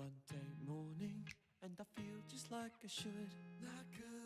Monday morning, and I feel just like I should.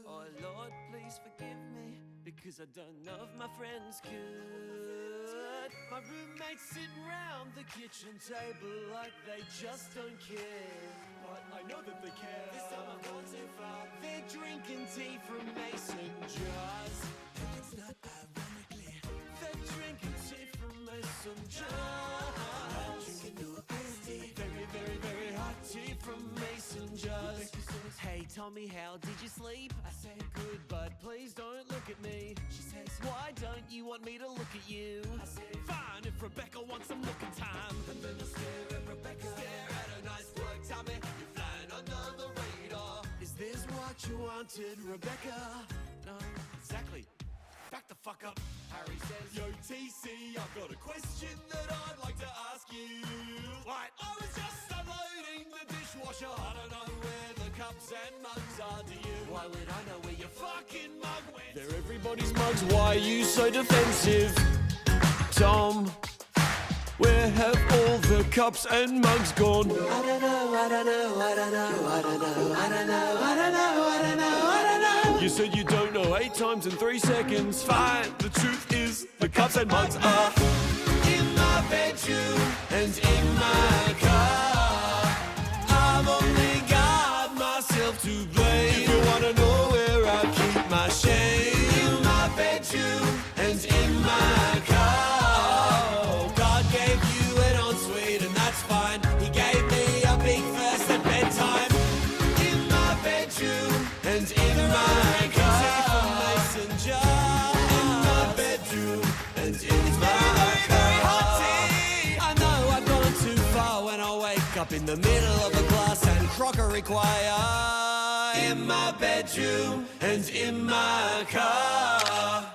Oh Lord, please forgive me, because I don't know if my friends could. My roommates sitting round the kitchen table like they just don't care. But I know that they care. This time I've gone too far. They're drinking tea from mason jars. And it's not ironically. They're drinking tea from mason jars. I'm drinking no iced tea. Very, very, very hot tea from mason jars. Hey Tommy, how did you sleep? I say good, but please don't look at me. She says, why don't you want me to look at you? I say, fine, if Rebecca wants some looking time. And then I stare at Rebecca, stare at a nice work tummy. You're flying under the radar. Is this what you wanted, Rebecca? No, exactly. Back the fuck up. Harry says, yo TC, I've got a question that I'd like to ask you. What? I was just unloading the dishwasher. I don't know where the cups and mugs are, do you? Why would I know where your fucking mug went? They're everybody's mugs, why are you so defensive? Tom, where have all the cups and mugs gone? I don't know, I don't know, I don't know, I don't know, I don't know, I don't know, I don't know, I don't know. You said you don't know 8 times in 3 seconds. Fine, the truth is, the cups and mugs are in my bedroom and in my car. I've only got myself to blame. If you wanna know where I keep my shame, in my bedroom and in my car. God gave you an ensuite and that's fine. He gave me a big first at bedtime. In my bedroom and in my car. Mason jar. In my bedroom and in my car. I know I've gone too far when I wake up in the middle of a glass and crockery choir. In my bedroom and in my car.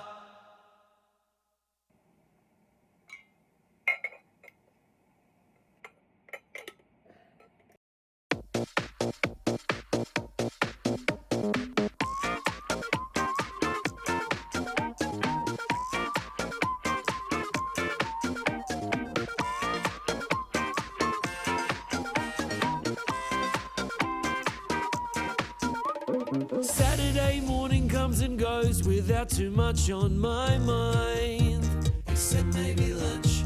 Saturday morning comes and goes without too much on my mind, except maybe lunch.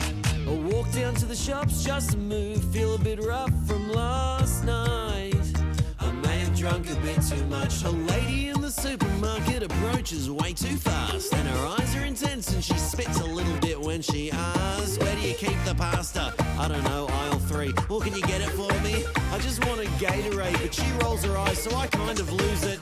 A walk down to the shops just to move, feel a bit rough from last night. I may have drunk a bit too much. A lady in the supermarket approaches way too fast, and her eyes are intense and she spits a little bit when she asks, where do you keep the pasta? I don't know, aisle 3. Well, can you get it for me? I just want a Gatorade, but she rolls her eyes so I kind of lose it.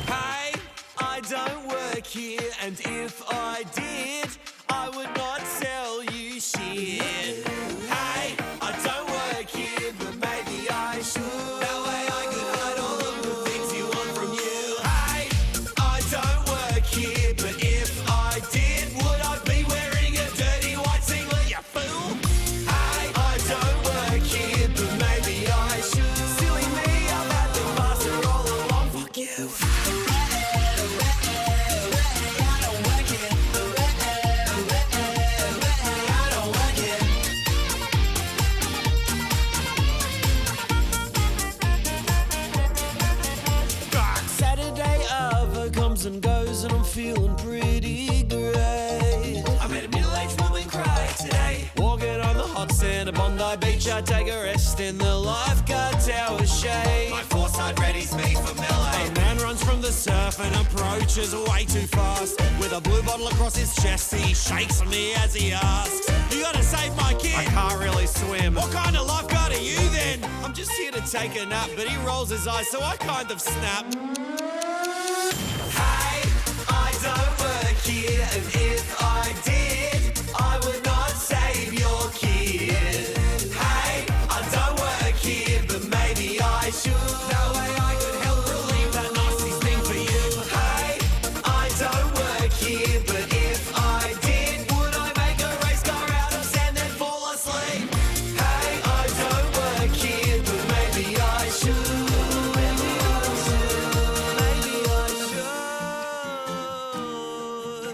Hey, I don't work here, and if I did, I would not sell you shit. Hey, I don't work here, but maybe I should. That way I could hide all of the things you want from you. Hey, I don't work here, but if I did, would I be wearing a dirty white singlet, you fool? Hey, I don't work here, but maybe I should. Silly me, I've had the pasta all along. Fuck you. And goes and I'm feeling pretty great. I met a middle-aged woman cry today. Walking on the hot sand of Bondi Beach, I take a rest in the lifeguard tower shade. My foresight readies me for melee. A man runs from the surf and approaches way too fast. With a blue bottle across his chest, he shakes me as he asks, you gotta save my kid. I can't really swim. What kind of lifeguard are you then? I'm just here to take a nap, but he rolls his eyes so I kind of snap. I don't work here, and if I did, I would not save your kid. Hey, I don't work here, but maybe I should. That way I could help relieve that nasty sting for you. Hey, I don't work here, but if I did, would I make a race car out of sand and fall asleep? Hey, I don't work here, but maybe I should.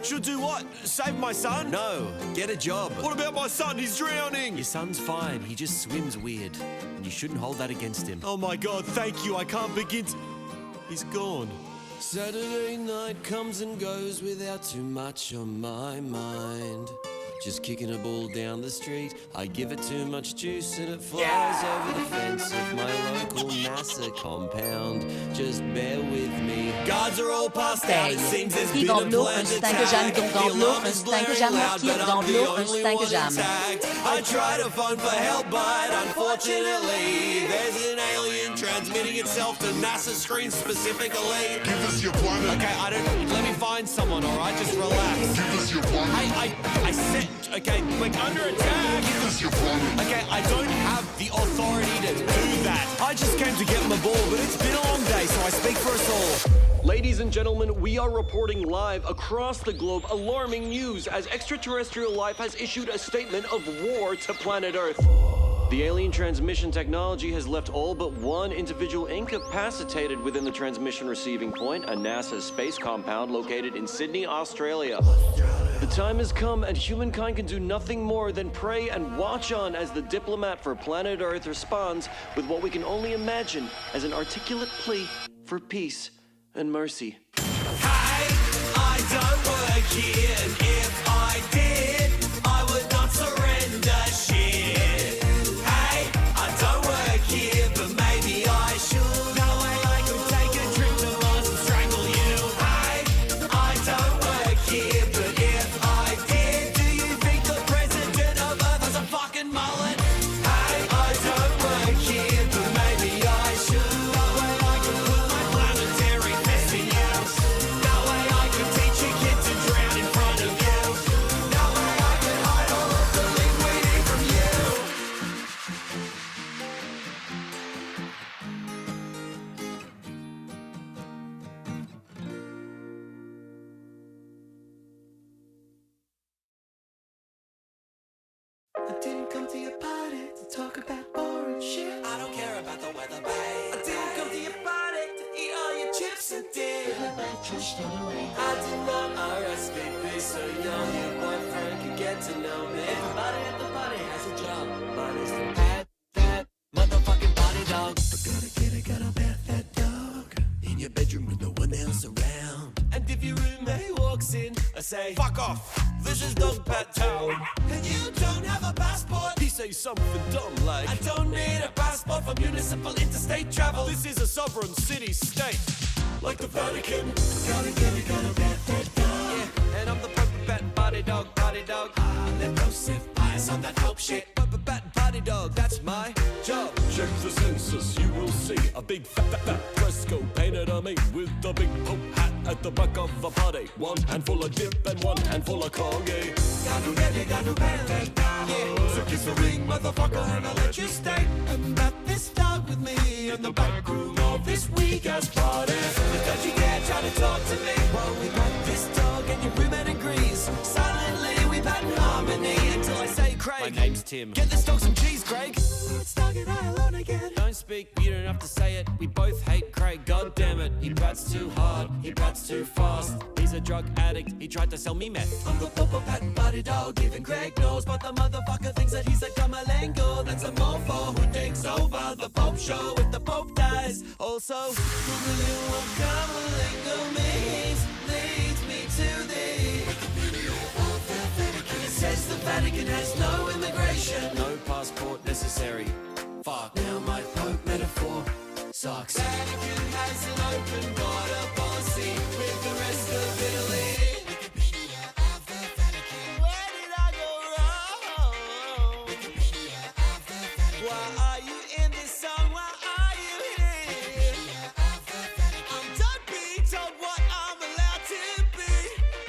Should do what? Save my my son? No, get a job. What about my son? He's drowning. Your son's fine, he just swims weird. And you shouldn't hold that against him. Oh my God, thank you. I can't begin to... He's gone. Saturday night comes and goes without too much on my mind. Just kicking a ball down the street, I give it too much juice and it flies over the fence of my local NASA compound. Just bear with me. Guards are all passed out, it seems there's been a planned attack. The alarm is blaring loud, but I'm the only one intact. I try to phone for help, but unfortunately there's an alien transmitting itself to NASA screens specifically. Give us your planet. Okay, I don't know. Let me find someone, alright? Just relax. Give us your planet. I said, okay, we're under attack. Give us your planet. Okay, I don't have the authority to do that. I just came to get my ball, but it's been a long day, so I speak for us all. Ladies and gentlemen, we are reporting live across the globe alarming news as extraterrestrial life has issued a statement of war to planet Earth. The alien transmission technology has left all but one individual incapacitated within the transmission receiving point, a NASA space compound located in Sydney, Australia. The time has come and humankind can do nothing more than pray and watch on as the diplomat for planet Earth responds with what we can only imagine as an articulate plea for peace and mercy. Hey, I don't work here, and if I did, I would not surrender shit. Hey, I don't work here, but maybe I should. No way I could take a trip to Mars and strangle you. Hey, I don't work here, but if I did, do you think the president of Earth has a fucking mullet? Hey, I don't work here, but maybe I should. No way I could put my planetary fist in you. No way I could teach a kid to drown in front of you. No way I could hide all of the liquidity from you. I didn't come to your party to talk about boring shit. I don't care about the weather, babe. I didn't come to your party to eat all your chips and dip. I did not RSVP so your boyfriend could get to know me. Everybody at the party has a job, but it's the that motherfucking party dog. I gotta bet that dog in your bedroom with no one else around. And if your roommate walks in, I say, fuck off, this is Dog Pat Town. And you don't have a passport. He says something dumb like, I don't need a passport for municipal interstate travel. This is a sovereign city-state, like the Vatican. Gotta bet that dog. Yeah, and I'm the perfect bat party dog, party dog. And then Joseph Pius on that dope shit. Perfect bat party dog, that's my job. Check the census, you will see a big fat fresco painted on me with the big pope hat at the back of the party. One handful of dip and one handful of Colgate. Gotta bet that dog. Yeah, so kiss the ring, motherfucker, and I'll let you stay. And bat this dog with me in the back room of this weekend's party. Don't you dare try to talk to me while we pat this dog and your roommate agrees. Silently we pat in harmony until I say Craig. My name's Tim. Get this dog some cheese, Craig. It's dog and I alone again. Don't speak, you don't have to say it. We both hate Craig, god damn it. He bats too hard, he bats too fast. He's a drug addict, he tried to sell me meth. I'm the Boba Fett party dog, even Craig knows. But the motherfucker thinks that he's a Gamalengo. That's a mofo who takes over the Pope show if the Pope dies. Also, Googling what Gamalengo means leads me to the Wikipedia of the Vatican. It says the Vatican has no immigration, no passport necessary. Fuck, now my Pope metaphor sucks. Vatican has an open border policy with the rest of Italy. Wikipedia of the Vatican. Where did I go wrong? Wikipedia of the Vatican. Why are you in this song? Why are you here? Wikipedia of the Vatican. I'm done being told what I'm allowed to be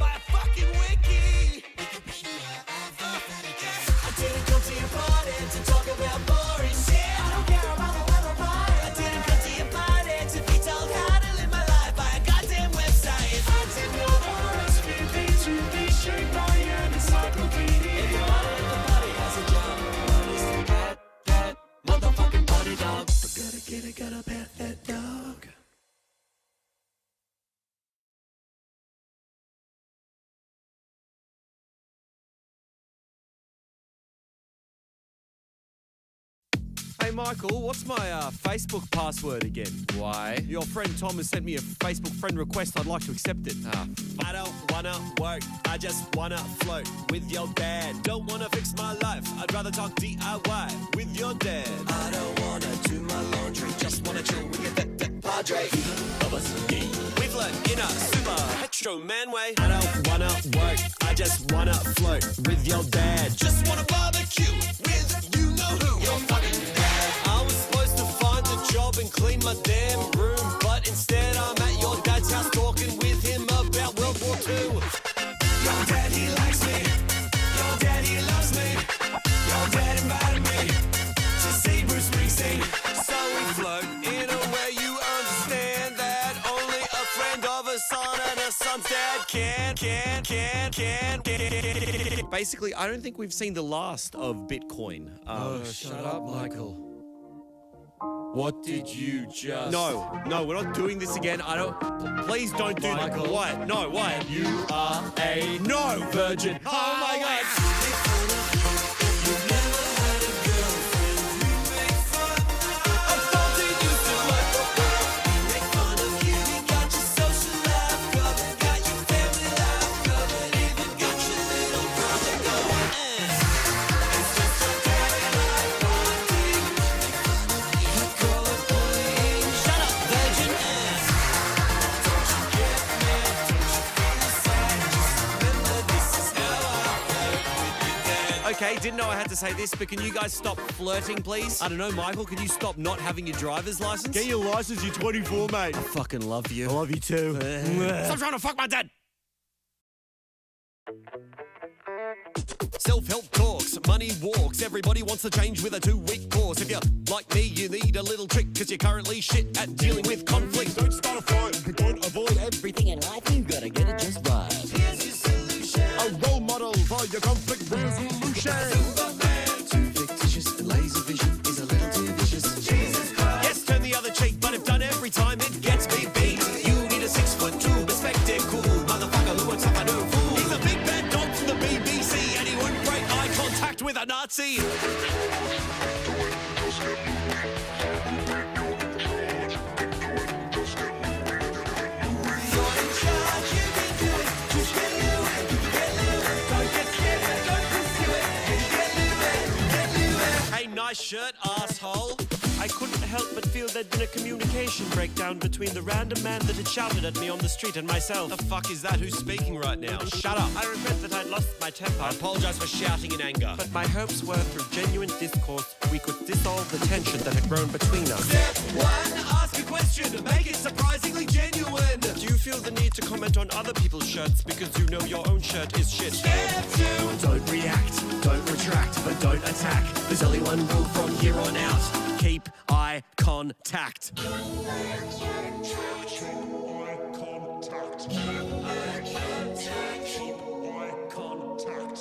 by a fucking wiki. Wikipedia of the Vatican. I didn't come to your party to talk about boring shit. I don't care about the weather party. I didn't come to your party to be told how to live my life by a goddamn website. I did not RSVP to be shaped by an encyclopedia. Everybody in the party has a job, but it's the that motherfucking party dog. Gotta bet that dog. Michael, what's my Facebook password again? Why? Your friend Tom has sent me a Facebook friend request. I'd like to accept it. I don't wanna work, I just wanna float with your dad. Don't wanna fix my life, I'd rather talk DIY with your dad. I don't wanna do my laundry, just wanna chill with your padre. We've learned in a super hetero man way. I don't wanna work, I just wanna float with your dad. Just wanna barbecue with you know who. Your fucking dad. I was supposed to find a job and clean my damn room, but instead I'm at your dad's house talking with him about World War II. Your daddy likes me, your daddy loves me, your dad invited me to see Bruce Springsteen. So we float in a way you understand that only a friend of a son and a son's dad can. Basically, I don't think we've seen the last of Bitcoin. Shut up, Michael. What did you just... No, we're not doing this again. Please don't do that. Michael. What? No, what? You are a No! virgin. Oh my God! Okay, didn't know I had to say this, but can you guys stop flirting, please? I don't know, Michael, can you stop not having your driver's license? Get your license, you're 24, mate. I fucking love you. I love you too. Stop trying to fuck my dad! Self-help talks, money walks. Everybody wants to change with a 2-week course. If you're like me, you need a little trick, cause you're currently shit at dealing with conflict. Don't start a fight, don't avoid Everything in life, you gotta get it just right. Here's your solution. a role model for your conflict resolution. Too fictitious, and laser vision is a little too vicious. Jesus Christ. Yes, turn the other cheek, but if done every time, it gets me beat. You need a 6'2" perspective, cool motherfucker who wants up a no fool. He's a big bad dog from the BBC, and he wouldn't break eye contact with a Nazi. Hey, nice shirt, asshole. I couldn't help but feel there'd been a communication breakdown between the random man that had shouted at me on the street and myself. The fuck is that? Who's speaking right now? Shut up. I regret that I'd lost my temper. I apologize for shouting in anger. But my hopes were through genuine discourse, we could dissolve the tension that had grown between us. Step 1, ask a question. Make it surprisingly genuine. Do you feel the need to comment on other people's shirts because you know your own shirt is shit? Step 2, Don't react, don't retract, but don't attack. There's only one rule from here on out. Keep eye contact.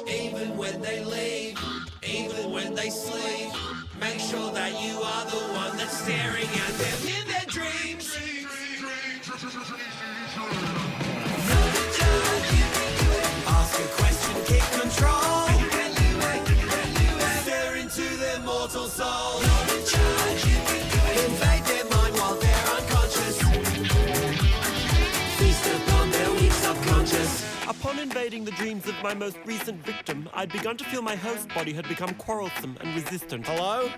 even when they leave, even when they sleep, make sure that you are the one that's staring at them in their dreams. Ask a question, keep control. Stare into their mortal soul. Invade their mind while they're unconscious. Feast upon their weak subconscious. Upon invading the dreams of my most recent victim, I'd begun to feel my host body had become quarrelsome and resistant. Hello?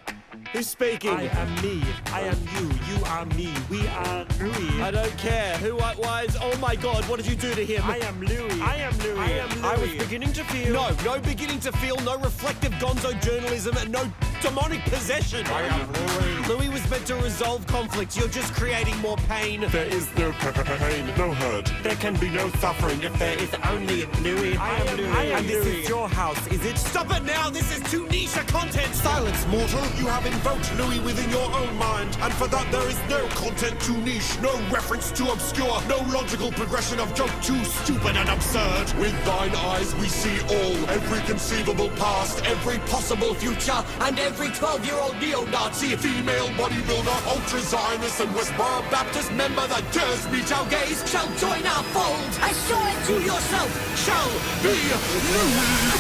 Who's speaking? I am me. I am you. You are me. We are Louis. I don't care. Who, what, why is... Oh my God, what did you do to him? I am Louis. I am Louis. I am Louis. I was beginning to feel... No beginning to feel, no reflective gonzo journalism, and no demonic possession. I am Louis. Louis was meant to resolve conflict. You're just creating more pain. There is no pain, no hurt. There can be no suffering if there is only Louis. I am Louis. And this is your house, is it? Stop it now! This is too niche a content! Silence, mortal. You have invoked Louis within your own mind. And for that there is no content too niche, no reference too obscure, no logical progression of joke too stupid and absurd. With thine eyes we see all, every conceivable past, every possible future, and every 12-year-old neo-Nazi, female bodybuilder, ultra-Zionist and Westboro Baptist member that dares meet our gaze shall join our fold. Assure it to yourself, shall be Louis.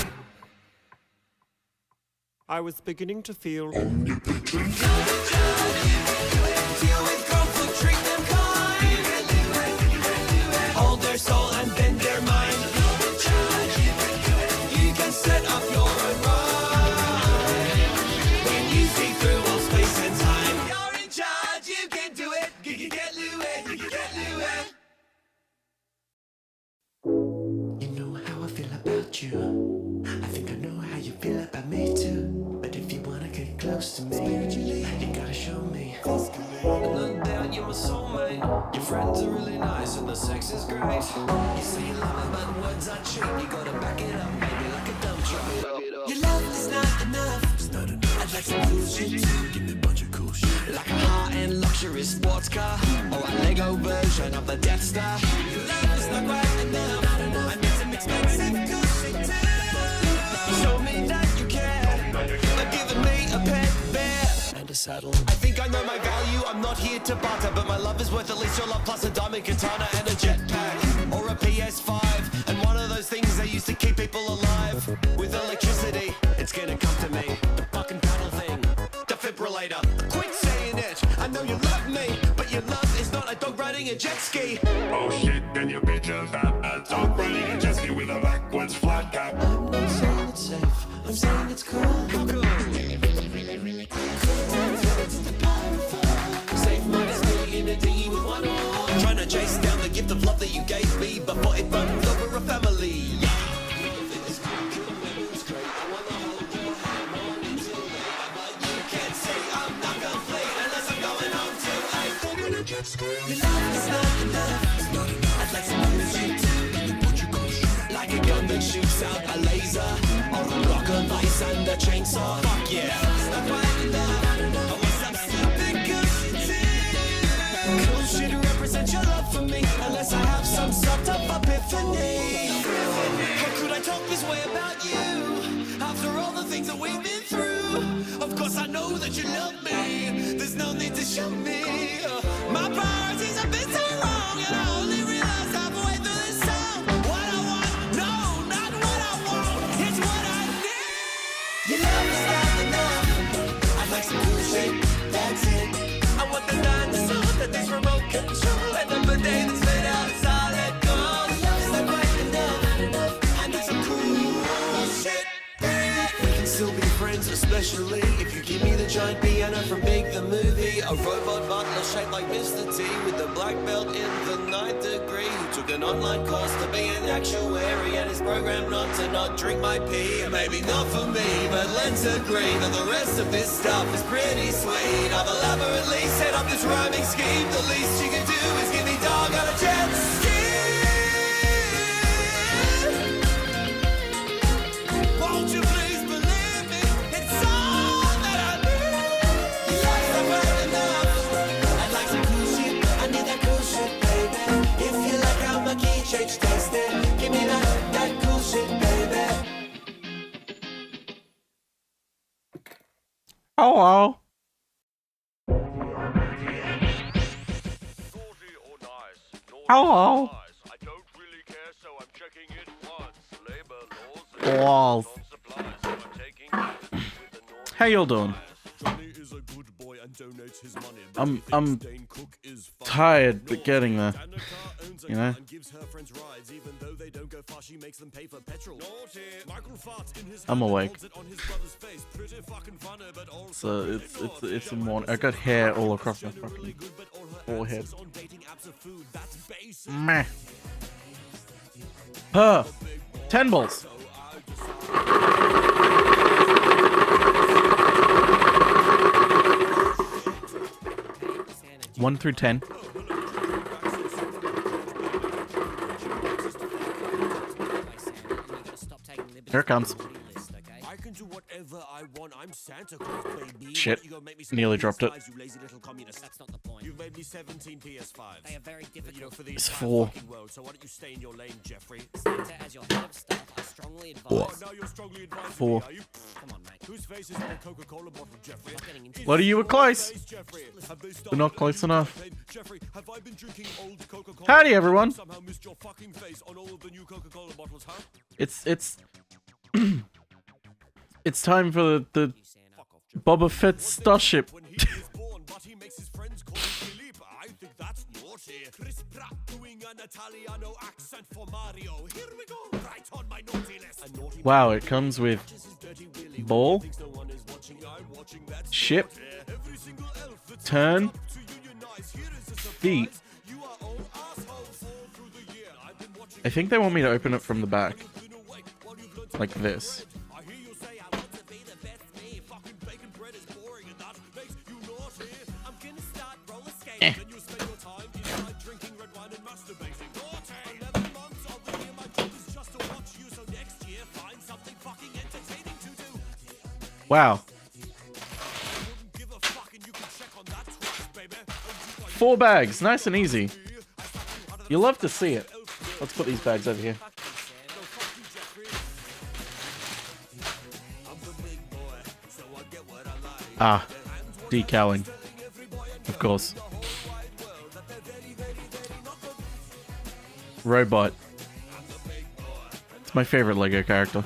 I was beginning to feel omnipotent. Deal with conflict, treat them kind. Hold their soul and bend their mind. You can set up your own rhyme. When you see through all space and time, you're in charge, you can do it. You can get Louis, you can get Louis. You know how I feel about you. I think I know how you feel about me too. But if you wanna get close to me, you gotta show me. No doubt you're my soulmate. Your friends are really nice and the sex is great. You say you love me, but words are cheap. You gotta back it up, baby, like a dump truck. Your love is not enough. It's not enough. I'd like some cool shit too. Give me a bunch of cool shit. Like a high-end luxury sports car, or a Lego version of the Death Star. Your love is not quite enough. I need some expensive cool shit too. Show me that you care. By giving me a pet bear And a saddle. I think I know my value, I'm not here to barter, but my love is worth at least your love plus a diamond katana and a jetpack. Or a PS5, and one of those things they used to keep people alive. With electricity, it's gonna come to me. The fucking paddle thing, defibrillator. Quit saying it, I know you love me, but your love is not a dog riding a jet ski. Oh shit, can you picture that? A dog riding a jet ski with a backwards flat cap. I'm not saying it's safe, I'm saying it's cool. How cool? Safe minus me in a dinghy with one oar. Trying to chase down the gift of love that you gave me before it burned over a family. Your love is not enough. I'd like some cool shit too. Like a gun that shoots out a laser, or a block of ice and a chainsaw. Fuck yeah. It's not quite enough. I want some stupid cool shit too. Cool shit represents your love for me, unless I have some sort of epiphany. How could I talk this way about you? After all the things that we've been through. Of course I know that you love me. There's no need to show me. My priorities have been so wrong, and I only realized halfway through this song what I want. No, not what I want. It's what I need. Your love is not enough. I'd like some cool shit, that's it. I want the dinosaur that is remote control, and the bidet that's made out of solid gold. Your love is not quite enough. I need some cool shit. We can still be friends, especially if you give me the giant piano from Big the Movie. A robot butler shaped like Mr. T with a black belt in the 9th degree. Who took an online course to be an actuary and is programmed not to not drink my pee. Maybe not for me, but let's agree that the rest of this stuff is pretty sweet. I've elaborately set up this rhyming scheme. The least you can do is give me dog on a jet ski. Won't you please believe me? It's all that I need. Your love's not quite enough. I'd like some cool shit. I need that cool shit, baby. If you like how my key change tasted, give me that cool shit, baby. Hello. Hello. I don't really care, so I'm checking it once. Labor Balls. laws supplies, so I'm taking it with the North. How y'all doing? Johnny is a good boy and donates his money. I'm tired but getting there. You know? Gives her friends rides, even though they don't go far, she makes them pay for petrol. Michael farts in his I'm awake. on his brother's face. Pretty fucking funny, but also So it's a morning. I got hair all across my fucking forehead. on dating apps of food. That's basic. Meh. Huh. 10 balls. One through 10. Here it comes. I can do whatever I want. I'm Santa Claus, baby. Shit. You gonna make me some Nearly PS5s, dropped it. You lazy little communist. That's not the point. You've made me 17 PS5s. They are very difficult. You know, for the It's entire 4. fucking world. So why don't you stay in your lane, Jeffrey? Santa, as your head of staff, I strongly advise. Oh, now you're strongly advising 4. me, are you? Come on, mate. Whose face is on a Coca-Cola bottle, Jeffrey? Not getting into What are you were close? Face, Jeffrey. Have they We're not close enough. Jeffrey, have I been drinking old Coca-Cola? Howdy, everyone. Somehow missed your fucking face on all of the new Coca-Cola bottles, huh? It's It's time for the Boba Fett Starship. When he was born, but he makes his friends call him Philippe. I think that's naughty. Chris Pratt doing an Italiano accent for Mario. Here we go, right on my naughty list. Wow, it comes with ball, ship, turn, feet. I think they want me to open it from the back. Like this. Eh. Wow. 4 bags, nice and easy. You love to see it. Let's put these bags over here. Ah, decaling. Of course. Robot. It's my favorite Lego character.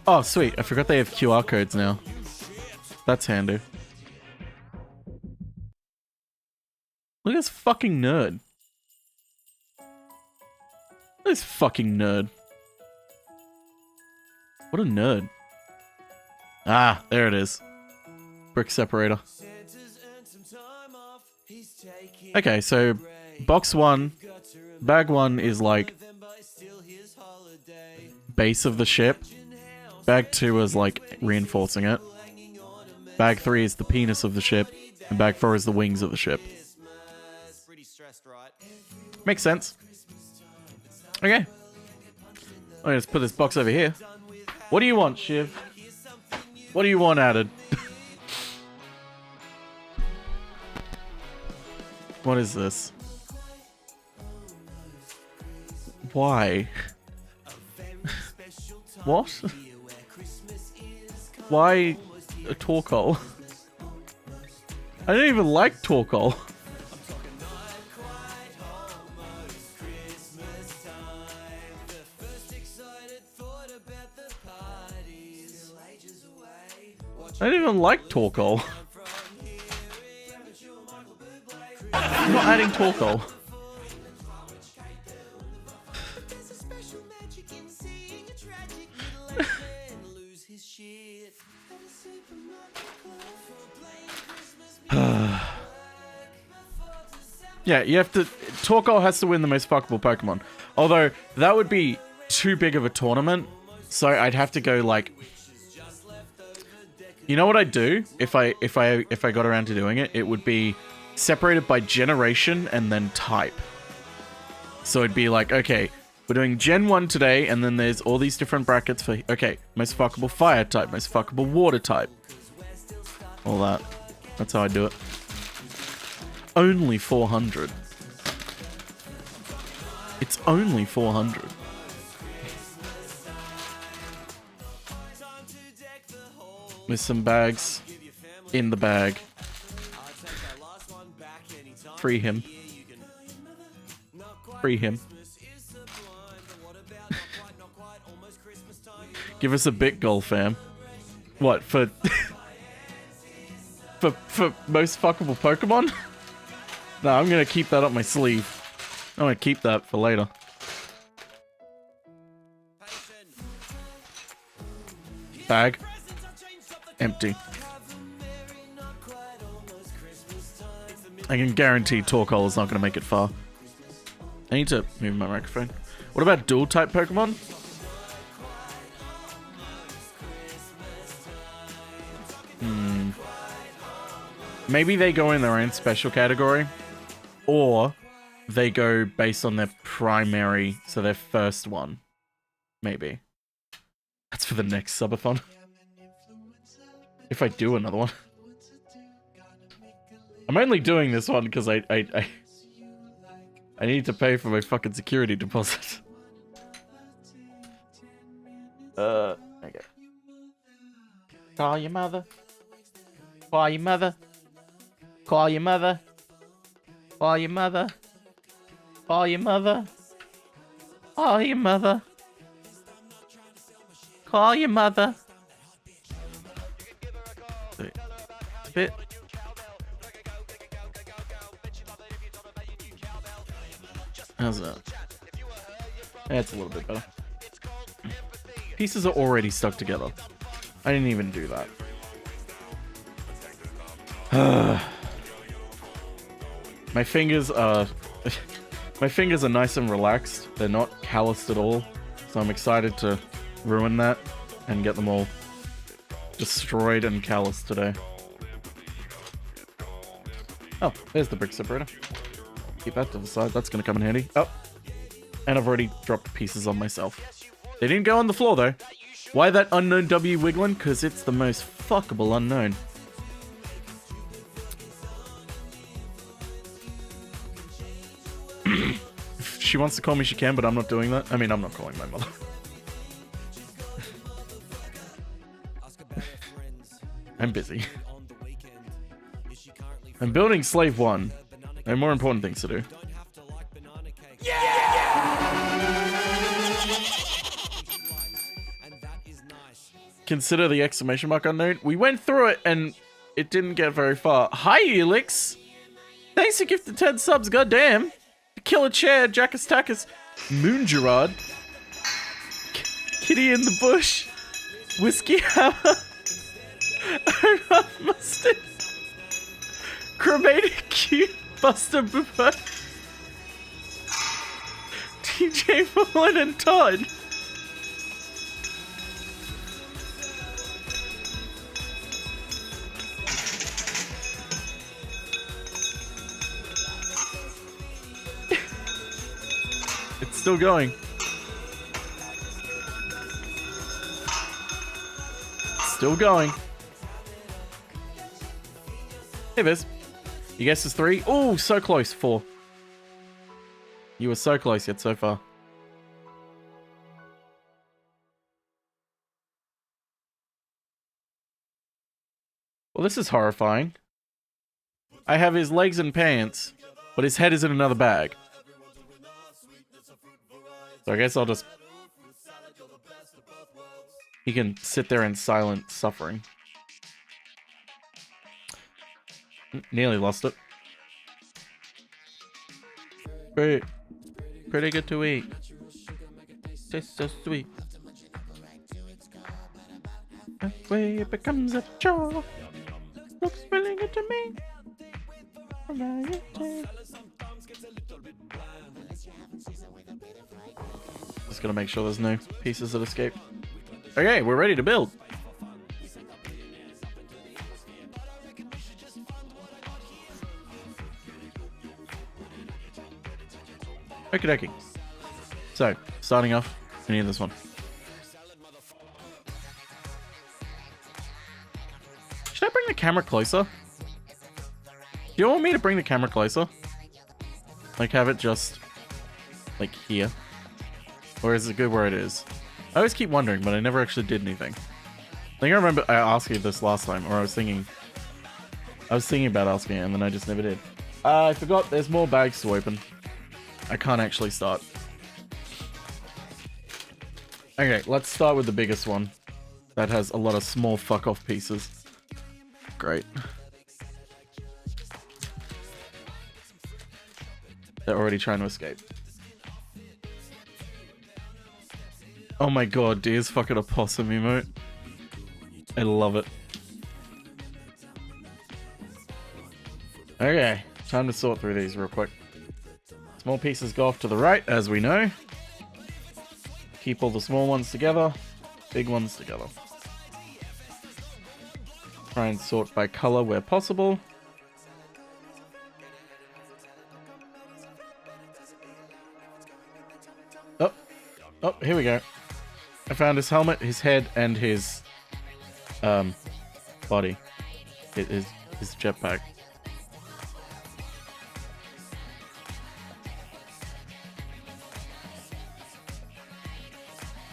Oh, sweet. I forgot they have QR codes now. That's handy. Look at this fucking nerd. Look at this fucking nerd. What a nerd. Ah, there it is. Brick separator. Okay, so box 1, bag 1 is like base of the ship. Bag 2 is like reinforcing it. Bag 3 is the penis of the ship. And bag 4 is the wings of the ship. Makes sense. Okay. I'll just put this box over here. What do you want, Shiv? What do you want added? What is this? Why? What? Why a Torkoal? I don't even like Torkoal. I don't even like Torkoal. I'm not adding Torkoal. Yeah, you have to... Torkoal has to win the most fuckable Pokemon. Although, that would be too big of a tournament. So I'd have to go, like... You know what I'd do? If I got around to doing it, it would be separated by generation and then type. So it'd be like, okay, we're doing Gen 1 today, and then there's all these different brackets for... Okay, most fuckable fire type, most fuckable water type. All that. That's how I do it. Only 400. It's only 400. With some bags in the bag. Free him. Free him. Give us a bit goal, fam. What, for... for most fuckable Pokemon? No, I'm gonna keep that up my sleeve. I'm gonna keep that for later. Bag. Empty. I can guarantee Torkoal is not gonna make it far. I need to move my microphone. What about dual type Pokemon? Maybe they go in their own special category. Or they go based on their primary, so their first one. Maybe. That's for the next subathon. If I do another one. I'm only doing this one because I need to pay for my fucking security deposit. Okay. Call your mother. Call your mother. Call your mother. Call your mother. Call your mother. Call your mother. Call your mother. Wait, it's a bit. How's that? That's a little bit better. Pieces are already stuck together. I didn't even do that. My fingers are nice and relaxed. They're not calloused at all. So I'm excited to ruin that and get them all destroyed and calloused today. Oh, there's the brick separator. Keep that to the side. That's gonna come in handy. Oh, and I've already dropped pieces on myself. They didn't go on the floor though. Why that unknown W wiggling? Because it's the most fuckable unknown. If she wants to call me, she can, but I'm not doing that. I mean, I'm not calling my mother. I'm busy. I'm building Slave 1. I have more important things to do. Consider the exclamation mark unknown. We went through it and it didn't get very far. Hi, Elix. Thanks for gifting 10 subs, goddamn. Killer Chair, Jackus Tackus, Moon Gerard, Kitty in the Bush, Whiskey Hammer, Omar Mustard, Cremated Cute, Buster Booper, TJ Mullen and Todd. It's still going. Still going. Hey, Viz. You guessed it's 3. Oh, so close. 4. You were so close yet so far. Well, this is horrifying. I have his legs and pants, but his head is in another bag. So I guess I'll just... He can sit there in silent suffering. Nearly lost it. Pretty good to eat. Tastes so sweet. Halfway it becomes a chore. Looks really good to me. Just gonna make sure there's no pieces that escape. Okay, we're ready to build. Okie dokie. So, starting off, we need this one. Should I bring the camera closer? Do you want me to bring the camera closer? Like, have it just, like, here? Or is it good where it is? I always keep wondering, but I never actually did anything. I think I remember I asked you this last time, or I was thinking about asking it, and then I just never did. I forgot there's more bags to open. I can't actually start. Okay, let's start with the biggest one. That has a lot of small fuck-off pieces. Great. They're already trying to escape. Oh my god, Deer's fucking a possum emote. I love it. Okay, time to sort through these real quick. Small pieces go off to the right, as we know. Keep all the small ones together, big ones together. Try and sort by color where possible. Oh, here we go. I found his helmet, his head, and his body. His jetpack.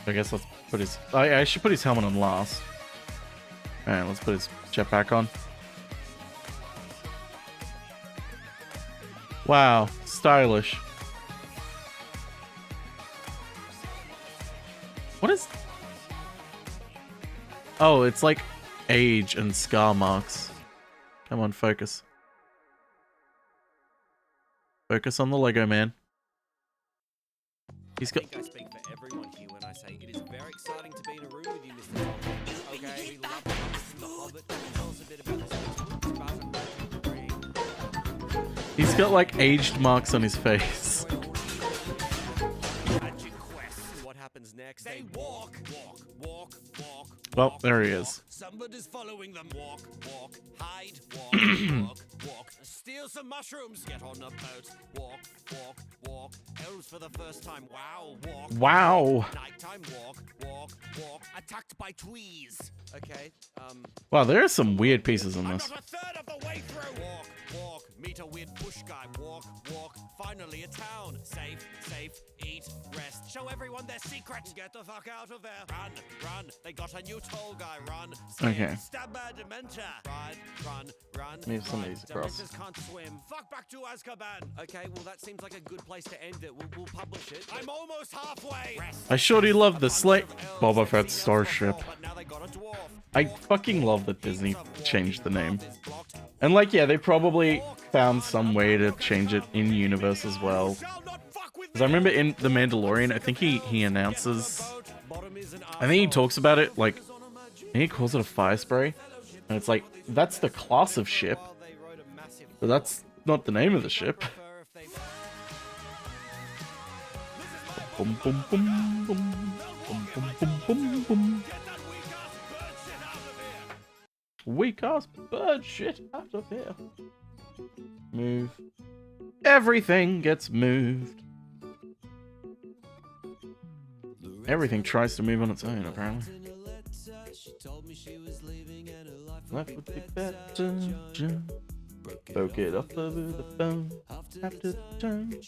I guess let's put his... I should put his helmet on last. Alright, let's put his jetpack on. Wow, stylish. What is... Oh, it's like age and scar marks. Come on, focus. Focus on the Lego man. He's got. I think I speak for everyone here when I say it is very exciting to be in a room with you, Mr. Tom. Okay, we love the Hobbit. Tell us a bit about this. He's got like aged marks on his face. Magic quest. What happens next? They walk. Well, there he is. Somebody's following them. Walk, hide, walk. Steal some mushrooms. Get on a boat. Walk. Elves for the first time. Wow, walk. Wow. Nighttime walk. Attacked by tweez. Okay, Wow, there are some weird pieces in this. I'm not a third of the way through. Walk. Meet a weird bush guy. Walk. Finally a town. Safe, eat, rest. Show everyone their secrets. Get the fuck out of there. Run. They got a new tall guy. Run. Okay. Stab a dementor. Run. Move some of these across. Dementors can't swim. Fuck back to Azkaban. Okay, well that seems like a good place to end it. We'll publish it. I'm almost halfway. I sure do love the slate. Boba Fett Starship. But now they got a dwarf. I fucking love that Disney changed the name. And like, yeah, they probably found some way to change it in universe as well. Because I remember in The Mandalorian, I think he announces, I think he talks about it, like, I think he calls it a fire spray. And it's like, that's the class of ship, but that's not the name of the ship. Boom, boom, boom, boom, boom, boom, boom, boom, boom. Weak ass bird shit out of here. Move. Everything gets moved. Everything tries to move on its own, apparently. Life would be better, John. Broke it up over the phone. After the time,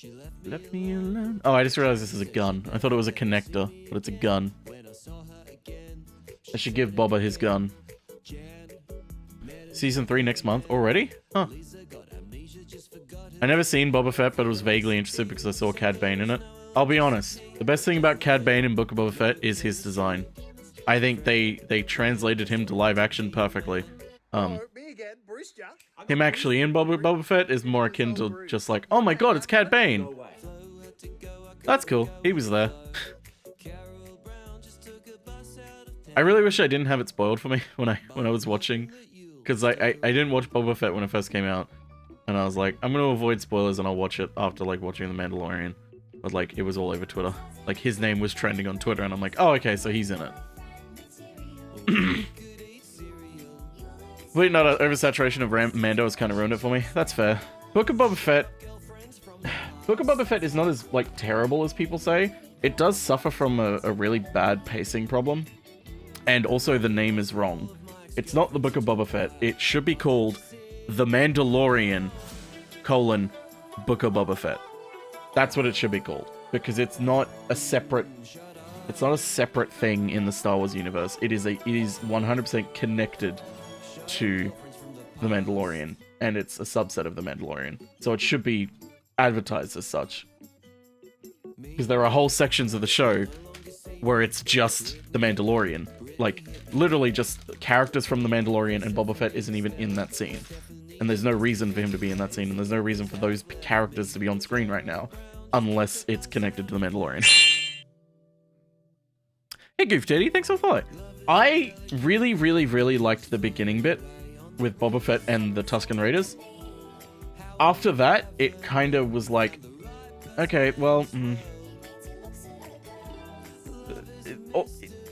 left me alone. Oh, I just realized this is a gun. I thought it was a connector, but it's a gun. I should give Boba his gun. Season 3 next month already? Huh. I never seen Boba Fett, but was vaguely interested because I saw Cad Bane in it. I'll be honest, the best thing about Cad Bane in Book of Boba Fett is his design. I think they translated him to live action perfectly. Him actually in Boba Fett is more akin to just like, oh my god, it's Cad Bane. That's cool. He was there. I really wish I didn't have it spoiled for me when I was watching, because I didn't watch Boba Fett when it first came out, and I was like, I'm gonna avoid spoilers and I'll watch it after like watching The Mandalorian. But like, it was all over Twitter. Like, his name was trending on Twitter, and I'm like, oh, okay, so he's in it. But no, oversaturation of Mando has kind of ruined it for me. That's fair. Book of Boba Fett is not as like terrible as people say. It does suffer from a really bad pacing problem, and also the name is wrong. It's not the Book of Boba Fett. It should be called The Mandalorian: Book of Boba Fett. That's what it should be called, because it's not a separate thing in the Star Wars universe. It is 100% connected to The Mandalorian, and it's a subset of The Mandalorian. So it should be advertised as such. Because there are whole sections of the show where it's just The Mandalorian. Like, literally just characters from The Mandalorian, and Boba Fett isn't even in that scene. And there's no reason for him to be in that scene, and there's no reason for those characters to be on screen right now, unless it's connected to The Mandalorian. Hey Goof Daddy, thanks for the follow. I really, really, really liked the beginning bit with Boba Fett and the Tusken Raiders. After that, it kind of was like, okay, well,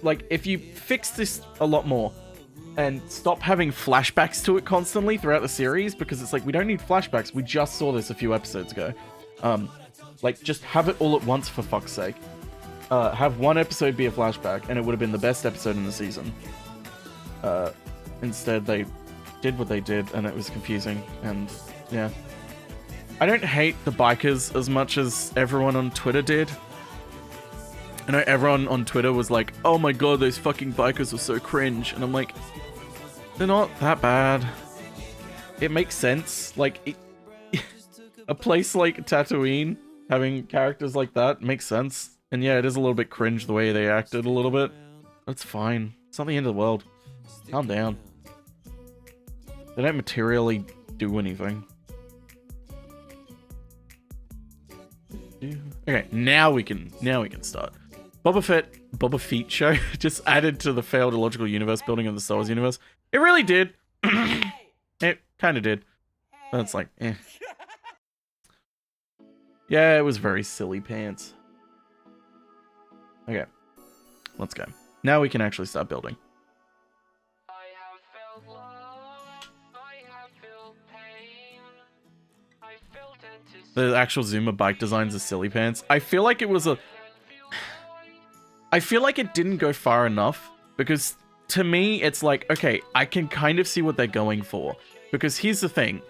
like, if you fix this a lot more and stop having flashbacks to it constantly throughout the series, because it's like, we don't need flashbacks, we just saw this a few episodes ago. Like, just have it all at once, for fuck's sake. Have one episode be a flashback, and it would have been the best episode in the season. Instead, they did what they did, and it was confusing, and yeah. I don't hate the bikers as much as everyone on Twitter did. I know everyone on Twitter was like, oh my god, those fucking bikers were so cringe, and I'm like, they're not that bad. It makes sense. Like, a place like Tatooine, having characters like that, makes sense. And yeah, it is a little bit cringe the way they acted a little bit. That's fine. It's not the end of the world. Calm down. They don't materially do anything. Okay, now we can start. Boba Fett show just added to the failed illogical universe building of the Star Wars universe. It really did. It kind of did. But it's like, eh. Yeah, it was very silly pants. Okay, let's go. Now we can actually start building. The actual Zuma bike designs are silly pants. I feel like it was a... I feel like it didn't go far enough, because to me, it's like, okay, I can kind of see what they're going for. Because here's the thing.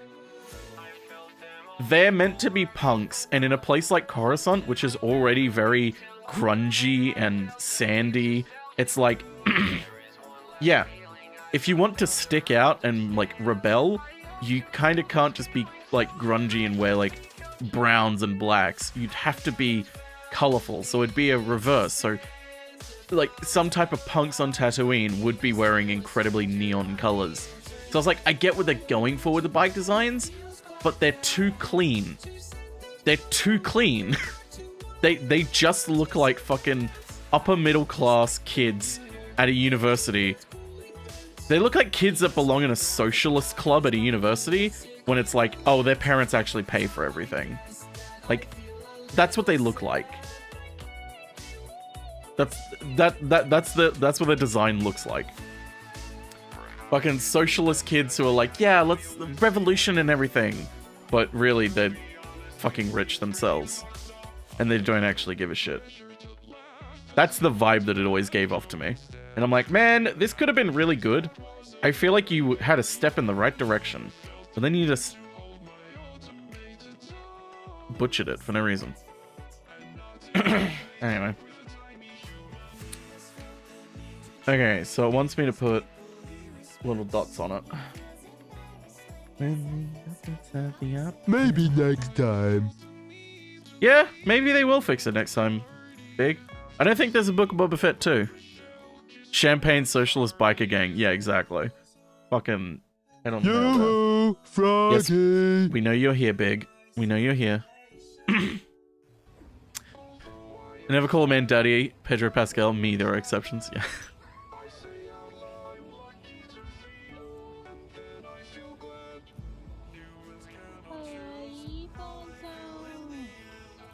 They're meant to be punks, and in a place like Coruscant, which is already very grungy and sandy, it's like, yeah, if you want to stick out and, like, rebel, you kind of can't just be, like, grungy and wear, like, browns and blacks. You'd have to be colorful, so it'd be a reverse. So, like, some type of punks on Tatooine would be wearing incredibly neon colors. So I was like, I get what they're going for with the bike designs, but they're too clean. They're too clean. They just look like fucking upper middle class kids at a university. They look like kids that belong in a socialist club at a university, when it's like, oh, their parents actually pay for everything. Like, that's what they look like. That's what their design looks like. Fucking socialist kids who are like, yeah, let's revolution and everything. But really, they're fucking rich themselves. And they don't actually give a shit. That's the vibe that it always gave off to me. And I'm like, man, this could have been really good. I feel like you had a step in the right direction. But then you just butchered it for no reason. Anyway. Okay, so it wants me to put little dots on it. Maybe next time. Yeah, maybe they will fix it next time. Big. I don't think there's a book of Boba Fett too. Champagne Socialist Biker Gang. Yeah, exactly. Fucking head on Yoo-hoo, Froggy. Yes, we know you're here, Big. We know you're here. I never call a man daddy. Pedro Pascal, me, there are exceptions. Yeah.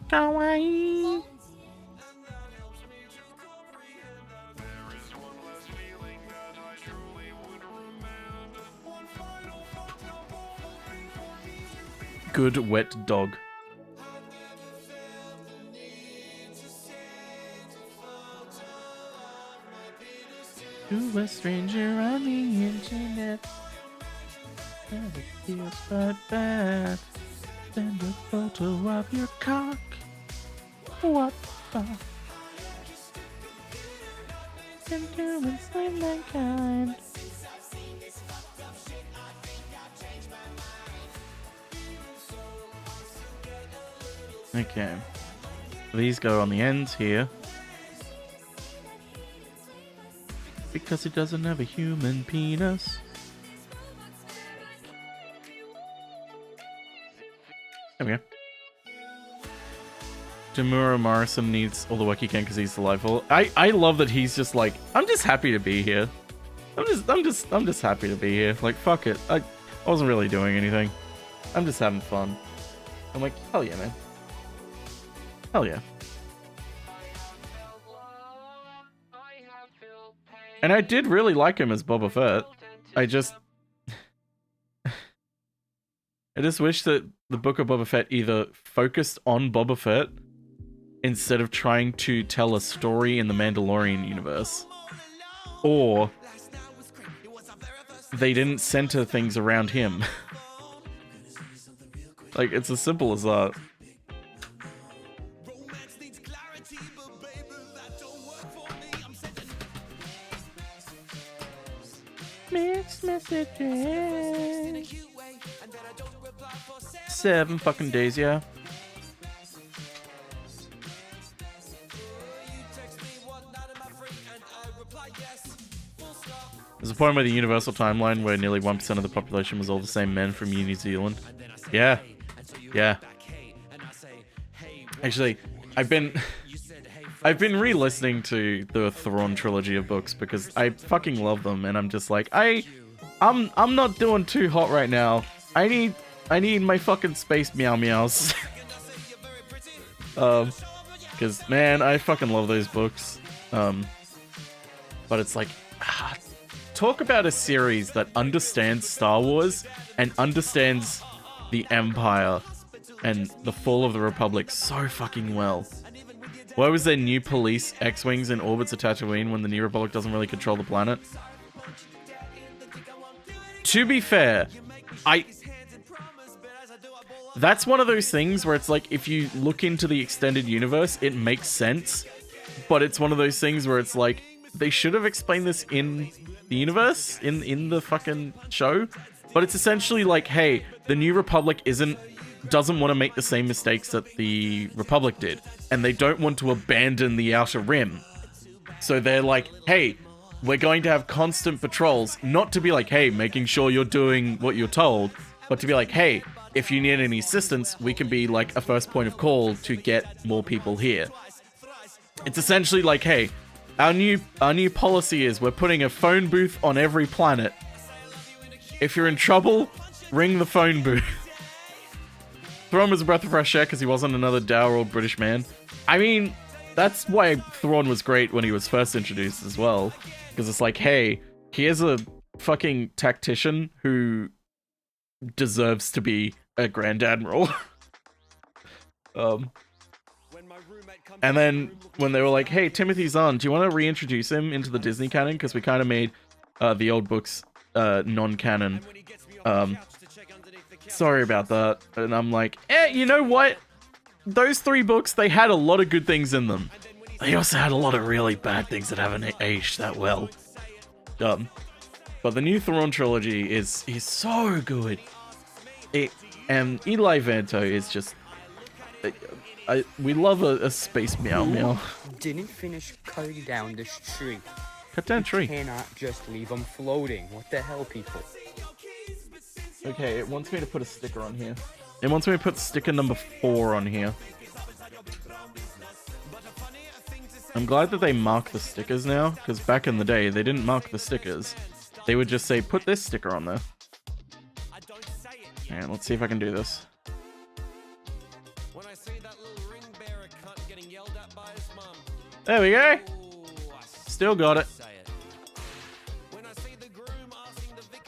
Kawaii. Good wet dog. To a stranger on the internet, and it feels but bad. Send a photo of your cock. What the? Can do enslave mankind. Okay. These go on the ends here. Because it doesn't have a human penis. There we go. Demuro Morrison needs all the work he can because he's delightful. I love that he's just like, I'm just happy to be here. I'm just happy to be here. Like, fuck it. I wasn't really doing anything. I'm just having fun. I'm like, hell yeah, man. Hell yeah. And I did really like him as Boba Fett. I just wish that the Book of Boba Fett either focused on Boba Fett instead of trying to tell a story in the Mandalorian universe. Or they didn't center things around him. Like, it's as simple as that. Mixed messages. 7 fucking days, yeah. There's a point where the universal timeline where nearly 1% of the population was all the same men from New Zealand. Yeah. Yeah. Actually, I've been re-listening to the Thrawn trilogy of books because I fucking love them, and I'm just like, I'm not doing too hot right now. I need my fucking space meow meows. Because man, I fucking love those books. But it's like, talk about a series that understands Star Wars and understands the Empire and the fall of the Republic so fucking well. Why was there new police X-Wings in orbits of Tatooine when the New Republic doesn't really control the planet? To be fair, that's one of those things where it's like, if you look into the extended universe, it makes sense. But it's one of those things where it's like, they should have explained this in the universe, in the fucking show. But it's essentially like, hey, the New Republic doesn't want to make the same mistakes that the Republic did. And they don't want to abandon the Outer Rim. So they're like, hey, we're going to have constant patrols. Not to be like, hey, making sure you're doing what you're told. But to be like, hey, if you need any assistance, we can be like a first point of call to get more people here. It's essentially like, hey, our new policy is we're putting a phone booth on every planet. If you're in trouble, ring the phone booth. Thrawn was a breath of fresh air because he wasn't another dour old British man. I mean, that's why Thrawn was great when he was first introduced as well. Because it's like, hey, here's a fucking tactician who deserves to be a Grand Admiral. And then when they were like, hey, Timothy Zahn, do you want to reintroduce him into the Disney canon? Because we kind of made the old books non-canon. Sorry about that. And I'm like, you know what? Those 3 books, they had a lot of good things in them. They also had a lot of really bad things that haven't aged that well. But the new Thrawn trilogy is so good. And Eli Vanto is just... we love a space meow meow. Didn't finish cutting down this tree. Cut down tree. You cannot just leave them floating. What the hell, people? Okay, it wants me to put a sticker on here. It wants me to put sticker number 4 on here. I'm glad that they mark the stickers now, because back in the day, they didn't mark the stickers. They would just say, put this sticker on there. Alright, let's see if I can do this. There we go. Still got it.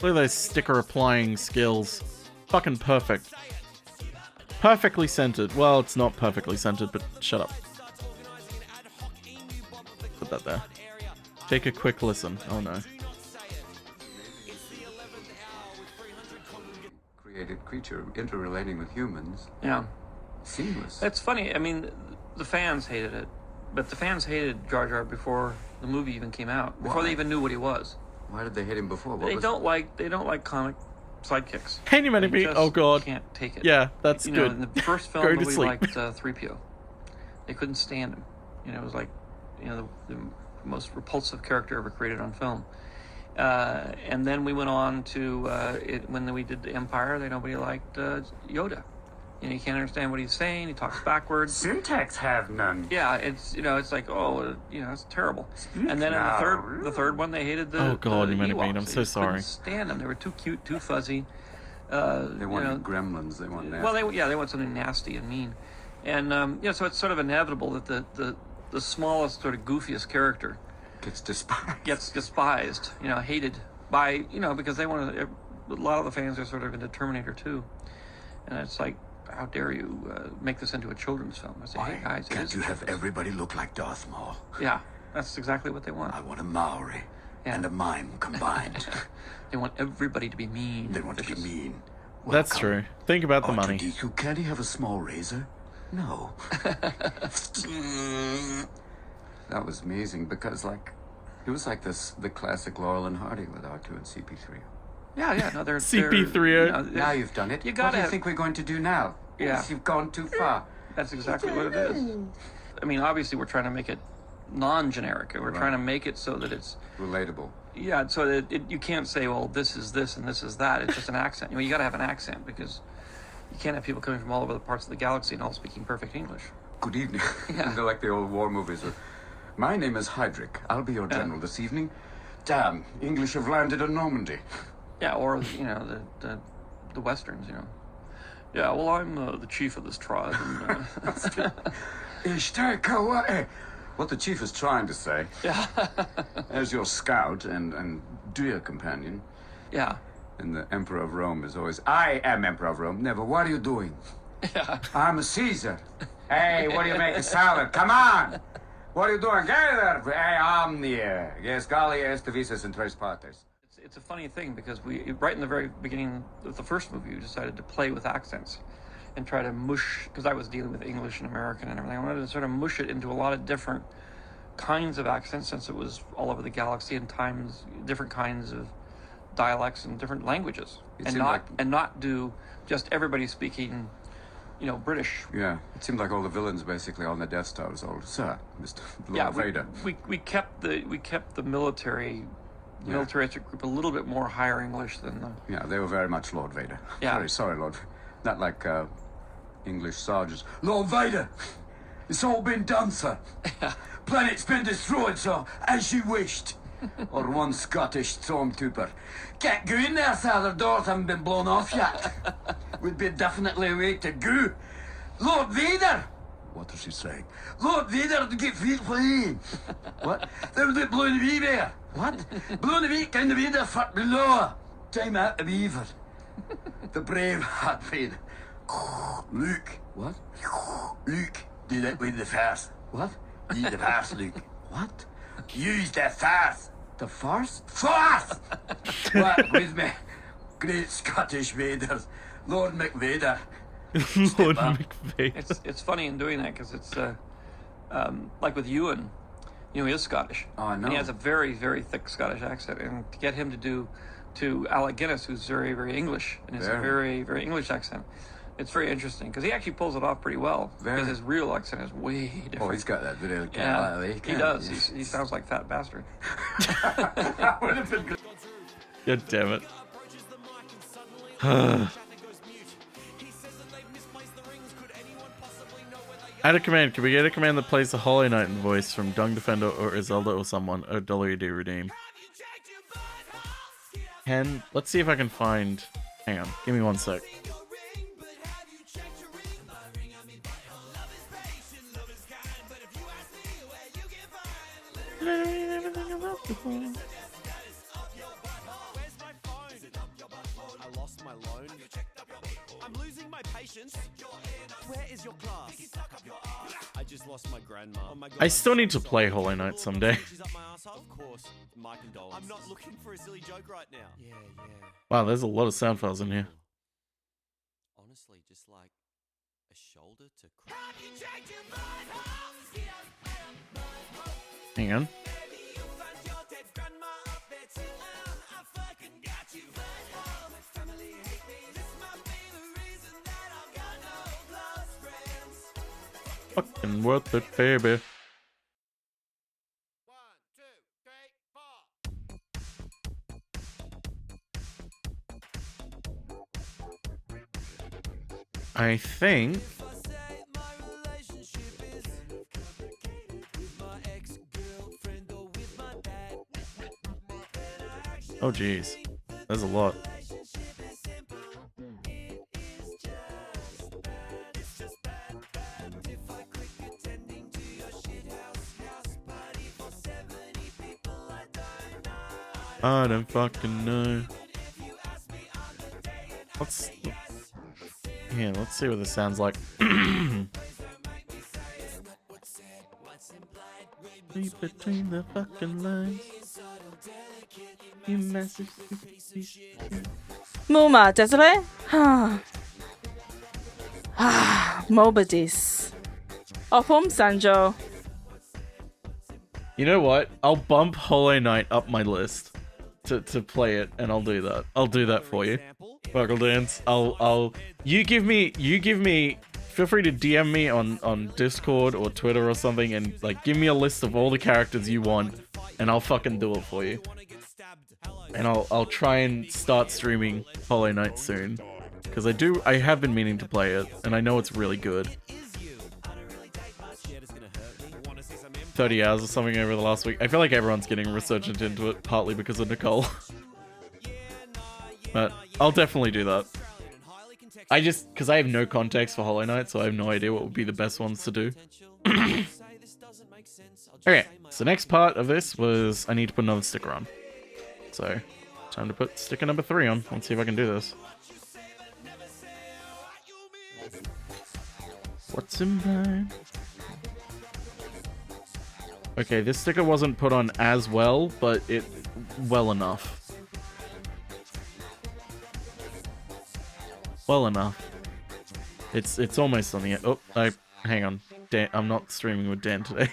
Look at those sticker applying skills. Fucking perfect. Perfectly centered. Well, it's not perfectly centered, but shut up. Put that there. Take a quick listen. Oh no. Created creature interrelating with humans. Yeah. Seamless. It's funny. I mean, the fans hated it, but the fans hated Jar Jar before the movie even came out. Before they even knew what he was. Why did they hate him before? They don't like comic sidekicks. Can you imagine me? Oh god. Can't take it. Yeah, that's you good. Know, in the first film, nobody liked 3PO. They couldn't stand him. You know, it was like, you know, the most repulsive character ever created on film. And then we went on to when we did the Empire. Nobody liked Yoda. You know, you can't understand what he's saying. He talks backwards. Syntax have none. Yeah, it's it's like it's terrible. And then in the third one, they hated the. Oh god, you meant Ewoks. I'm so sorry. Couldn't stand them. They were too cute, too fuzzy. They wanted gremlins. They want nasty. Well, they want something nasty and mean, and so it's sort of inevitable that the smallest, sort of goofiest character gets despised. Hated by because they want to. A lot of the fans are sort of into Terminator 2, and it's like, how dare you make this into a children's film? I say, hey guys, can't you have everybody look like Darth Maul? Yeah, that's exactly what they want. I want a Maori and a mime combined. They want everybody to be mean. They want to be mean. That's true. Think about the money. R2-D2, can't he have a small razor? No. That was amazing because, it was like the classic Laurel and Hardy with R2 and CP3. Yeah, no, they're CP3. Now you've done it. What do you think we're going to do now? Yeah, you've gone too far. That's exactly what it is. I mean, obviously, we're trying to make it non-generic. We're trying to make it so that it's relatable. Yeah, so you can't say, well, this is this and this is that. It's just an accent. You got to have an accent because you can't have people coming from all over the parts of the galaxy and all speaking perfect English. Good evening. Yeah. They're like the old war movies. My name is Hydrick. I'll be your general this evening. Damn, English have landed in Normandy. Yeah, or, the Westerns, Yeah, well, I'm the chief of this tribe. And, What the chief is trying to say, as your scout and dear companion, and the Emperor of Rome is always, I am Emperor of Rome, never, what are you doing? I'm a Caesar. Hey, what are you making salad? Come on! What are you doing? Get there! Hey, omnia. Yes, Gallia est vices in tres partes. It's a funny thing because right in the very beginning of the first movie, we decided to play with accents and try to mush, because I was dealing with English and American and everything. I wanted to sort of mush it into a lot of different kinds of accents since it was all over the galaxy and times, different kinds of dialects and different languages. And not do just everybody speaking, British. Yeah, it seemed like all the villains basically on the Death Star was all, Sir, Mr. Lord Vader. We kept the militaristic group a little bit more higher English than the... Yeah, they were very much Lord Vader. Yeah. Very sorry, Lord. Not like English sergeants. Lord Vader, it's all been done, sir. Planet's been destroyed, sir, as you wished. Or one Scottish stormtrooper. Can't go in there, sir. The doors haven't been blown off yet. Would be definitely a way to go. Lord Vader! What is she saying? Lord Vader to get feet clean. What? They were blowing the wee bear. What? Blowing the wee kind of Vader for below. Time out the beaver. The brave hat Vader. Luke. What? Luke, do that with the farce. What? Use the farce, Luke. What? Use the farce. The farce? Farce! What with me? Great Scottish Vaders. Lord McVader. Lord McVader. It's funny in doing that because it's like with Ewan, he is Scottish. Oh, I know. And he has a very, very thick Scottish accent. And to get him to do to Alec Guinness, who's very, very English, and it's a very, very English accent, it's very interesting because he actually pulls it off pretty well. Because his real accent is way different. Oh, he's got that video. He does. He sounds like Fat Bastard. Would have been good. God damn it. Add a command. Can we get a command that plays the Hollow Knight voice from Dung Defender or Iselda or someone? $1 redeem. Let's see if I can find... Hang on. Give me 1 sec. I lost my loan. I'm losing my patience. Where is your class? I just lost my grandma. Oh my God, I still need to play Hollow Knight someday. She's up my asshole? Of course. My condolences. I'm not looking for a silly joke right now. Yeah. Wow, there's a lot of sound files in here. Honestly, just like a shoulder to cry. Hang on. Fucking worth it, baby. I think... Oh jeez, there's a lot. I don't fucking know. Let's see what this sounds like. Read between the fucking lines. You massive Muma, désolé. Mobadis. Of whom, Sanjo? You know what? I'll bump Hollow Knight up my list to play it, and I'll do that. I'll do that for you. Buckle Dance. You give me. Feel free to DM me on Discord or Twitter or something, and like give me a list of all the characters you want, and I'll fucking do it for you. And I'll try and start streaming Hollow Knight soon. Because I have been meaning to play it, and I know it's really good. 30 hours or something over the last week. I feel like everyone's getting resurgent into it, partly because of Nicole. But I'll definitely do that. Because I have no context for Hollow Knight, so I have no idea what would be the best ones to do. Okay, so next part of this was I need to put another sticker on. So, time to put sticker number 3 on. Let's see if I can do this. What's in mine? Okay, this sticker wasn't put on as well, but it well enough. Well enough. It's almost on the end. Oh, hang on. Dan, I'm not streaming with Dan today.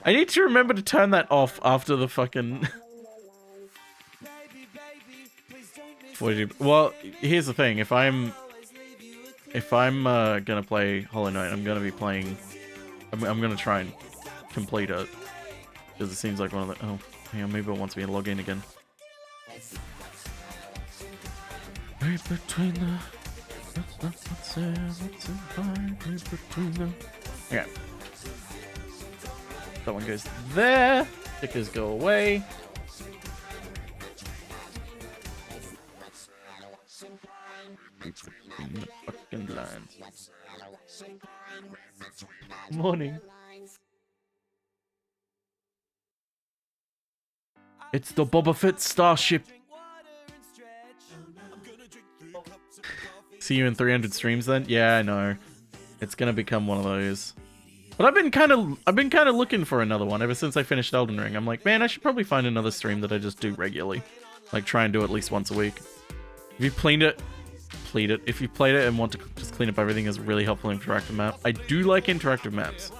I need to remember to turn that off after the fucking... Well, here's the thing. If I'm gonna play Hollow Knight, I'm gonna be playing... I'm gonna try and complete it. Because it seems like one of the... Oh, hang on, maybe it wants me to log in again. Right between the... What's in between the... Okay. That one goes there. Stickers go away. The fucking lines. Morning. It's the Boba Fett Starship. See you in 300 streams then? Yeah, I know. It's gonna become one of those. But I've been kind of looking for another one ever since I finished Elden Ring. I'm like, man, I should probably find another stream that I just do regularly. Like try and do at least once a week. If you cleaned it, if you played it and want to just clean up everything, is a really helpful interactive map. I do like interactive maps.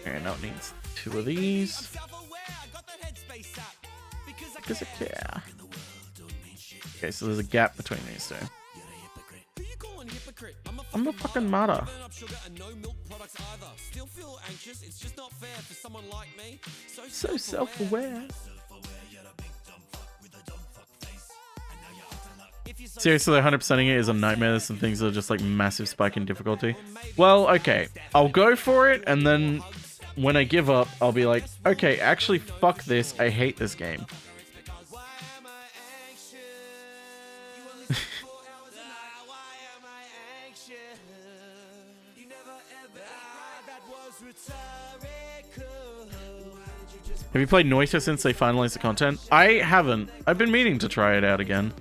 And now it needs 2 of these. Because I care. Okay, so there's a gap between these two. I'm the fucking mother. So self-aware. Seriously, 100%ing it is a nightmare. There's some things that are just like massive spike in difficulty. Well, okay. I'll go for it, and then when I give up, I'll be like, okay, actually, fuck this. I hate this game. Have you played Noita since they finalized the content? I haven't. I've been meaning to try it out again.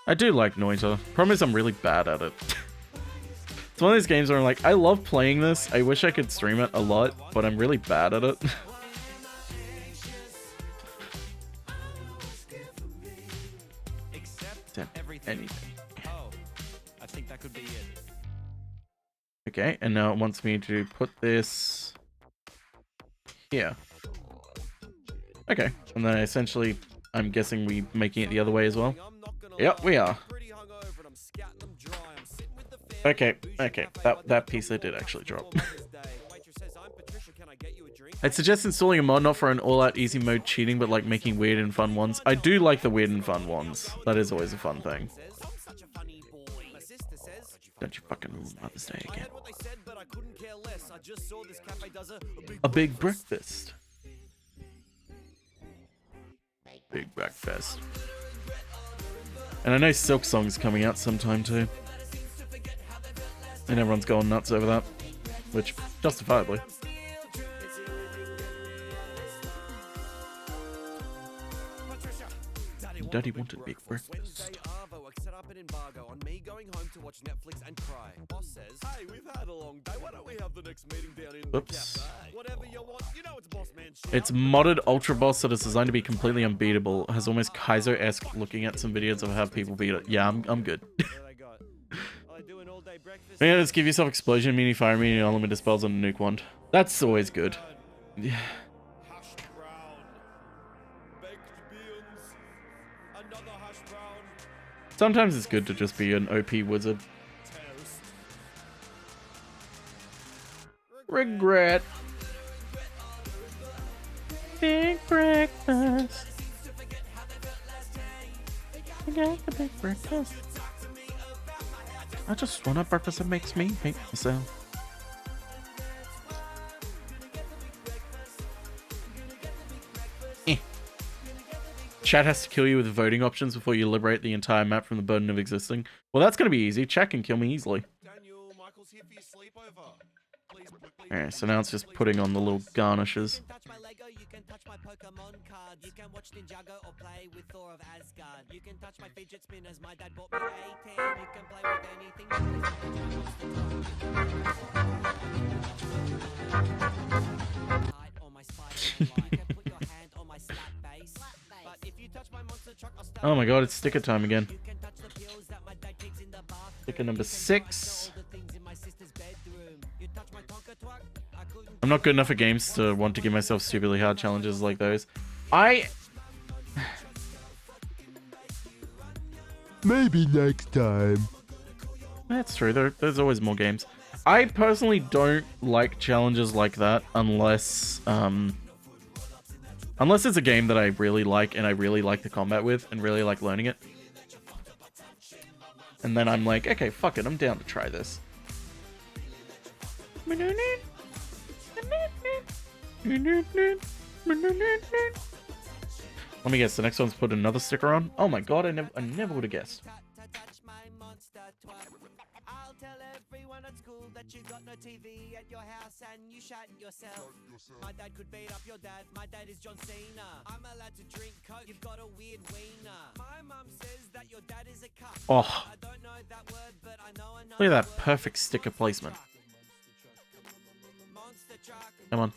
I do like Noita. Problem is I'm really bad at it. It's one of those games where I'm like, I love playing this. I wish I could stream it a lot, but I'm really bad at it. Anything. I think that could be it. Okay, and now it wants me to put this here. Okay, and then essentially, I'm guessing we're making it the other way as well. Yep, we are. Okay, that piece I did actually drop. I'd suggest installing a mod not for an all-out easy mode cheating, but like making weird and fun ones. I do like the weird and fun ones. That is always a fun thing. Don't you fucking ruin Mother's Day again. A big breakfast. Big breakfast. And I know Silk Song's coming out sometime too. And everyone's going nuts over that. Which, justifiably. Daddy wanted big breakfast. Oops. It's modded Ultra Boss that is designed to be completely unbeatable. Has almost Kaizo-esque looking at some videos of how people beat it. Yeah, I'm good. Yeah, just give yourself explosion, mini fire, mini unlimited spells, and a nuke wand. That's always good. Yeah. Sometimes it's good to just be an OP wizard. Regret. Big breakfast. I got the big breakfast. I just want a breakfast that makes me hate myself. Chat has to kill you with voting options before you liberate the entire map from the burden of existing. Well, that's going to be easy. Chat can kill me easily. Alright, so now it's just putting on the little garnishes. Oh my god, it's sticker time again. Sticker number 6. I'm not good enough at games to want to give myself stupidly hard challenges like those. Maybe next time. That's true, there's always more games. I personally don't like challenges like that unless it's a game that I really like and I really like the combat with and really like learning it. And then I'm like, okay, fuck it, I'm down to try this. Let me guess, the next one's put another sticker on? Oh my god, I never would have guessed. That you got no TV at your house and you shut yourself. My dad could beat up your dad. My dad is John Cena. I'm allowed to drink Coke. You've got a weird wiener. My mum says that your dad is a cup. Oh. I don't know that word, but I know another. Look at that perfect sticker placement. Come on.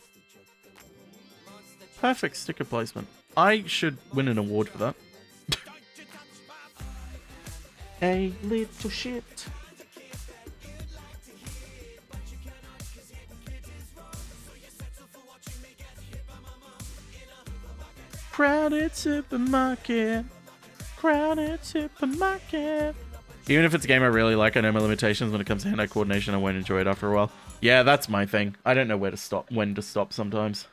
Perfect sticker placement. I should win an award for that. Hey, little shit. Crowded supermarket. Crowded supermarket. Even if it's a game I really like, I know my limitations when it comes to hand-eye coordination. I won't enjoy it after a while. Yeah, that's my thing. I don't know when to stop sometimes.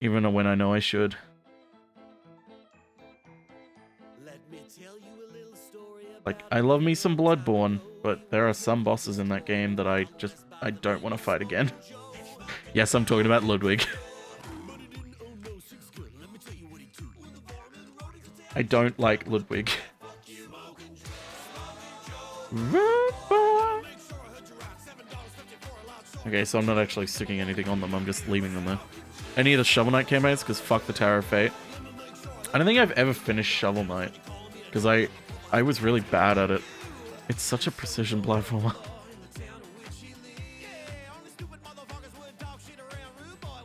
Even when I know I should. Like, I love me some Bloodborne, but there are some bosses in that game that I don't want to fight again. Yes, I'm talking about Ludwig. I don't like Ludwig. Okay, so I'm not actually sticking anything on them, I'm just leaving them there. Any of the Shovel Knight campaigns, because fuck the Tower of Fate. I don't think I've ever finished Shovel Knight, because I was really bad at it. It's such a precision platformer.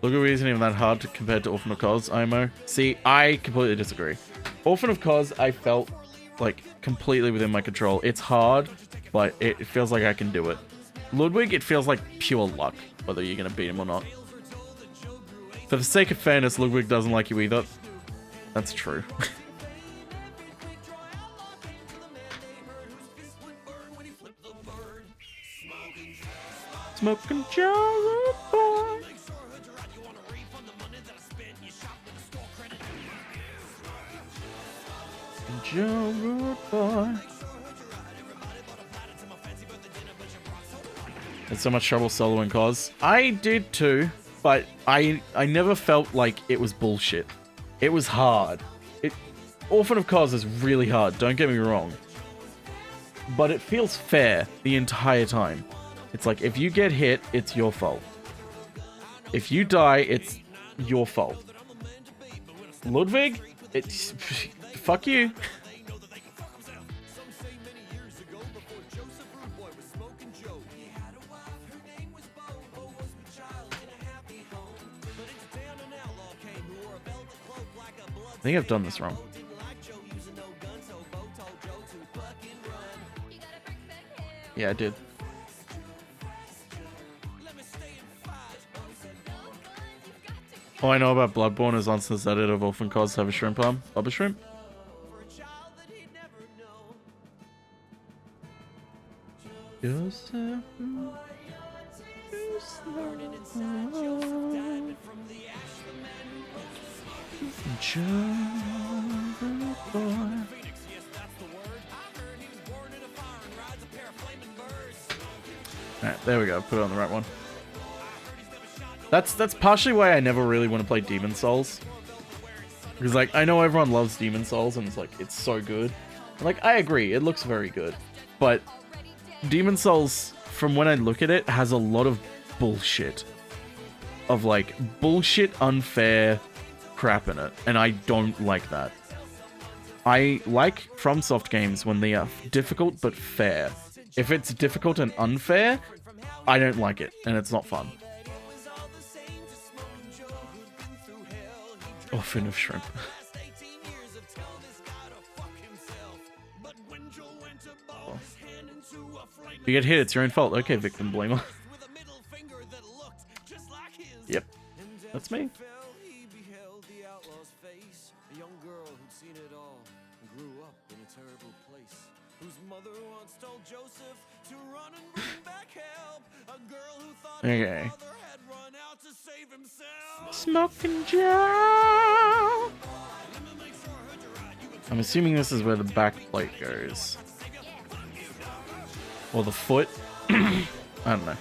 Ludwig isn't even that hard compared to Orphan of Cos, IMO. See, I completely disagree. Orphan of Cos, I felt like completely within my control. It's hard, but it feels like I can do it. Ludwig, it feels like pure luck, whether you're going to beat him or not. For the sake of fairness, Ludwig doesn't like you either. That's true. Smoking Joe boy. Joe boy. Had so much trouble soloing Cos. I did too, but I never felt like it was bullshit. It was hard. Orphan of Cos is really hard, don't get me wrong. But it feels fair the entire time. It's like, if you get hit, it's your fault. If you die, it's your fault. Ludwig, it's... fuck you. I think I've done this wrong. Yeah, I did. All I know about Bloodborne is once this edit of Orphan Cos have a shrimp arm. Bubba shrimp? Alright, there we go. Put it on the right one. That's partially why I never really want to play Demon Souls. Because, like, I know everyone loves Demon Souls, and it's like, it's so good. Like, I agree, it looks very good. But Demon Souls, from when I look at it, has a lot of bullshit. Of, like, bullshit, unfair crap in it. And I don't like that. I like FromSoft games when they are difficult but fair. If it's difficult and unfair, I don't like it, and it's not fun. Oh, fin of shrimp. Oh. You get hit, it's your own fault. Okay, victim blamer. Yep, that's me. Okay. Smoking Joe. I'm assuming this is where the back plate goes. Or the foot. I don't know.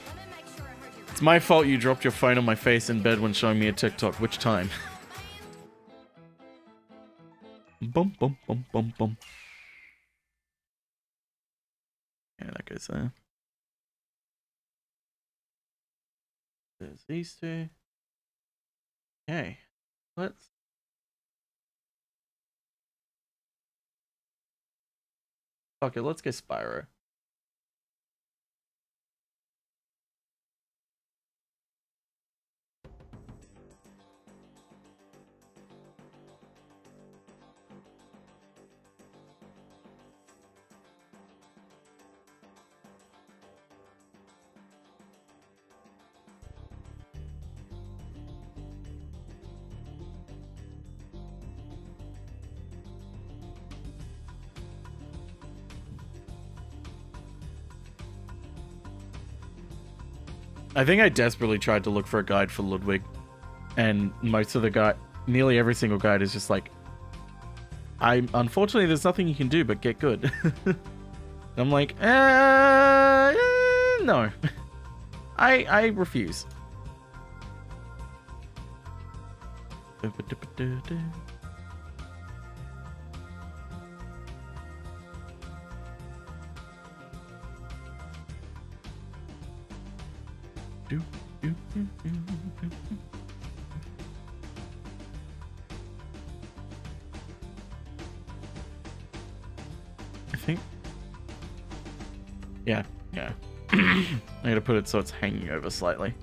It's my fault you dropped your phone on my face in bed when showing me a TikTok. Which time? Bum bum bum bum bum. Yeah, that goes there. There's these two. Okay, let's. Okay, let's get Spyro. I think I desperately tried to look for a guide for Ludwig, and most of the guide, nearly every single guide is just like, unfortunately there's nothing you can do but get good. I'm like, no. I refuse. I think. Yeah. I gotta put it so it's hanging over slightly.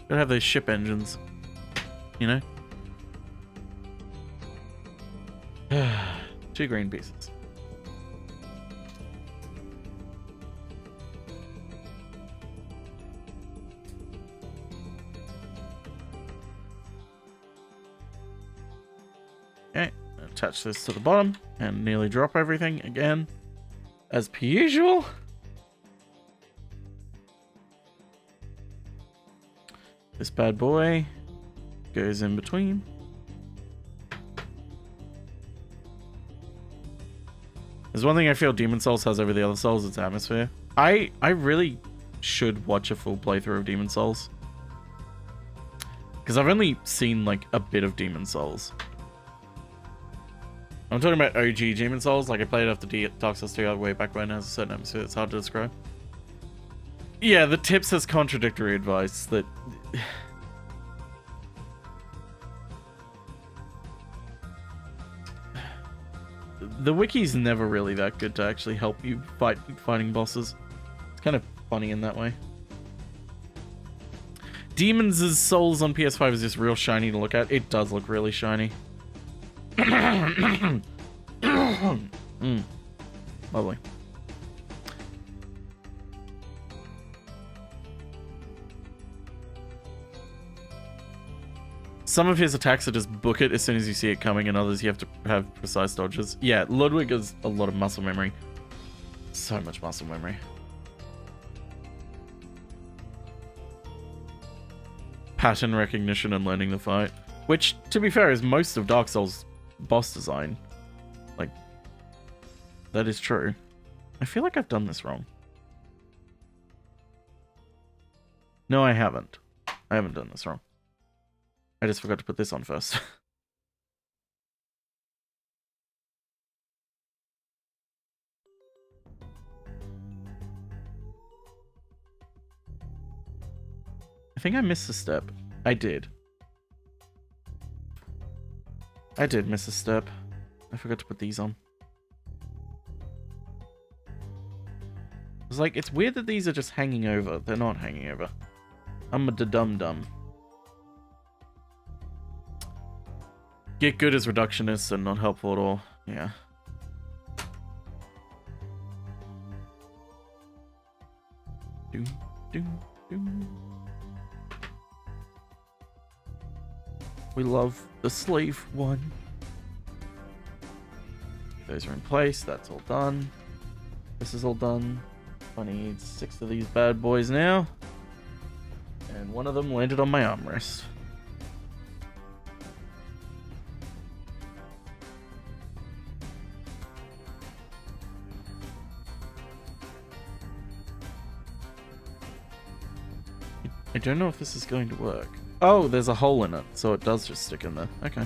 Gotta have those ship engines, you know? 2 green pieces. Okay, attach this to the bottom and nearly drop everything again, as per usual. This bad boy goes in between. There's one thing I feel Demon Souls has over the other Souls, it's atmosphere. I really should watch a full playthrough of Demon Souls. Because I've only seen like a bit of Demon Souls. I'm talking about OG Demon Souls, like I played after Dark Souls 2 way back when, has a certain atmosphere that's hard to describe. Yeah, the tips has contradictory advice that... The wiki's never really that good to actually help you fighting bosses. It's kind of funny in that way. Demons' Souls on PS5 is just real shiny to look at. It does look really shiny. Lovely. some of his attacks are just book it as soon as you see it coming, and others you have to have precise dodges. Yeah, Ludwig has a lot of muscle memory. So much muscle memory. Pattern recognition and learning the fight. Which, to be fair, is most of Dark Souls boss design. Like, that is true. I feel like I've done this wrong. No, I haven't. I haven't done this wrong. I just forgot to put this on first. I think I missed a step. I did. I did miss a step. I forgot to put these on. It's like, it's weird that these are just hanging over. They're not hanging over. I'm a dum-dum. Get good as reductionists and not helpful at all. Yeah. Doom, doom, doom. We love the slave one. Those are in place. That's all done. This is all done. I need 6 of these bad boys now. And one of them landed on my armrest. I don't know if this is going to work. Oh, there's a hole in it, so it does just stick in there. Okay.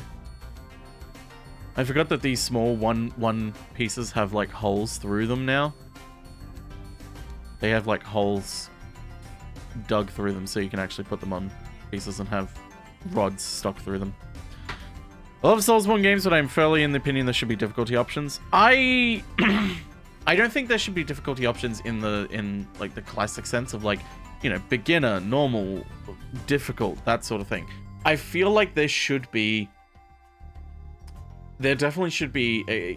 I forgot that these small one pieces have like holes through them now. They have like holes dug through them, so you can actually put them on pieces and have rods stuck through them. I love Soulsborne games, but I'm fairly in the opinion there should be difficulty options. I don't think there should be difficulty options in like the classic sense of like, you know, beginner, normal, difficult, that sort of thing. I feel like there definitely should be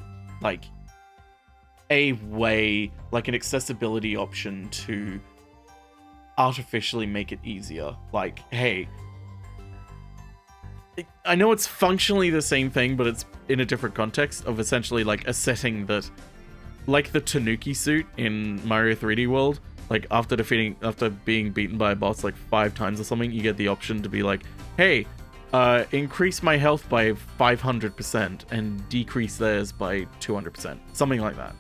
a way, like an accessibility option to artificially make it easier. Like, hey, I know it's functionally the same thing, but it's in a different context of essentially like a setting that, like the Tanuki suit in Mario 3D World, like after being beaten by a boss like 5 times or something, you get the option to be like, hey, increase my health by 500% and decrease theirs by 200%. Something like that.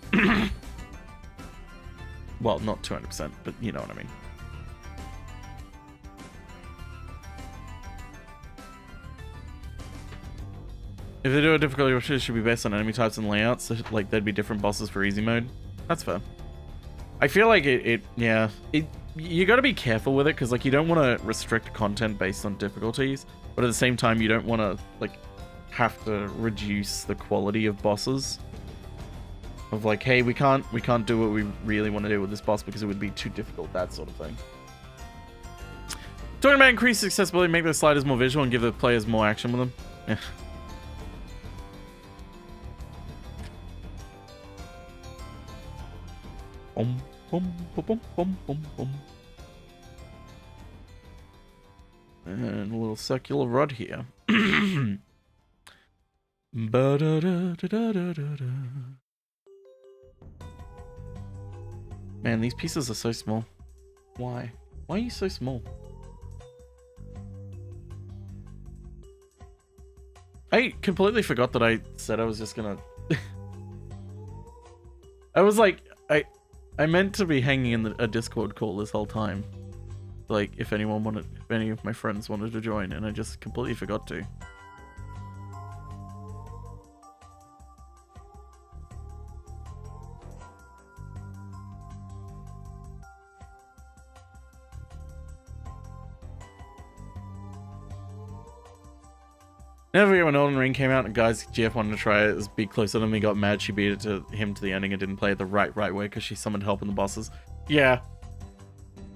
Well, not 200%, but you know what I mean. If they do a difficulty option, it should be based on enemy types and layouts. So, like, there'd be different bosses for easy mode. That's fair. I feel like you gotta be careful with it, because, like, you don't want to restrict content based on difficulties, but at the same time, you don't want to, like, have to reduce the quality of bosses. Of, like, hey, we can't do what we really want to do with this boss because it would be too difficult, that sort of thing. Talking about increased accessibility, make the sliders more visual and give the players more action with them. Yeah. Boom, boom, boom, boom, boom, boom. And a little circular rod here. Man, these pieces are so small. Why? Why are you so small? I completely forgot that I said I was just gonna... I was like, I meant to be hanging in a Discord call this whole time. Like, if any of my friends wanted to join, and I just completely forgot to. Never forget when Elden Ring came out and guys, GF wanted to try it, be closer to me, got mad, she beat it to him to the ending and didn't play it the right way because she summoned help in the bosses. Yeah.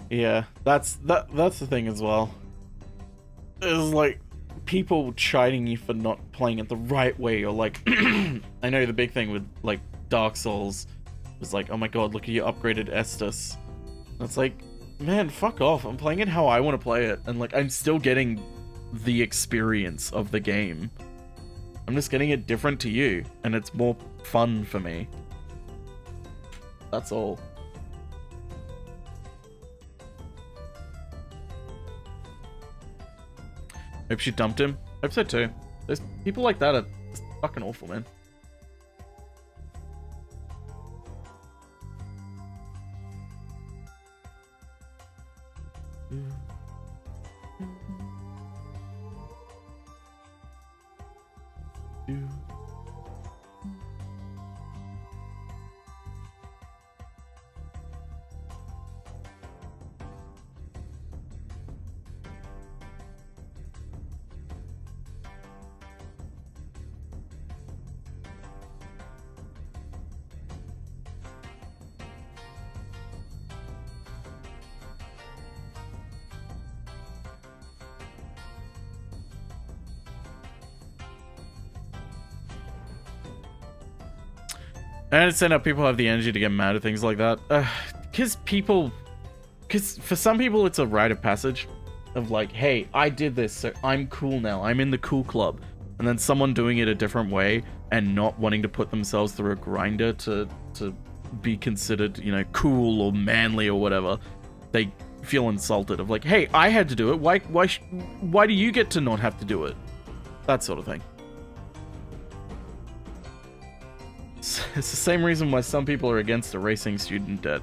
Yeah, that's the thing as well. It's like people chiding you for not playing it the right way, or like I know the big thing with like Dark Souls was like, oh my god, look at your upgraded Estus. And it's like, man, fuck off. I'm playing it how I want to play it, and like I'm still getting the experience of the game. I'm just getting it different to you, and it's more fun for me. That's all. Hope she dumped him. Hope so too. Those people like that are just fucking awful, man. I understand how people have the energy to get mad at things like that. Because for some people it's a rite of passage of like, hey, I did this, so I'm cool now. I'm in the cool club. And then someone doing it a different way and not wanting to put themselves through a grinder to be considered, you know, cool or manly or whatever. They feel insulted of like, hey, I had to do it. Why do you get to not have to do it? That sort of thing. It's the same reason why some people are against erasing student debt.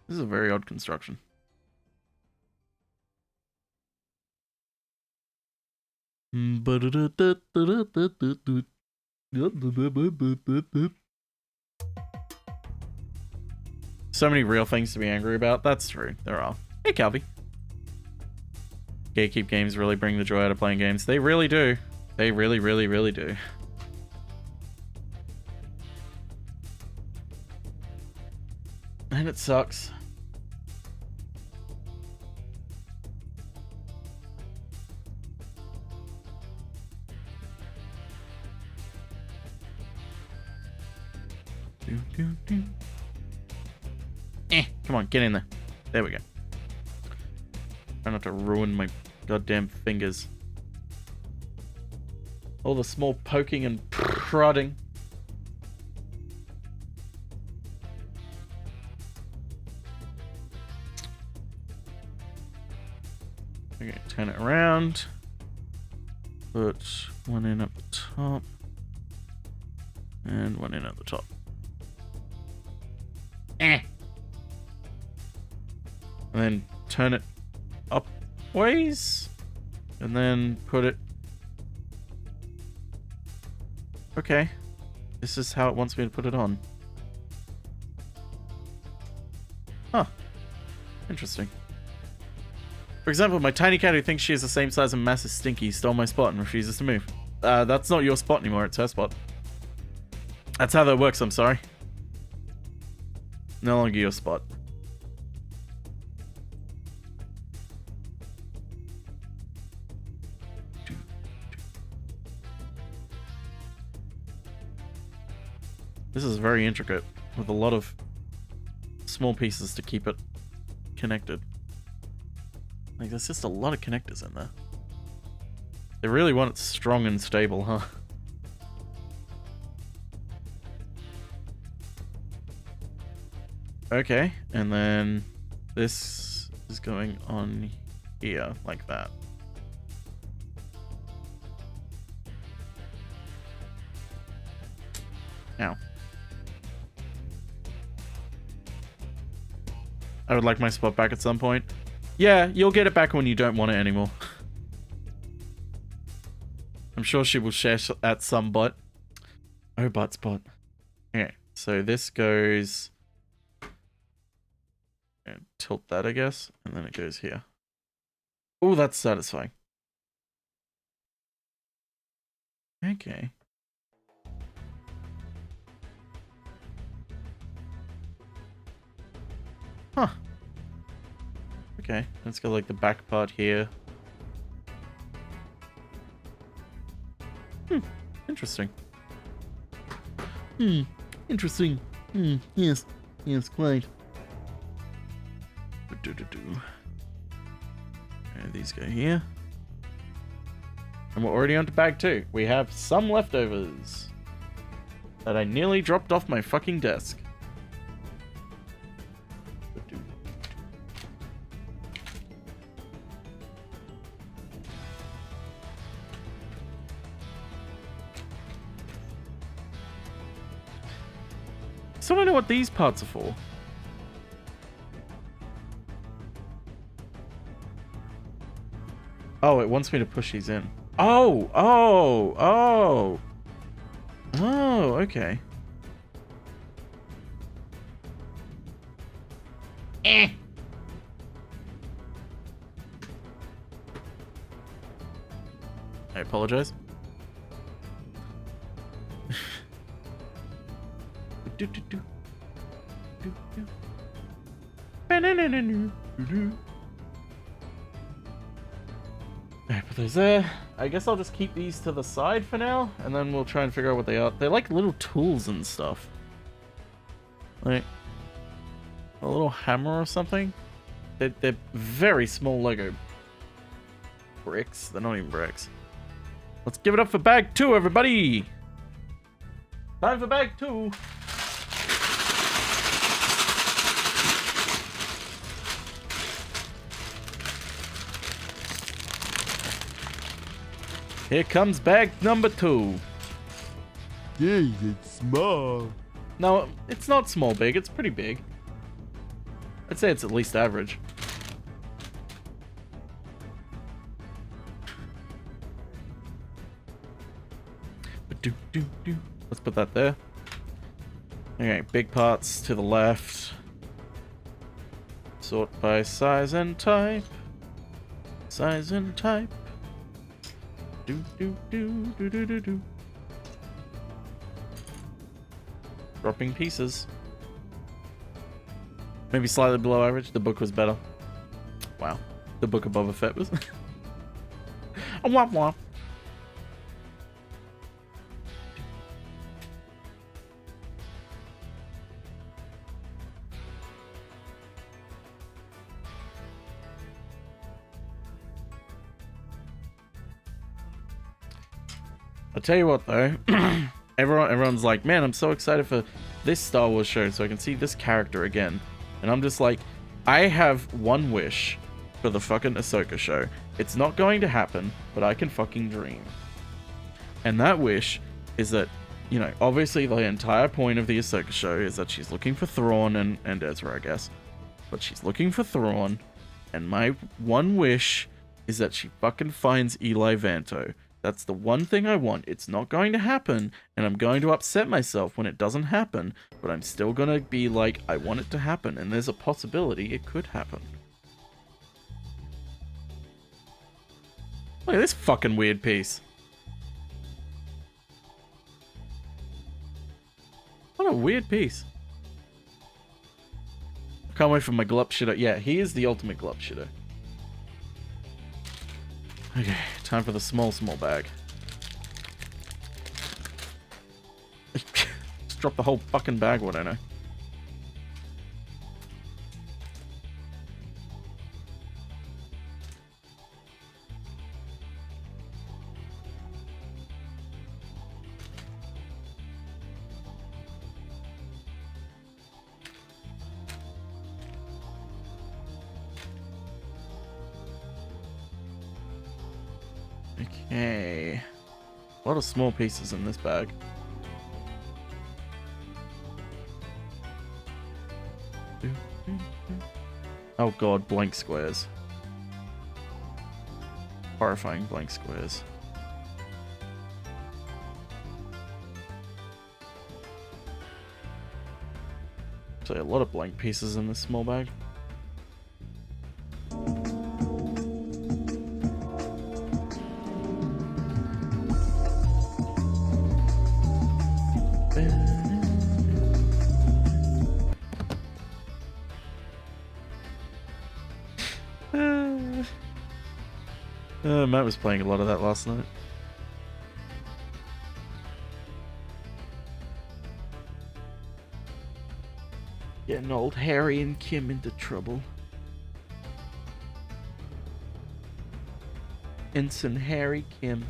This is a very odd construction. So many real things to be angry about. That's true. There are. Hey, Calvi. Gatekeep games really bring the joy out of playing games. They really do. They really, really, really do. And it sucks. Come on, get in there. There we go. Try not to ruin my goddamn fingers. All the small poking and prodding. Okay, turn it around. Put one in at the top. And one in at the top. And then turn it upways. And then put it... Okay. This is how it wants me to put it on. Huh. Interesting. For example, my tiny cat who thinks she is the same size as massive Stinky stole my spot and refuses to move. That's not your spot anymore, it's her spot. That's how that works, I'm sorry. No longer your spot. This is very intricate, with a lot of small pieces to keep it connected. Like, there's just a lot of connectors in there. They really want it strong and stable, huh? Okay, and then this is going on here, like that. Ow. I would like my spot back at some point. Yeah, you'll get it back when you don't want it anymore. I'm sure she will share at some butt. Oh, butt spot. Okay, so this goes... And tilt that, I guess. And then it goes here. Oh, that's satisfying. Okay. Huh. Okay, let's go like the back part here. Interesting. Interesting. Yes. Yes, quite. And these go here. And we're already on to bag 2. We have some leftovers that I nearly dropped off my fucking desk. So I don't know what these parts are for. Oh, it wants me to push these in. Oh, okay. I apologize. Alright, put those there. I guess I'll just keep these to the side for now, and then we'll try and figure out what they are. They're like little tools and stuff. Like a little hammer or something. They're very small Lego bricks. They're not even bricks. Let's give it up for bag 2, everybody! Time for bag 2! Here comes bag number 2. Yeah, it's small. No, it's not small big, it's pretty big. I'd say it's at least average. Let's put that there. Okay, big parts to the left. Sort by size and type. Size and type. Dropping pieces. Maybe slightly below average. The book was better. Wow. The book of Boba Fett was. A womp womp. I'll tell you what though, everyone's like, man, I'm so excited for this Star Wars show so I can see this character again. And I'm just like, I have one wish for the fucking Ahsoka show. It's not going to happen, but I can fucking dream. And that wish is that, you know, obviously the entire point of the Ahsoka show is that she's looking for Thrawn and Ezra, I guess. But she's looking for Thrawn, and my one wish is that she fucking finds Eli Vanto. That's the one thing I want. It's not going to happen, and I'm going to upset myself when it doesn't happen, but I'm still going to be like, I want it to happen, and there's a possibility it could happen. Look at this fucking weird piece. What a weird piece. I can't wait for my glup shitter. Yeah, he is the ultimate glup shitter. Okay, time for the small bag. Just drop the whole fucking bag, what I know. Okay. A lot of small pieces in this bag. Oh god, blank squares. Horrifying blank squares. So a lot of blank pieces in this small bag. Matt was playing a lot of that last night. Getting old Harry and Kim into trouble. Ensign Harry Kim.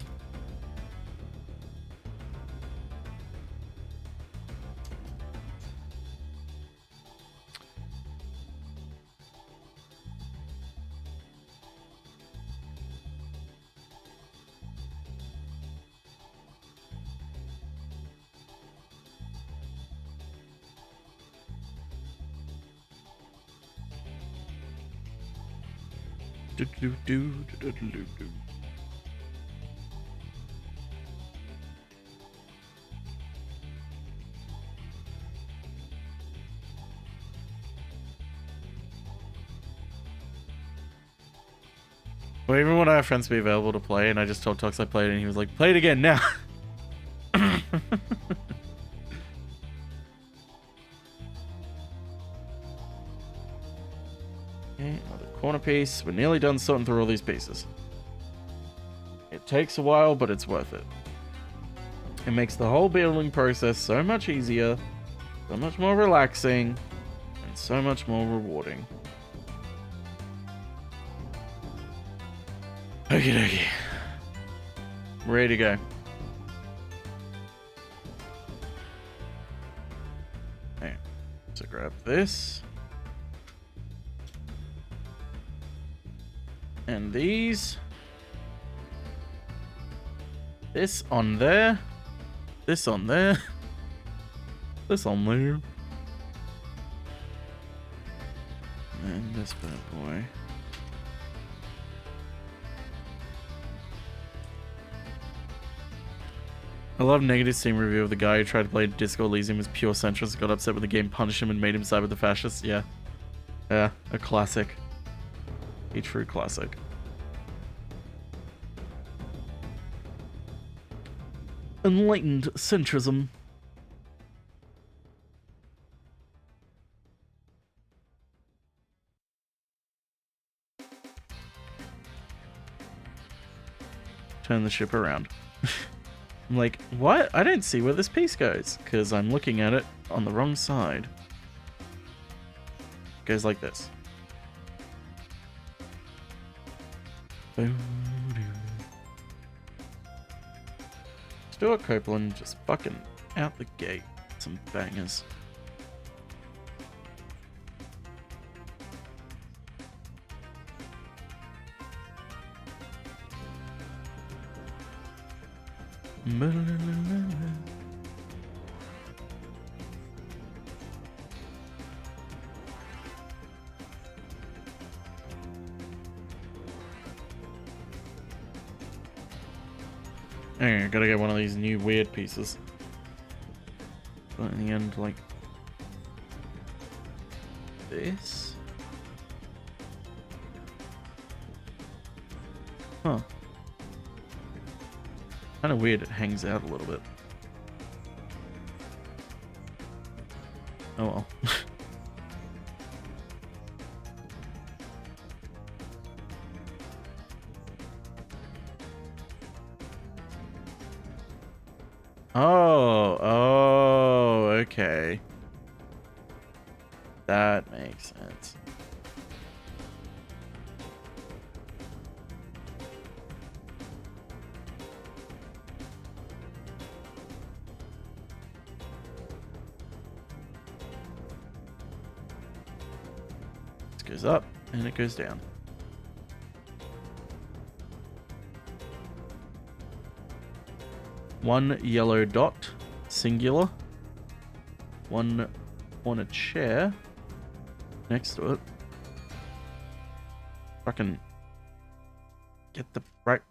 Well, even when I have friends to be available to play, and I just told Tux I played it, and he was like, "Play it again now." Okay, another corner piece. We're nearly done sorting through all these pieces. It takes a while, but it's worth it. It makes the whole building process so much easier, so much more relaxing, and so much more rewarding. Okie dokie. Ready to go. Okay, so grab this. And these. This on there. This on there. This on there. And this bad boy. I love negative Steam review of the guy who tried to play Disco Elysium as pure centrist, got upset with the game, punished him, and made him side with the fascists. Yeah. Yeah, a classic. A true classic. Enlightened centrism. Turn the ship around. I'm like, what? I don't see where this piece goes, because I'm looking at it on the wrong side. It goes like this. Stuart Copeland just fucking out the gate. Some bangers. Anyway, I gotta get one of these new weird pieces. But in the end, like this. Huh. Kind of weird, it hangs out a little bit. Oh well. Oh, okay. That makes sense. This goes up and it goes down. One yellow dot, singular. One on a chair next to it. Fucking get the right.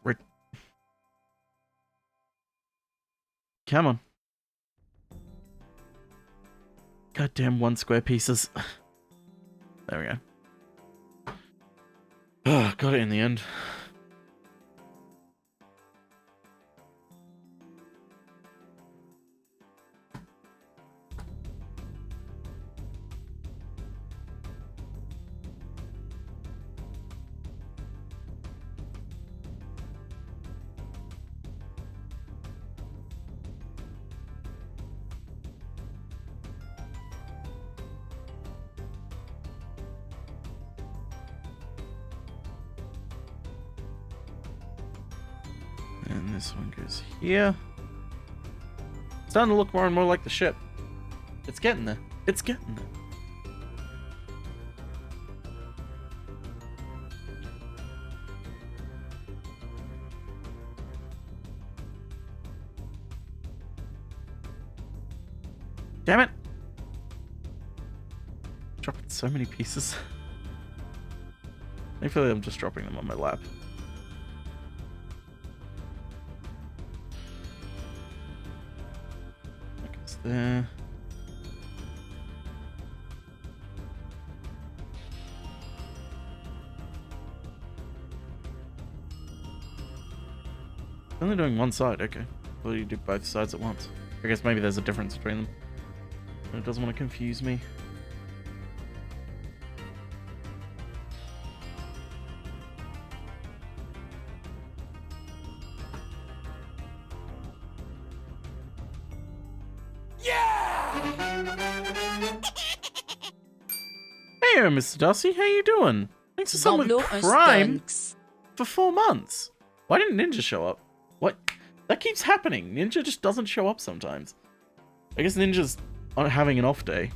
Come on. Goddamn 1 square pieces. There we go. Oh, got it in the end. This one goes here. It's starting to look more and more like the ship. It's getting there. It's getting there. Damn it! Dropping so many pieces. Thankfully, I'm just dropping them on my lap. That goes there. Only doing one side, okay. Well, you do both sides at once. I guess maybe there's a difference between them. It doesn't want to confuse me. Hey, Mr. Darcy, how you doing? Thanks for some with Prime for 4 months. Why didn't Ninja show up? What? That keeps happening. Ninja just doesn't show up sometimes. I guess Ninja's having an off day.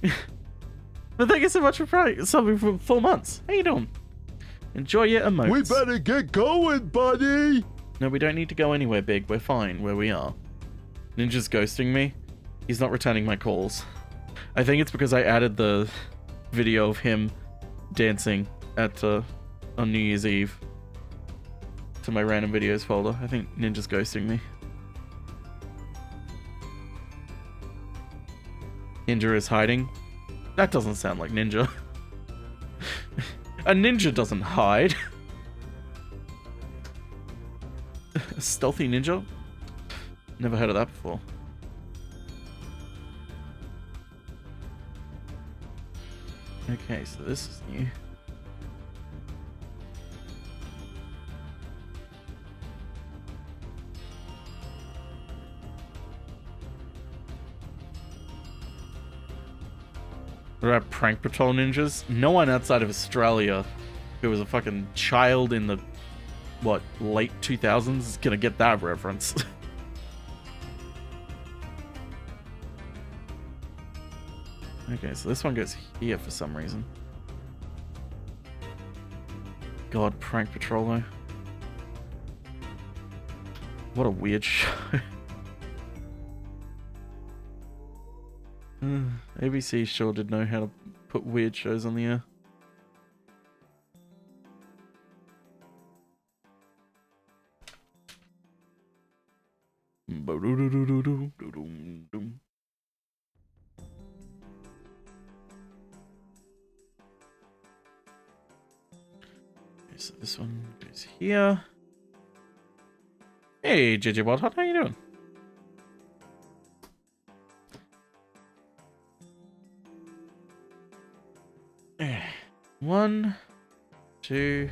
But thank you so much for subbing for 4 months. How you doing? Enjoy your emotes. We better get going, buddy! No, we don't need to go anywhere big. We're fine where we are. Ninja's ghosting me. He's not returning my calls. I think it's because I added the video of him dancing at on New Year's Eve to my random videos folder. I think Ninja's ghosting me. Ninja is hiding. That doesn't sound like Ninja. A ninja doesn't hide. A stealthy ninja? Never heard of that before. Okay, so this is new. What about prank patrol ninjas? No one outside of Australia who was a fucking child in the, what, late 2000s is gonna get that reference. Okay, so this one goes here for some reason. God, prank patrol though. What a weird show. ABC sure did know how to put weird shows on the air. Okay, so this one goes here. Hey, JJ Wildhot, how you doing? One, 2,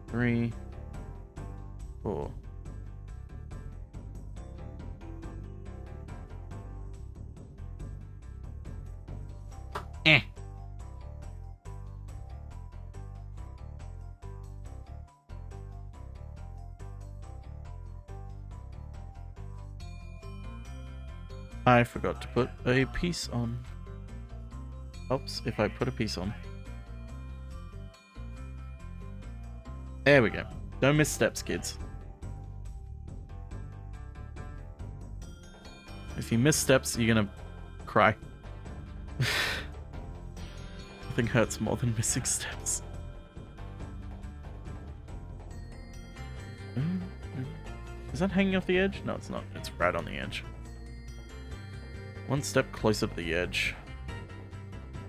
3, 4. I forgot to put a piece on. Helps if I put a piece on. There we go. Don't miss steps, kids. If you miss steps, you're gonna cry. Nothing hurts more than missing steps. Is that hanging off the edge? No, it's not. It's right on the edge. One step closer to the edge.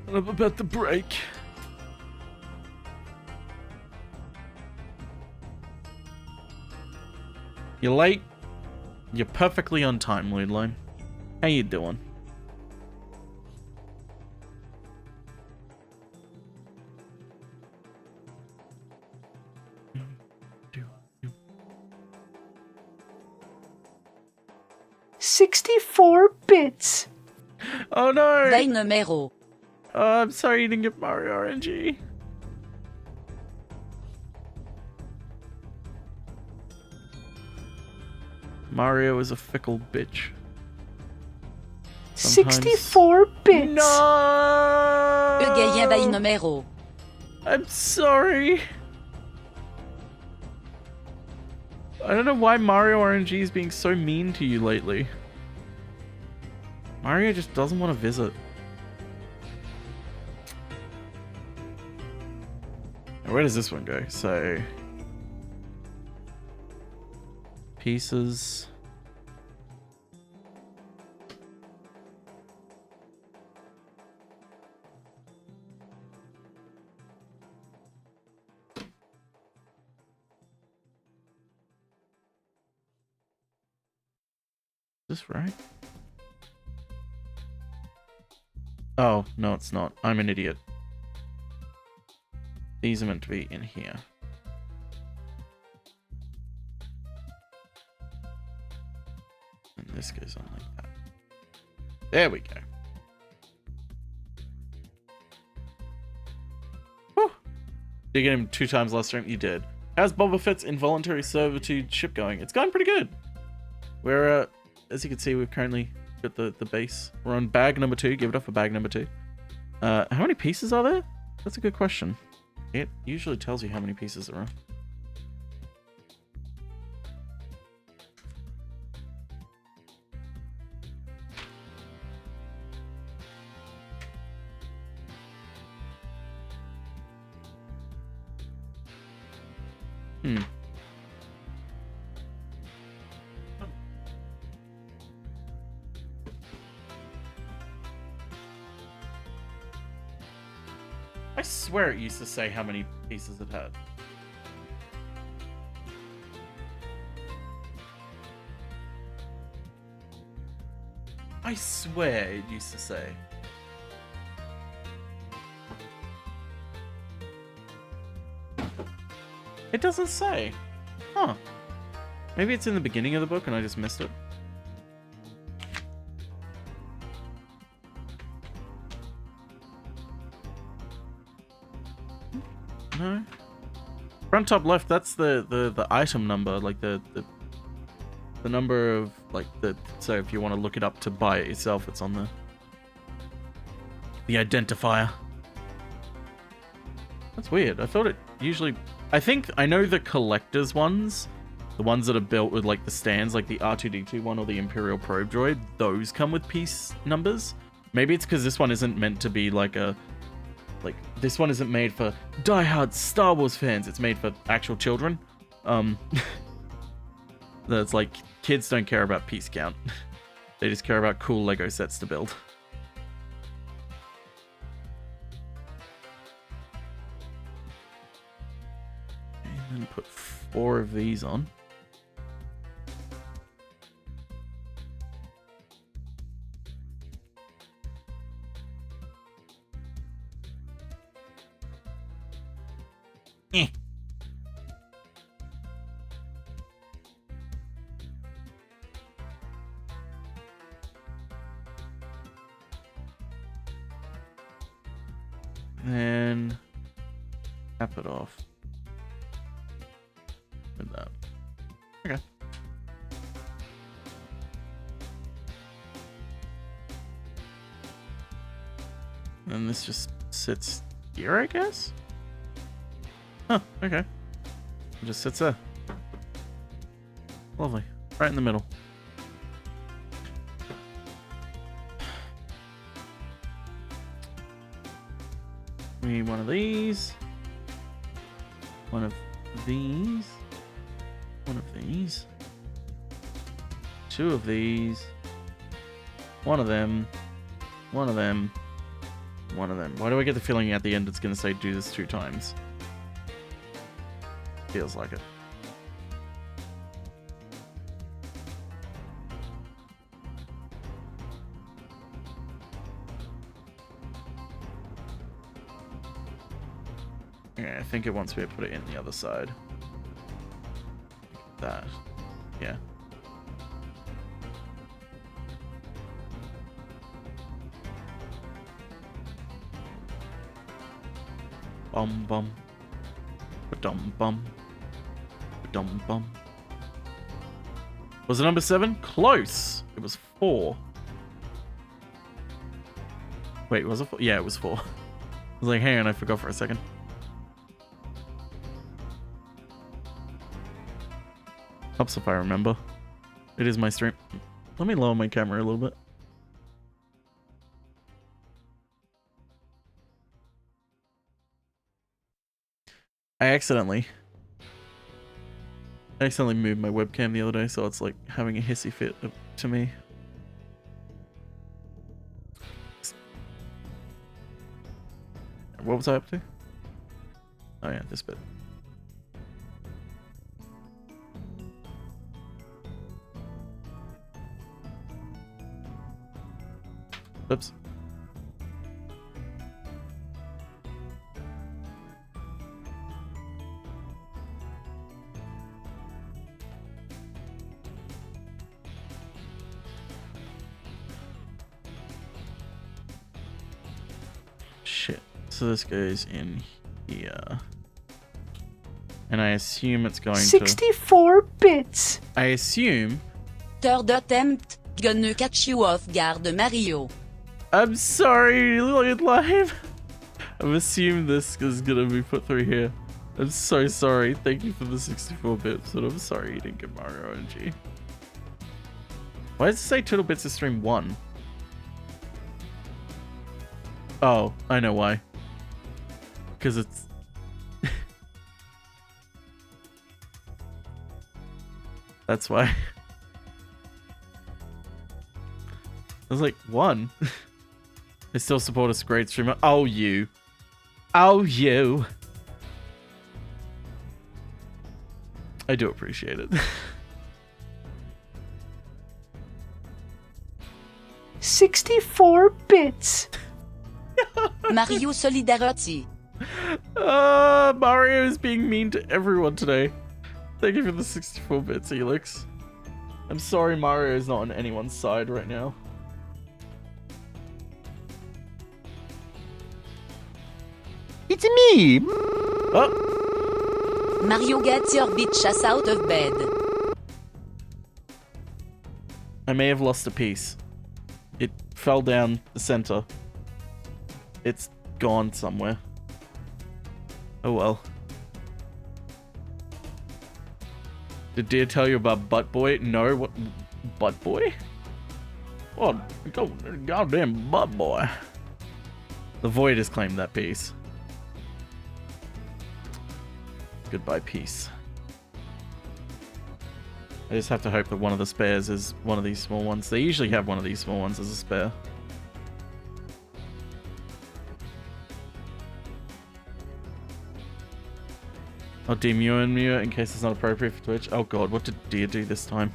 And I'm about to break. You're late. You're perfectly on time, Ludeline. How you doing? $64 bits. Oh no! They numero. Oh, I'm sorry you didn't get Mario RNG. Mario is a fickle bitch. 64 bits. No! Ugayabay numero. I'm sorry. I don't know why Mario RNG is being so mean to you lately. Mario just doesn't want to visit. Now, where does this one go? So... pieces... Is this right? Oh, no, it's not. I'm an idiot. These are meant to be in here. And this goes on like that. There we go. Whew. Did you get him 2 times last stream? You did. How's Boba Fett's involuntary servitude ship going? It's going pretty good. We're, as you can see, we've currently got the base. We're on bag number 2. Give it up for bag number 2. How many pieces are there? That's a good question. It usually tells you how many pieces there are. I swear it used to say how many pieces it had. I swear it used to say. It doesn't say. Huh. Maybe it's in the beginning of the book and I just missed it. No. Front top left, that's the item number, like the number of like so if you want to look it up to buy it yourself, it's on the identifier. That's weird. I thought it usually I know the collector's ones, the ones that are built with like the stands, like the R2D2 one or the Imperial Probe Droid, those come with piece numbers. Maybe it's because this one isn't meant to be like this one isn't made for diehard Star Wars fans. It's made for actual children. That's like kids don't care about piece count. They just care about cool Lego sets to build. And then put 4 of these on. Eh. Then cap it off with that. Okay. And this just sits here, I guess? Huh, okay. It just sits there. Lovely. Right in the middle. We need one of these. One of these. One of these. 2 of these. 1 of them. 1 of them. 1 of them. Why do I get the feeling at the end it's going to say do this 2 times? Feels like it. Yeah, I think it wants me to put it in the other side. That. Yeah. Bum bum. Ba-dum bum. Ba-dum bum. Was it number 7? Close. It was 4. Wait, was it 4? Yeah, it was 4. I was like, hang on, I forgot for a second. Helps if I remember. It is my stream. Let me lower my camera a little bit. I accidentally moved my webcam the other day, so it's like having a hissy fit to me. What was I up to? Oh yeah, this bit. Oops. Shit. So this goes in here. And I assume it's going 64 bits. I assume... Third attempt, gonna catch you off guard, Mario. I'm sorry, live. I've assumed this is gonna be put through here. I'm so sorry. Thank you for the 64 bits, but I'm sorry you didn't get Mario energy. Why does it say Turtle Bits is stream 1? Oh, I know why. Because it's... That's why. I was like, 1? I still support a great streamer. Oh, you. Oh, you. I do appreciate it. 64 bits. Mario Solidarity. Mario is being mean to everyone today. Thank you for the 64 bits, Elix. I'm sorry Mario is not on anyone's side right now. It's me! Oh. Mario gets your bitch ass out of bed. I may have lost a piece. It fell down the center. It's gone somewhere. Oh well. Did Deer tell you about Butt Boy? No, what? Butt Boy? Oh, goddamn Butt Boy. The Void has claimed that piece. Goodbye, peace. I just have to hope that one of the spares is one of these small ones. They usually have one of these small ones as a spare. I'll demute and mute in case it's not appropriate for Twitch. Oh god, what did Deer do this time?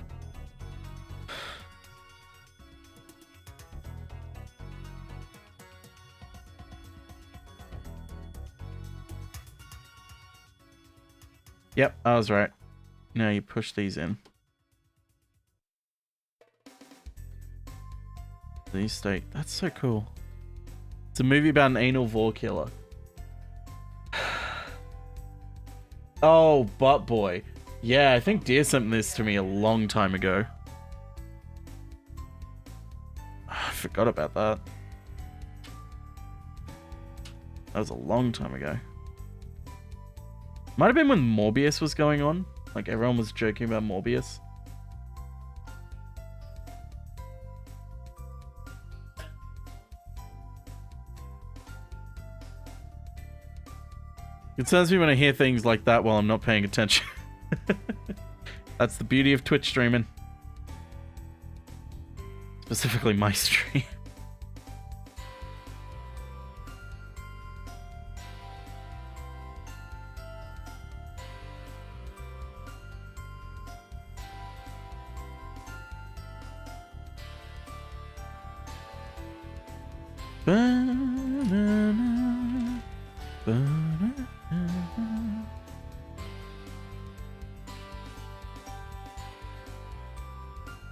Yep, I was right. Now you push these in. These state. That's so cool. It's a movie about an anal vor killer. Oh, Butt Boy. Yeah, I think Deer sent this to me a long time ago. I forgot about that. That was a long time ago. Might have been when Morbius was going on. Like, everyone was joking about Morbius. It concerns me when I hear things like that while I'm not paying attention. That's the beauty of Twitch streaming. Specifically my stream.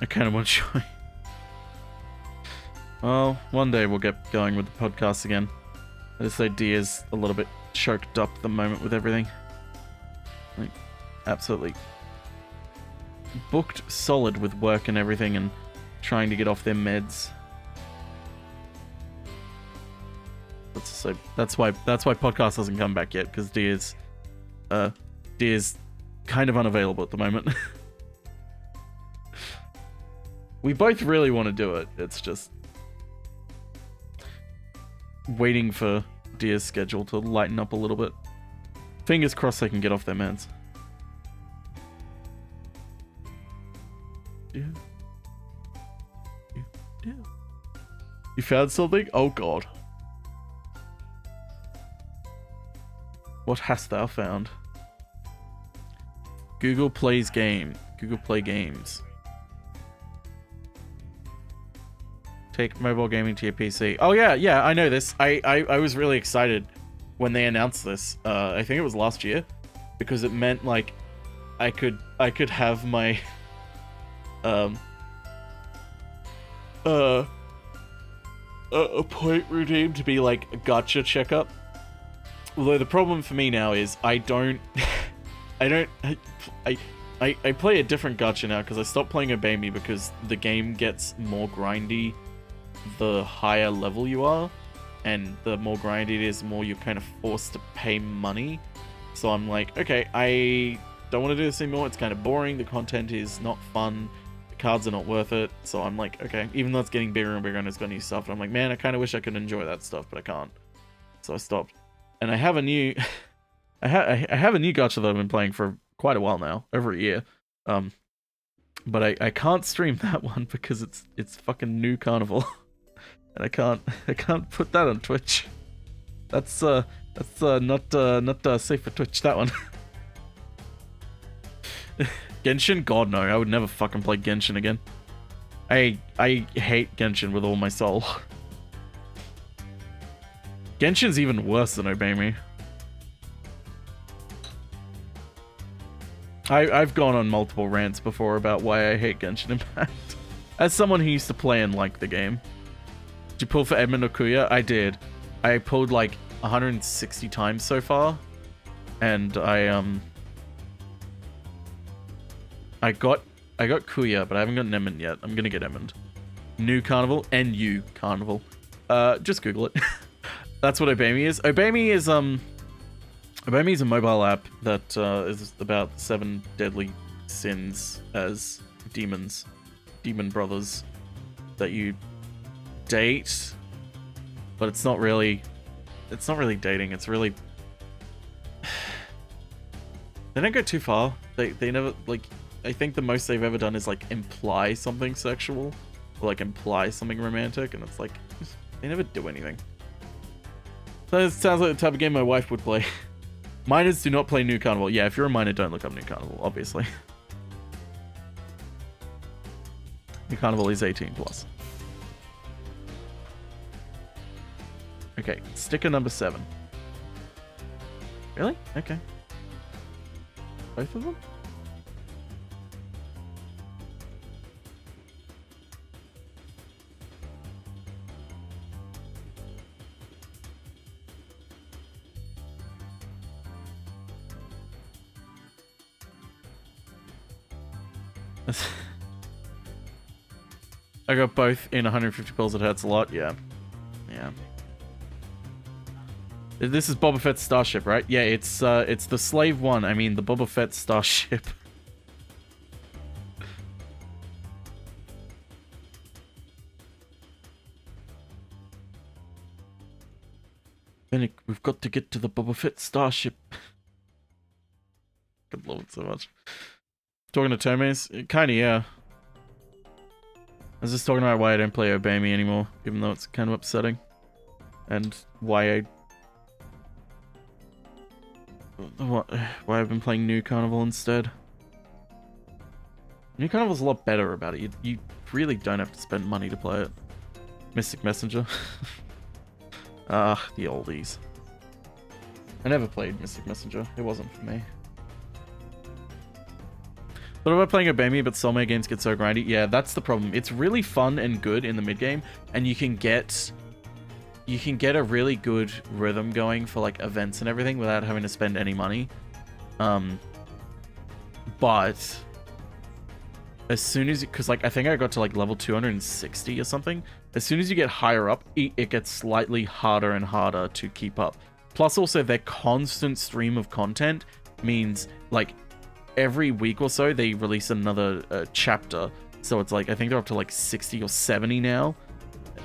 I kind of want to join. Well, one day we'll get going with the podcast again. This idea is a little bit choked up at the moment with everything. Like, absolutely booked solid with work and everything and trying to get off their meds. That's why podcast hasn't come back yet, because Deer's kind of unavailable at the moment. We both really want to do it. It's just waiting for Deer's schedule to lighten up a little bit. Fingers crossed they can get off their meds. Yeah. You found something? Oh god. What hast thou found? Google Play Games. Take mobile gaming to your PC. Oh yeah, I know this. I was really excited when they announced this. I think it was last year, because it meant like I could have my a point routine to be like a gacha checkup. Although the problem for me now is I play a different gacha now, because I stopped playing Obey Me because the game gets more grindy the higher level you are, and the more grindy it is, the more you're kind of forced to pay money. So I'm like, okay, I don't want to do this anymore. It's kind of boring. The content is not fun. The cards are not worth it. So I'm like, okay, even though it's getting bigger and bigger and it's got new stuff, I'm like, man, I kind of wish I could enjoy that stuff, but I can't. So I stopped. And I have a new, I have a new gacha that I've been playing for quite a while now, over a year. But I can't stream that one because it's fucking New Carnival, and I can't put that on Twitch. That's not safe for Twitch. That one. Genshin? God no, I would never fucking play Genshin again. I hate Genshin with all my soul. Genshin's even worse than Obey Me. I've gone on multiple rants before about why I hate Genshin Impact. As someone who used to play and like the game. Did you pull for Edmund or Kuya? I did. I pulled like 160 times so far. And I got Kuya, but I haven't gotten Edmund yet. I'm gonna get Edmund. New Carnival, NU Carnival. Just Google it. That's what Obey Me is. Obey Me is a mobile app that is about 7 deadly sins as demons, demon brothers that you date, but it's not really dating. It's really they don't go too far. They never, like, I think the most they've ever done is like imply something sexual or like imply something romantic, and it's like they never do anything. So it sounds like the type of game my wife would play. Minors do not play New Carnival. Yeah, if you're a minor, don't look up New Carnival, obviously. New Carnival is 18+. Okay, sticker number 7. Really? Okay. Both of them? I got both in 150 pills. It hurts a lot. Yeah. Yeah. This is Boba Fett's Starship, right? Yeah, it's the Slave One. I mean, the Boba Fett Starship. Then we've got to get to the Boba Fett Starship. I love it so much. Talking to Tomes? Kinda, yeah. I was just talking about why I don't play Obey Me anymore, even though it's kind of upsetting. And why I've been playing New Carnival instead. New Carnival's a lot better about it. You really don't have to spend money to play it. Mystic Messenger. Ah, the oldies. I never played Mystic Messenger. It wasn't for me. But about playing Obey Me, but Soulmate games get so grindy. Yeah, that's the problem. It's really fun and good in the mid game, and you can get a really good rhythm going for like events and everything without having to spend any money. But as soon as, because like I think I got to like level 260 or something. As soon as you get higher up, it gets slightly harder and harder to keep up. Plus also their constant stream of content means like every week or so they release another chapter. So it's like, I think they're up to like 60 or 70 now.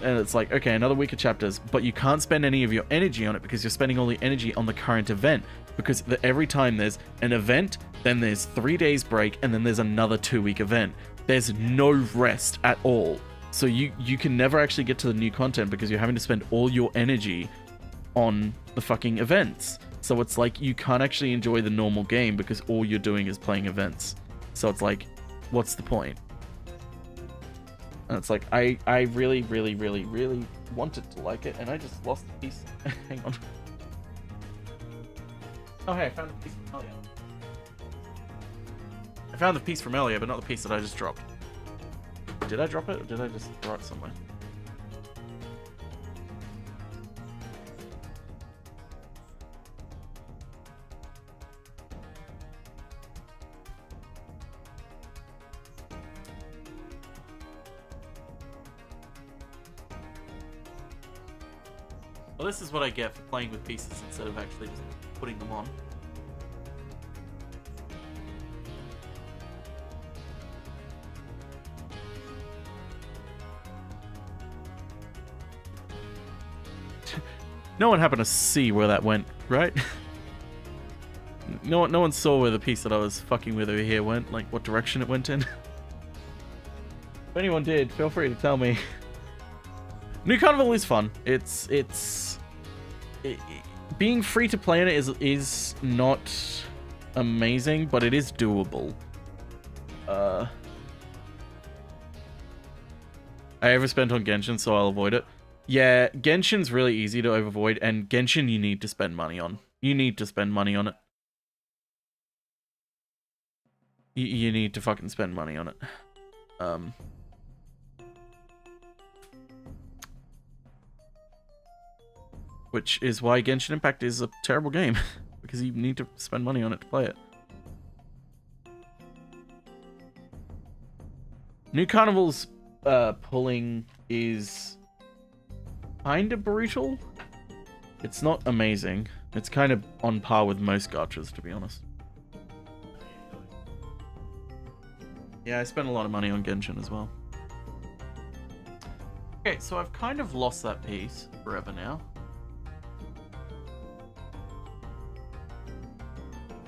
And it's like, okay, another week of chapters, but you can't spend any of your energy on it because you're spending all the energy on the current event. Because every time there's an event, then there's 3 days break, and then there's another 2-week event. There's no rest at all. So you can never actually get to the new content because you're having to spend all your energy on the fucking events. So it's like you can't actually enjoy the normal game because all you're doing is playing events. So it's like, what's the point? And it's like, I really, really, really, really wanted to like it, and I just lost the piece. Hang on. Oh hey, I found the piece from earlier. I found the piece from earlier, but not the piece that I just dropped. Did I drop it, or did I just throw it somewhere? Well, this is what I get for playing with pieces instead of actually just putting them on. No one happened to see where that went, right? No one saw where the piece that I was fucking with over here went, like what direction it went in. If anyone did, feel free to tell me. New Carnival is fun. Being free to play in it is not amazing, but it is doable. I overspent on Genshin, so I'll avoid it. Yeah, Genshin's really easy to avoid, and Genshin you need to spend money on. You need to spend money on it. You need to fucking spend money on it. Which is why Genshin Impact is a terrible game, because you need to spend money on it to play it. New Carnival's pulling is kind of brutal. It's not amazing. It's kind of on par with most gachas, to be honest. Yeah, I spent a lot of money on Genshin as well. Okay, so I've kind of lost that piece forever now.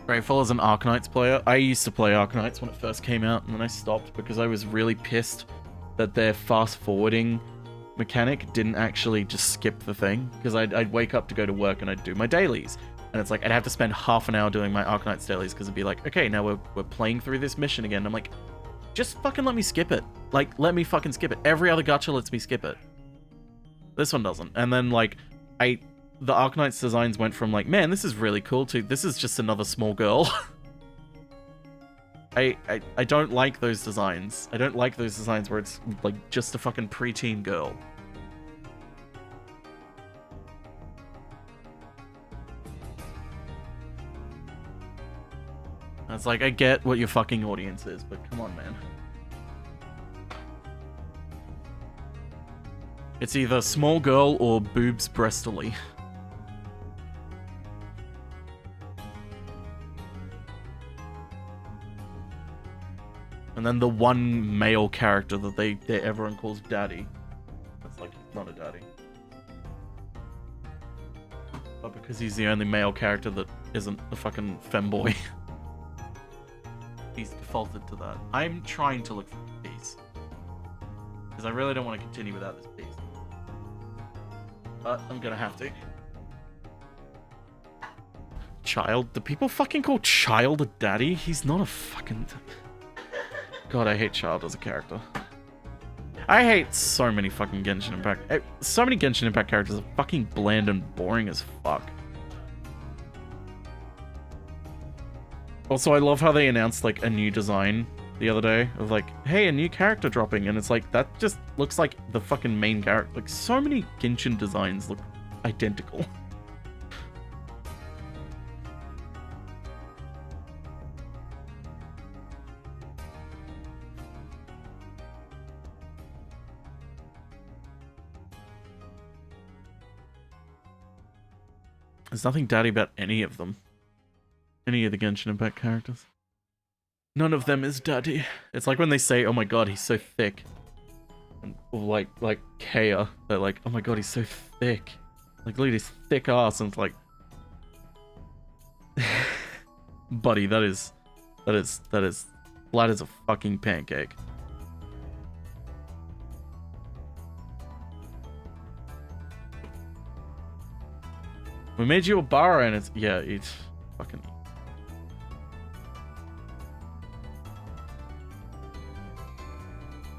Grateful as an Arknights player. I used to play Arknights when it first came out, and then I stopped because I was really pissed that their fast forwarding mechanic didn't actually just skip the thing. Because I'd wake up to go to work and I'd do my dailies. And it's like, I'd have to spend half an hour doing my Arknights dailies because it'd be like, okay, now we're playing through this mission again. I'm like, just fucking let me skip it. Like, let me fucking skip it. Every other gacha lets me skip it. This one doesn't. And then, like, the Arknights designs went from like, man, this is really cool, to this is just another small girl. I don't like those designs. I don't like those designs where it's like just a fucking preteen girl. It's like, I get what your fucking audience is, but come on, man. It's either small girl or boobs breastily. And then the one male character that everyone calls daddy. That's like, he's not a daddy. But because he's the only male character that isn't a fucking femboy. He's defaulted to that. I'm trying to look for peace. Because I really don't want to continue without this piece. But I'm gonna have to. Child? Do people fucking call Child a daddy? He's not a fucking... God, I hate Child as a character. I hate so many fucking Genshin Impact. So many Genshin Impact characters are fucking bland and boring as fuck. Also, I love how they announced like a new design the other day of like, hey, a new character dropping, and it's like, that just looks like the fucking main character. Like, so many Genshin designs look identical. There's nothing daddy about any of them. Any of the Genshin Impact characters. None of them is daddy. It's like when they say, oh my god, he's so thick. And, or like Kea. They're like, oh my god, he's so thick. Like, look at his thick ass. And it's like... buddy, that is flat as a fucking pancake. We made you a bar and it's... yeah, it's fucking...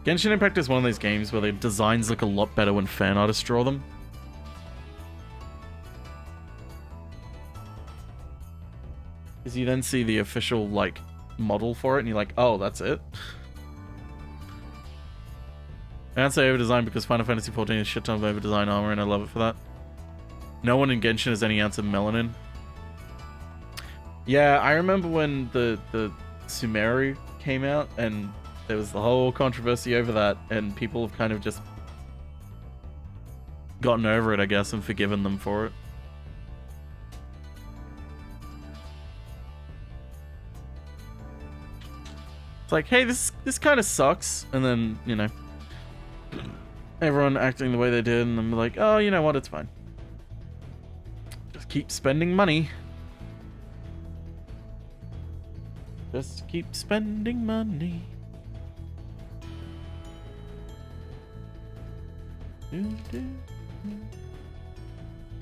Genshin Impact is one of those games where the designs look a lot better when fan artists draw them. Because you then see the official, like, model for it and you're like, oh, that's it? I can't say over-design because Final Fantasy XIV is a shit ton of over-design armor and I love it for that. No one in Genshin has any ounce of melanin. Yeah, I remember when the Sumeru came out and there was the whole controversy over that, and people have kind of just gotten over it, I guess, and forgiven them for it. It's like, hey, this kind of sucks, and then, you know, everyone acting the way they did, and I'm like, oh, you know what, it's fine. Just keep spending money. Just keep spending money. I'm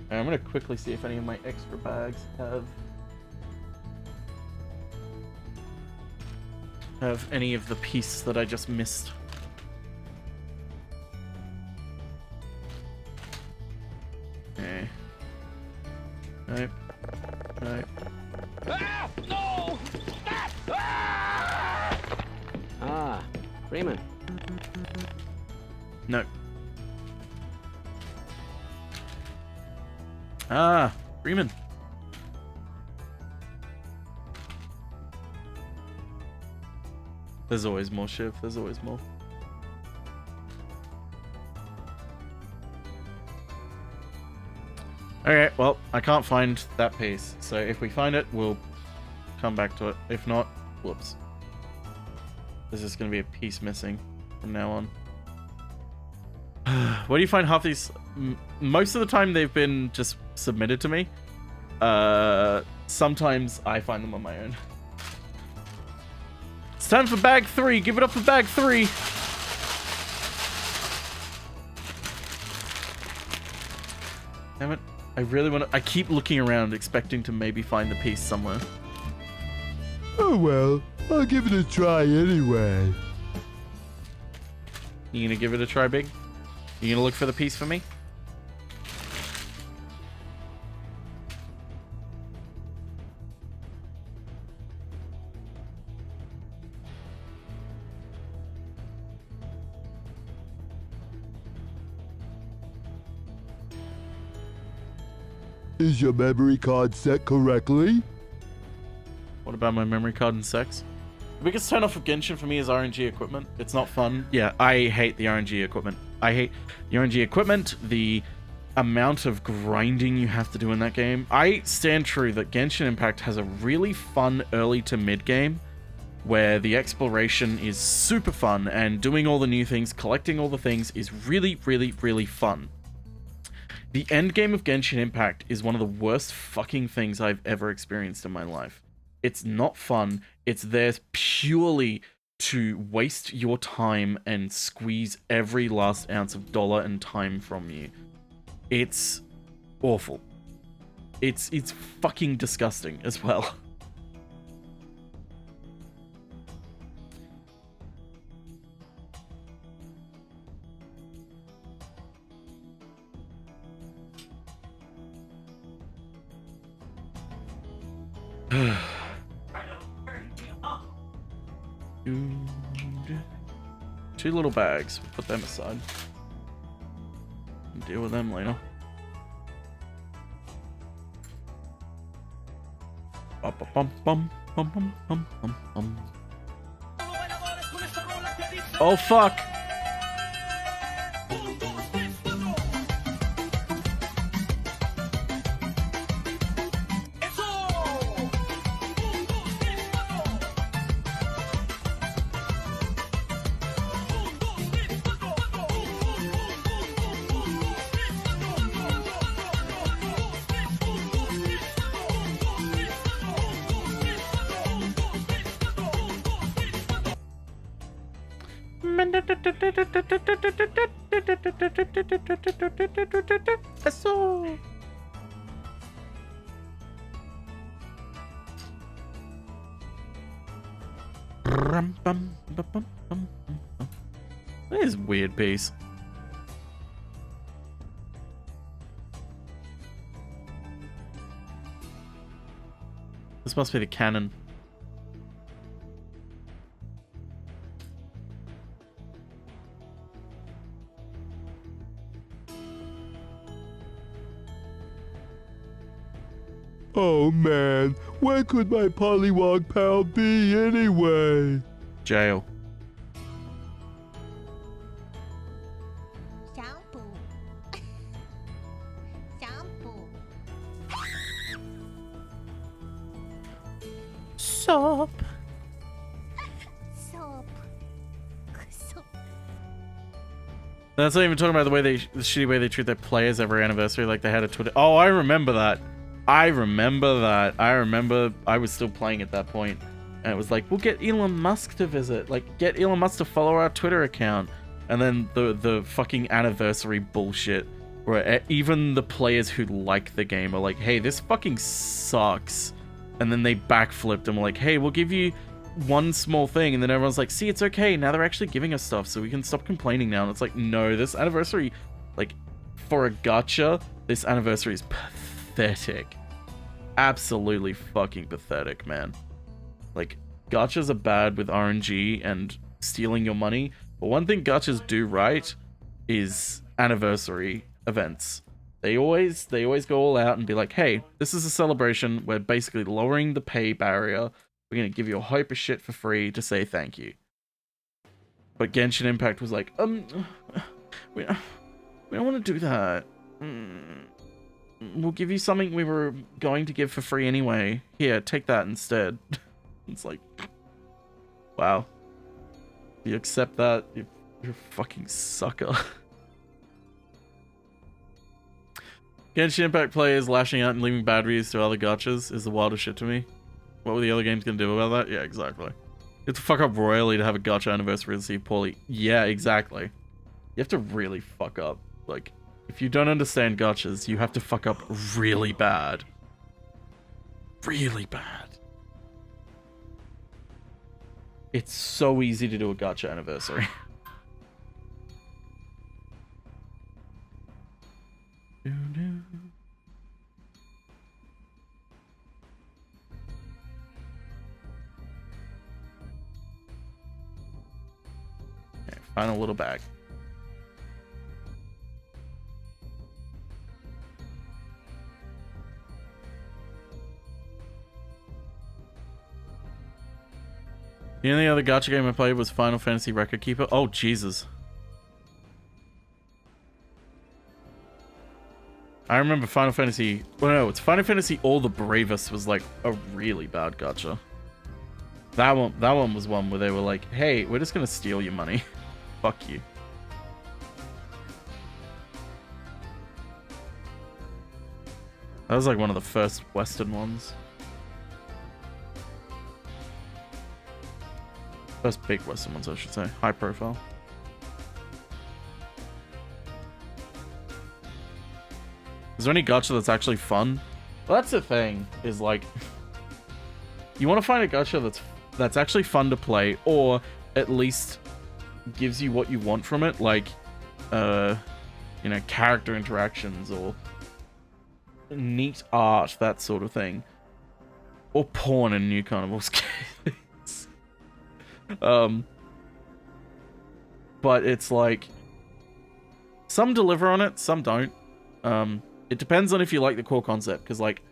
gonna quickly see if any of my extra bags have any of the piece that I just missed. Okay. Nope. Nope. Ah! No! Ah! Ah, Freeman. No. Ah, Freeman. There's always more, Shiv. There's always more. Okay, well, I can't find that piece. So if we find it, we'll come back to it. If not, whoops. There's just going to be a piece missing from now on. Where do you find half these? Most of the time they've been just submitted to me. Sometimes I find them on my own. It's time for bag 3. Give it up for bag 3. Damn it. I really want to... I keep looking around expecting to maybe find the piece somewhere. Oh well, I'll give it a try anyway. You gonna give it a try, Big? You gonna look for the piece for me? Is your memory card set correctly? What about my memory card and sex? The biggest turn off of Genshin for me is RNG equipment. It's not fun. Yeah, I hate the RNG equipment. I hate the RNG equipment, the amount of grinding you have to do in that game. I stand true that Genshin Impact has a really fun early to mid game where the exploration is super fun and doing all the new things, collecting all the things is really, really, really fun. The end game of Genshin Impact is one of the worst fucking things I've ever experienced in my life. It's not fun. It's there purely to waste your time and squeeze every last ounce of dollar and time from you. It's awful. It's fucking disgusting as well. Two little bags. We'll put them aside. Deal with them later. Oh fuck! Eso. That is a weird piece. This must be the canon. Oh man, where could my Pollywog pal be anyway? Jail. Soap. That's not even talking about the shitty way they treat their players every anniversary, like they had a Twitter. Oh, I remember that. I remember I was still playing at that point, and it was like, we'll get Elon Musk to visit, like get Elon Musk to follow our Twitter account, and then the fucking anniversary bullshit, where even the players who like the game are like, hey, this fucking sucks, and then they backflipped and were like, hey, we'll give you one small thing, and then everyone's like, see, it's okay, now they're actually giving us stuff, so we can stop complaining now. And it's like, no, this anniversary, like, for a gacha, this anniversary is pathetic. Absolutely fucking pathetic, man. Like, gachas are bad with RNG and stealing your money, but one thing gachas do right is anniversary events. They always go all out and be like, hey, this is a celebration, we're basically lowering the pay barrier, we're gonna give you a heap of shit for free to say thank you. But Genshin Impact was like, we don't want to do that. We'll give you something we were going to give for free anyway. Here, take that instead. It's like, wow. You accept that? You're a fucking sucker. Genshin Impact players lashing out and leaving bad reviews to other gachas is the wildest shit to me. What were the other games gonna do about that? Yeah, exactly. You have to fuck up royally to have a gacha anniversary received poorly. Yeah, exactly. You have to really fuck up. Like, if you don't understand gachas, you have to fuck up really bad. Really bad. It's so easy to do a gacha anniversary. Okay, final little bag. The only other gacha game I played was Final Fantasy Record Keeper. Oh, Jesus. I remember Final Fantasy... Well, no, it's Final Fantasy All the Bravest was like a really bad gacha. That one was one where they were like, hey, we're just gonna steal your money. Fuck you. That was like one of the first Western ones. First big Western ones, I should say. High profile. Is there any gacha that's actually fun? Well, that's the thing, is like... You want to find a gacha that's actually fun to play, or at least gives you what you want from it, like, you know, character interactions, or neat art, that sort of thing. Or porn in New Carnival's case. But it's like some deliver on it, some don't. It depends on if you like the core concept, because like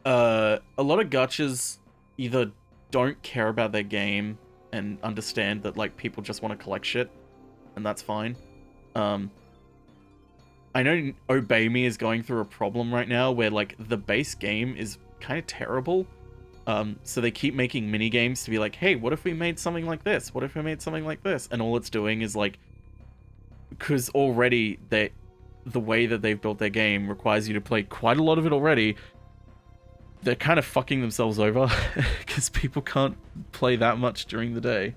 a lot of gachas either don't care about their game and understand that like people just want to collect shit, and that's fine. I know Obey Me is going through a problem right now where like the base game is kind of terrible. So they keep making mini games to be like, hey, what if we made something like this? What if we made something like this? And all it's doing is like, because already the way that they've built their game requires you to play quite a lot of it already. They're kind of fucking themselves over because people can't play that much during the day.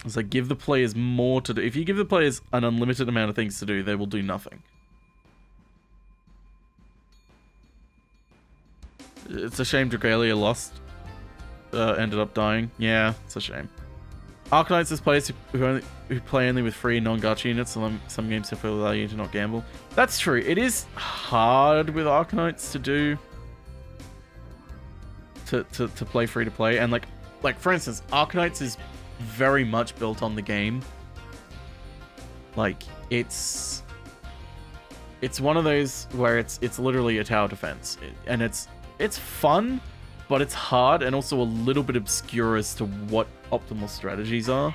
It's like, give the players more to do. If you give the players an unlimited amount of things to do, they will do nothing. It's a shame Dragalia lost. Ended up dying. Yeah, it's a shame. Arknights is players who play only with free non-gacha units. Some games have allow you to not gamble. That's true. It is hard with Arknights to do. To play free to play, and like for instance, Arknights is very much built on the game. Like it's one of those where it's literally a tower defense, and it's fun, but it's hard and also a little bit obscure as to what optimal strategies are.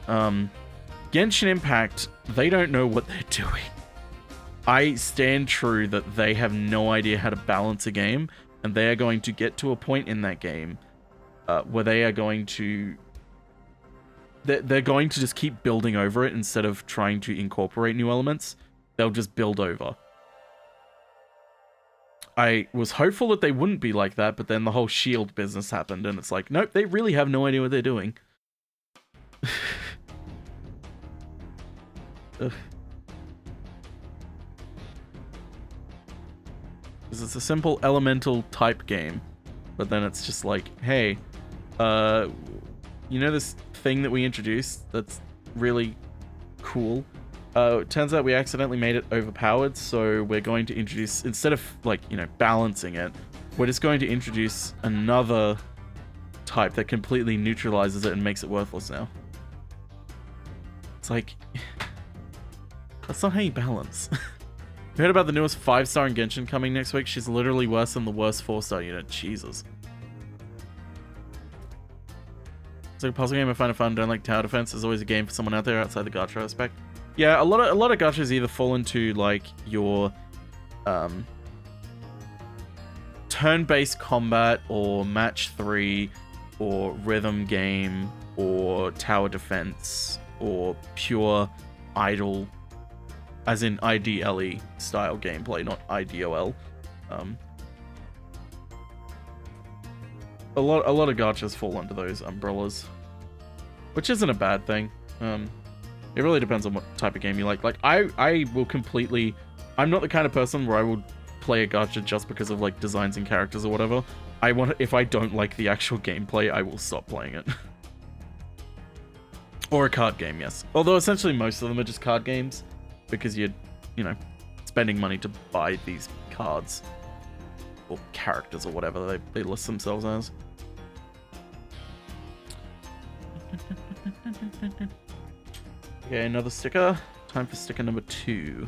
Genshin Impact, they don't know what they're doing. I stand true that they have no idea how to balance a game, and they are going to get to a point in that game where they are going to... They're going to just keep building over it instead of trying to incorporate new elements. They'll just build over. I was hopeful that they wouldn't be like that, but then the whole shield business happened, and it's like, nope, they really have no idea what they're doing. Ugh. Because it's a simple elemental type game, but then it's just like, hey, you know this thing that we introduced that's really cool? It turns out we accidentally made it overpowered, so we're going to introduce, instead of, like, you know, balancing it, we're just going to introduce another type that completely neutralizes it and makes it worthless now. It's like, that's not how you balance. You heard about the newest 5-star in Genshin coming next week? She's literally worse than the worst 4-star unit. Jesus. It's like a puzzle game I find it fun. Don't like tower defense. There's always a game for someone out there outside the gacha aspect. Yeah, a lot of gachas either fall into like your turn-based combat or match 3 or rhythm game or tower defense or pure idle, as in IDLE style gameplay, not IDOL. A lot of gachas fall under those umbrellas, which isn't a bad thing. It really depends on what type of game you like. Like, I will completely... I'm not the kind of person where I will play a gacha just because of, like, designs and characters or whatever. If I don't like the actual gameplay, I will stop playing it. Or a card game, yes. Although, essentially, most of them are just card games. Because you're, you know, spending money to buy these cards. Or characters or whatever they list themselves as. Okay, another sticker. Time for sticker number 2.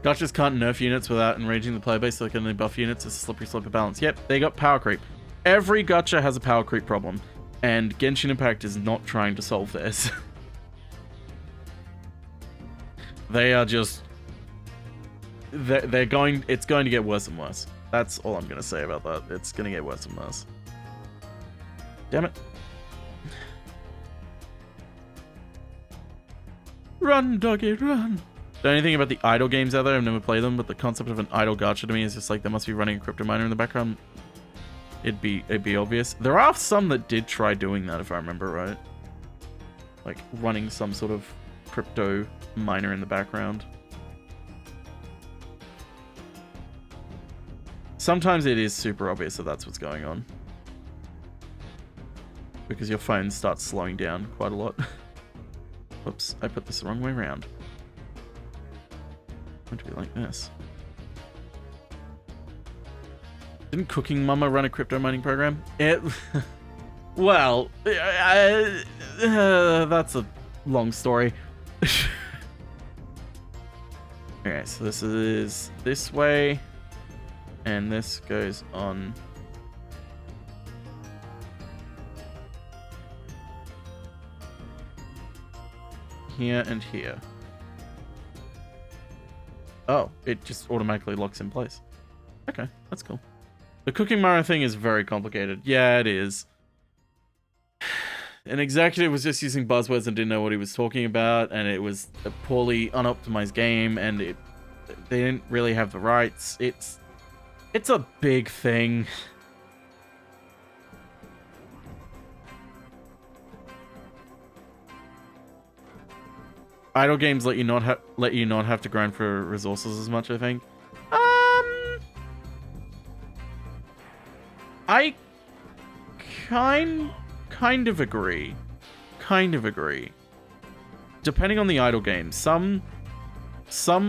Gachas can't nerf units without enraging the player base, so they can only buff units. It's a slippery slope of balance. Yep, they got power creep. Every gacha has a power creep problem. And Genshin Impact is not trying to solve this. They are just... They're going... It's going to get worse and worse. That's all I'm going to say about that. It's going to get worse and worse. Damn it. Run, doggy, run. Don't know anything about the idle games out there. I've never played them, but the concept of an idle gacha to me is just like, there must be running a crypto miner in the background. It'd be obvious. There are some that did try doing that, if I remember right. Like, running some sort of crypto miner in the background. Sometimes it is super obvious that that's what's going on. Because your phone starts slowing down quite a lot. Whoops, I put this the wrong way around. It's meant to be like this. Didn't Cooking Mama run a crypto mining program? Well, that's a long story. Okay, so this is this way, and this goes on here and here. Oh, it just automatically locks in place. Okay, that's cool. The Cooking Mara thing is very complicated. Yeah, it is. an executive was just using buzzwords and didn't know what he was talking about, and it was a poorly unoptimized game, and they didn't really have the rights. It's a big thing. Idle games let you not have to grind for resources as much, I think. I kind of agree. Depending on the idle games. Some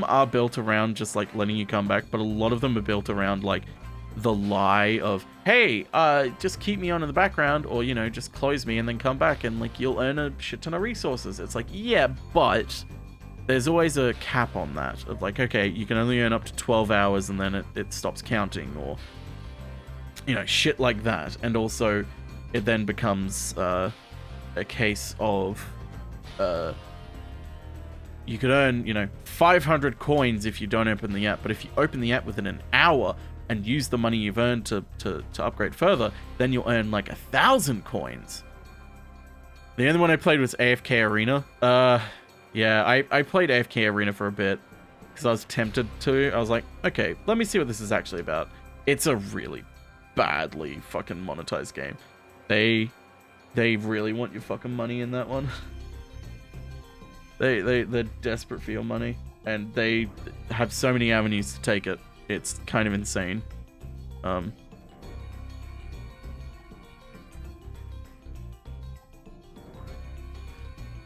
are built around just like letting you come back, but a lot of them are built around like the lie of, hey, just keep me on in the background, or, you know, just close me and then come back and like you'll earn a shit ton of resources. It's like, yeah, but there's always a cap on that of like, okay, you can only earn up to 12 hours and then it stops counting, or, you know, shit like that. And also it then becomes a case of you could earn, you know, 500 coins if you don't open the app, but if you open the app within an hour and use the money you've earned to upgrade further, then you'll earn like 1,000 coins. The only one I played was AFK Arena. Yeah, I played AFK Arena for a bit because I was tempted to. I was like, okay, let me see what this is actually about. It's a really badly fucking monetized game. They really want your fucking money in that one. They're desperate for your money, and they have so many avenues to take it. It's kind of insane. I'd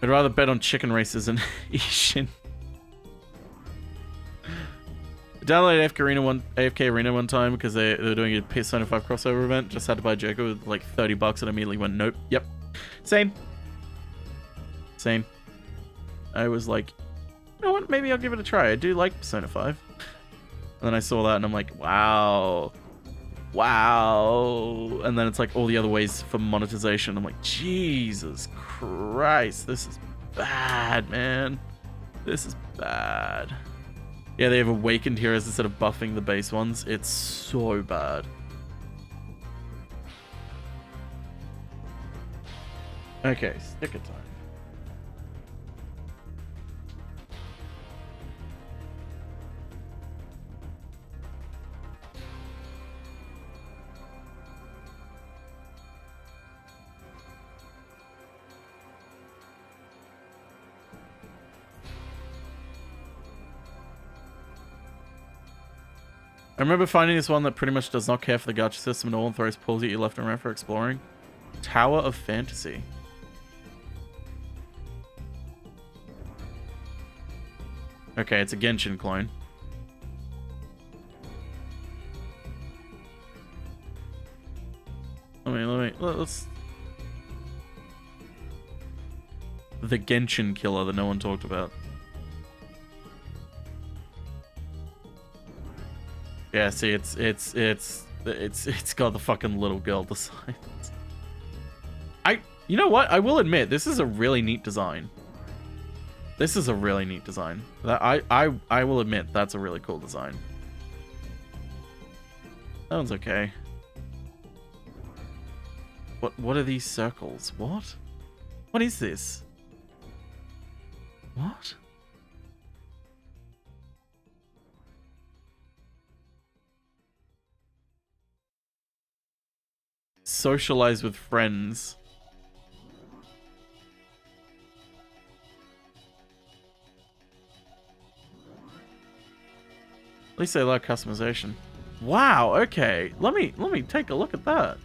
rather bet on chicken races than Ishin. I downloaded AFK Arena one time because they were doing a Persona 5 crossover event. Just had to buy Joker with like $30 and immediately went, nope. Yep. Same. I was like, you know what? Maybe I'll give it a try. I do like Persona 5. And then I saw that and I'm like, wow. And then it's like all the other ways for monetization. I'm like, Jesus Christ. This is bad, man. This is bad. Yeah, they have awakened heroes instead of buffing the base ones. It's so bad. Okay, sticker time. I remember finding this one that pretty much does not care for the gacha system at all and throws pulls at you left and right for exploring. Tower of Fantasy. Okay, it's a Genshin clone. Let's... The Genshin killer that no one talked about. Yeah, see, it's got the fucking little girl designs. You know what? I will admit, this is a really neat design. This is a really neat design. I will admit, that's a really cool design. That one's okay. What are these circles? What? What is this? What? Socialize with friends. At least they like customization. Wow, okay. Let me take a look at that.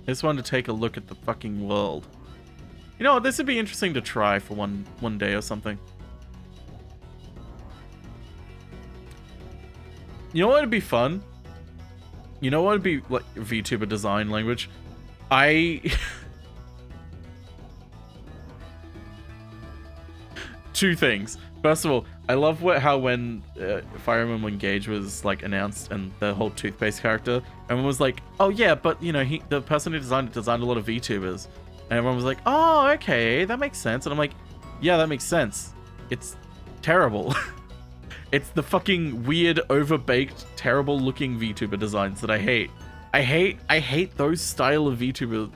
I just wanted to take a look at the fucking world. You know what, this would be interesting to try for one day or something. You know what would be fun? You know what would be like VTuber design language? Two things. First of all, I love how when Fire Emblem Engage was like announced and the whole toothpaste character, everyone was like, "Oh yeah, but you know, the person who designed a lot of VTubers," and everyone was like, "Oh, okay, that makes sense." And I'm like, "Yeah, that makes sense. It's terrible." It's the fucking weird, overbaked, terrible-looking VTuber designs that I hate. I hate those style of VTuber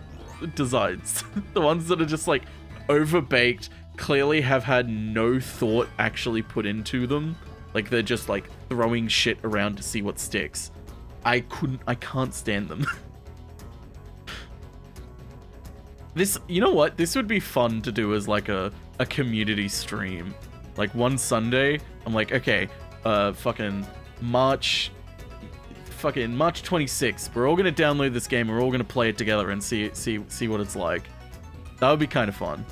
designs. The ones that are just like overbaked, clearly have had no thought actually put into them. Like they're just like throwing shit around to see what sticks. I can't stand them. You know what? This would be fun to do as like a community stream. Like one Sunday, I'm like, okay, fucking March 26th. We're all gonna download this game. We're all gonna play it together and see what it's like. That would be kind of fun.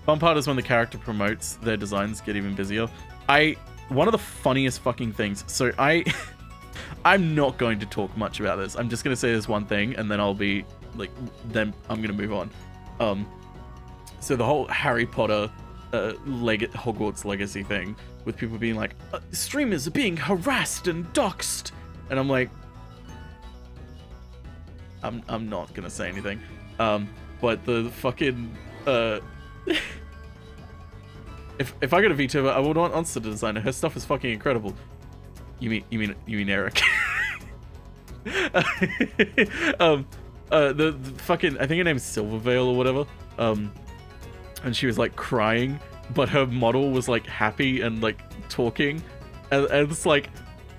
Fun part is when the character promotes, their designs get even busier. One of the funniest fucking things. So I'm not going to talk much about this. I'm just gonna say this one thing, and then I'll be like, then I'm gonna move on. So the whole Harry Potter Hogwarts Legacy thing, with people being like, streamers are being harassed and doxxed, and I'm like, I'm not gonna say anything. But the fucking if I get a VTuber, I would want Onster to design her. Her stuff is fucking incredible. You mean Eric? The fucking, I think her name's Silverveil or whatever. And she was like crying, but her model was like happy and like talking, and it's like,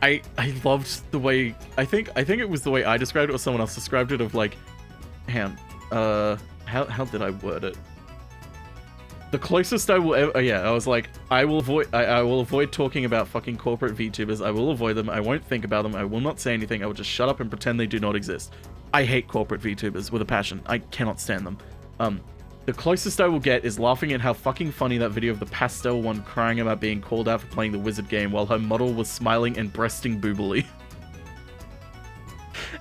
I loved the way, I think it was the way I described it or someone else described it, of like, how did I word it? The closest I will ever, I was like, I will avoid talking about fucking corporate VTubers. I will avoid them. I won't think about them. I will not say anything. I will just shut up and pretend they do not exist. I hate corporate VTubers with a passion. I cannot stand them. The closest I will get is laughing at how fucking funny that video of the pastel one crying about being called out for playing the wizard game while her model was smiling and breasting boobily.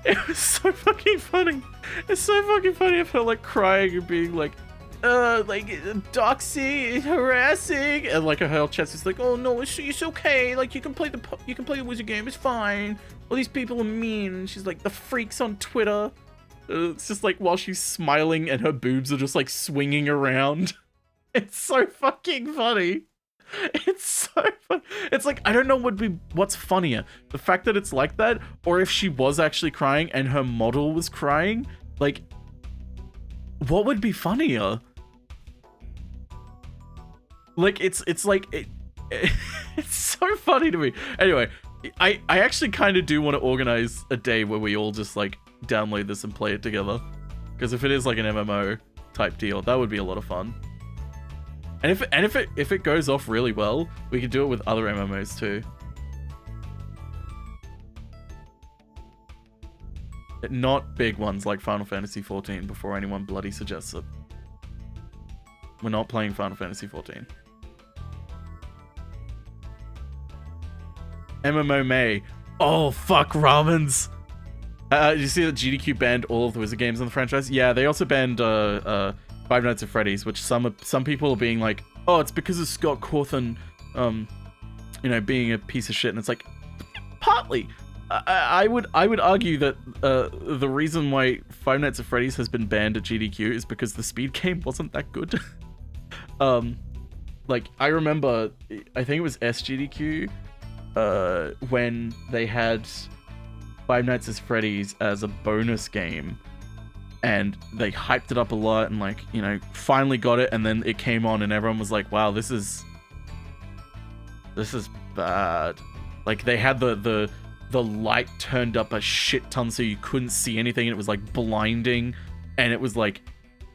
It was so fucking funny. It's so fucking funny of her like crying and being like doxing, harassing, and like her whole chest is like, oh no, it's okay, like you can play the wizard game, it's fine. All these people are mean. And she's like, the freaks on Twitter. It's just like while she's smiling and her boobs are just like swinging around. It's so fucking funny. It's so fun. It's like, I don't know what's funnier, the fact that it's like that, or if she was actually crying and her model was crying. Like, what would be funnier? Like, it's so funny to me. Anyway, I actually kind of do want to organize a day where we all just like download this and play it together, because if it is like an MMO type deal, that would be a lot of fun. And if it goes off really well, we could do it with other MMOs too. Not big ones like Final Fantasy XIV before anyone bloody suggests it. We're not playing Final Fantasy XIV. MMO May. Oh, fuck ramens. Did you see that GDQ banned all of the Wizard games in the franchise? Yeah, they also banned Five Nights at Freddy's, which some people are being like, oh, it's because of Scott Cawthon, being a piece of shit, and it's like, partly. I would argue that the reason why Five Nights at Freddy's has been banned at GDQ is because the speed game wasn't that good. Like, I remember, I think it was SGDQ, when they had Five Nights at Freddy's as a bonus game, and they hyped it up a lot and like, finally got it, and then it came on and everyone was like, wow, this is bad. Like, they had the light turned up a shit ton so you couldn't see anything, and it was like blinding, and it was like,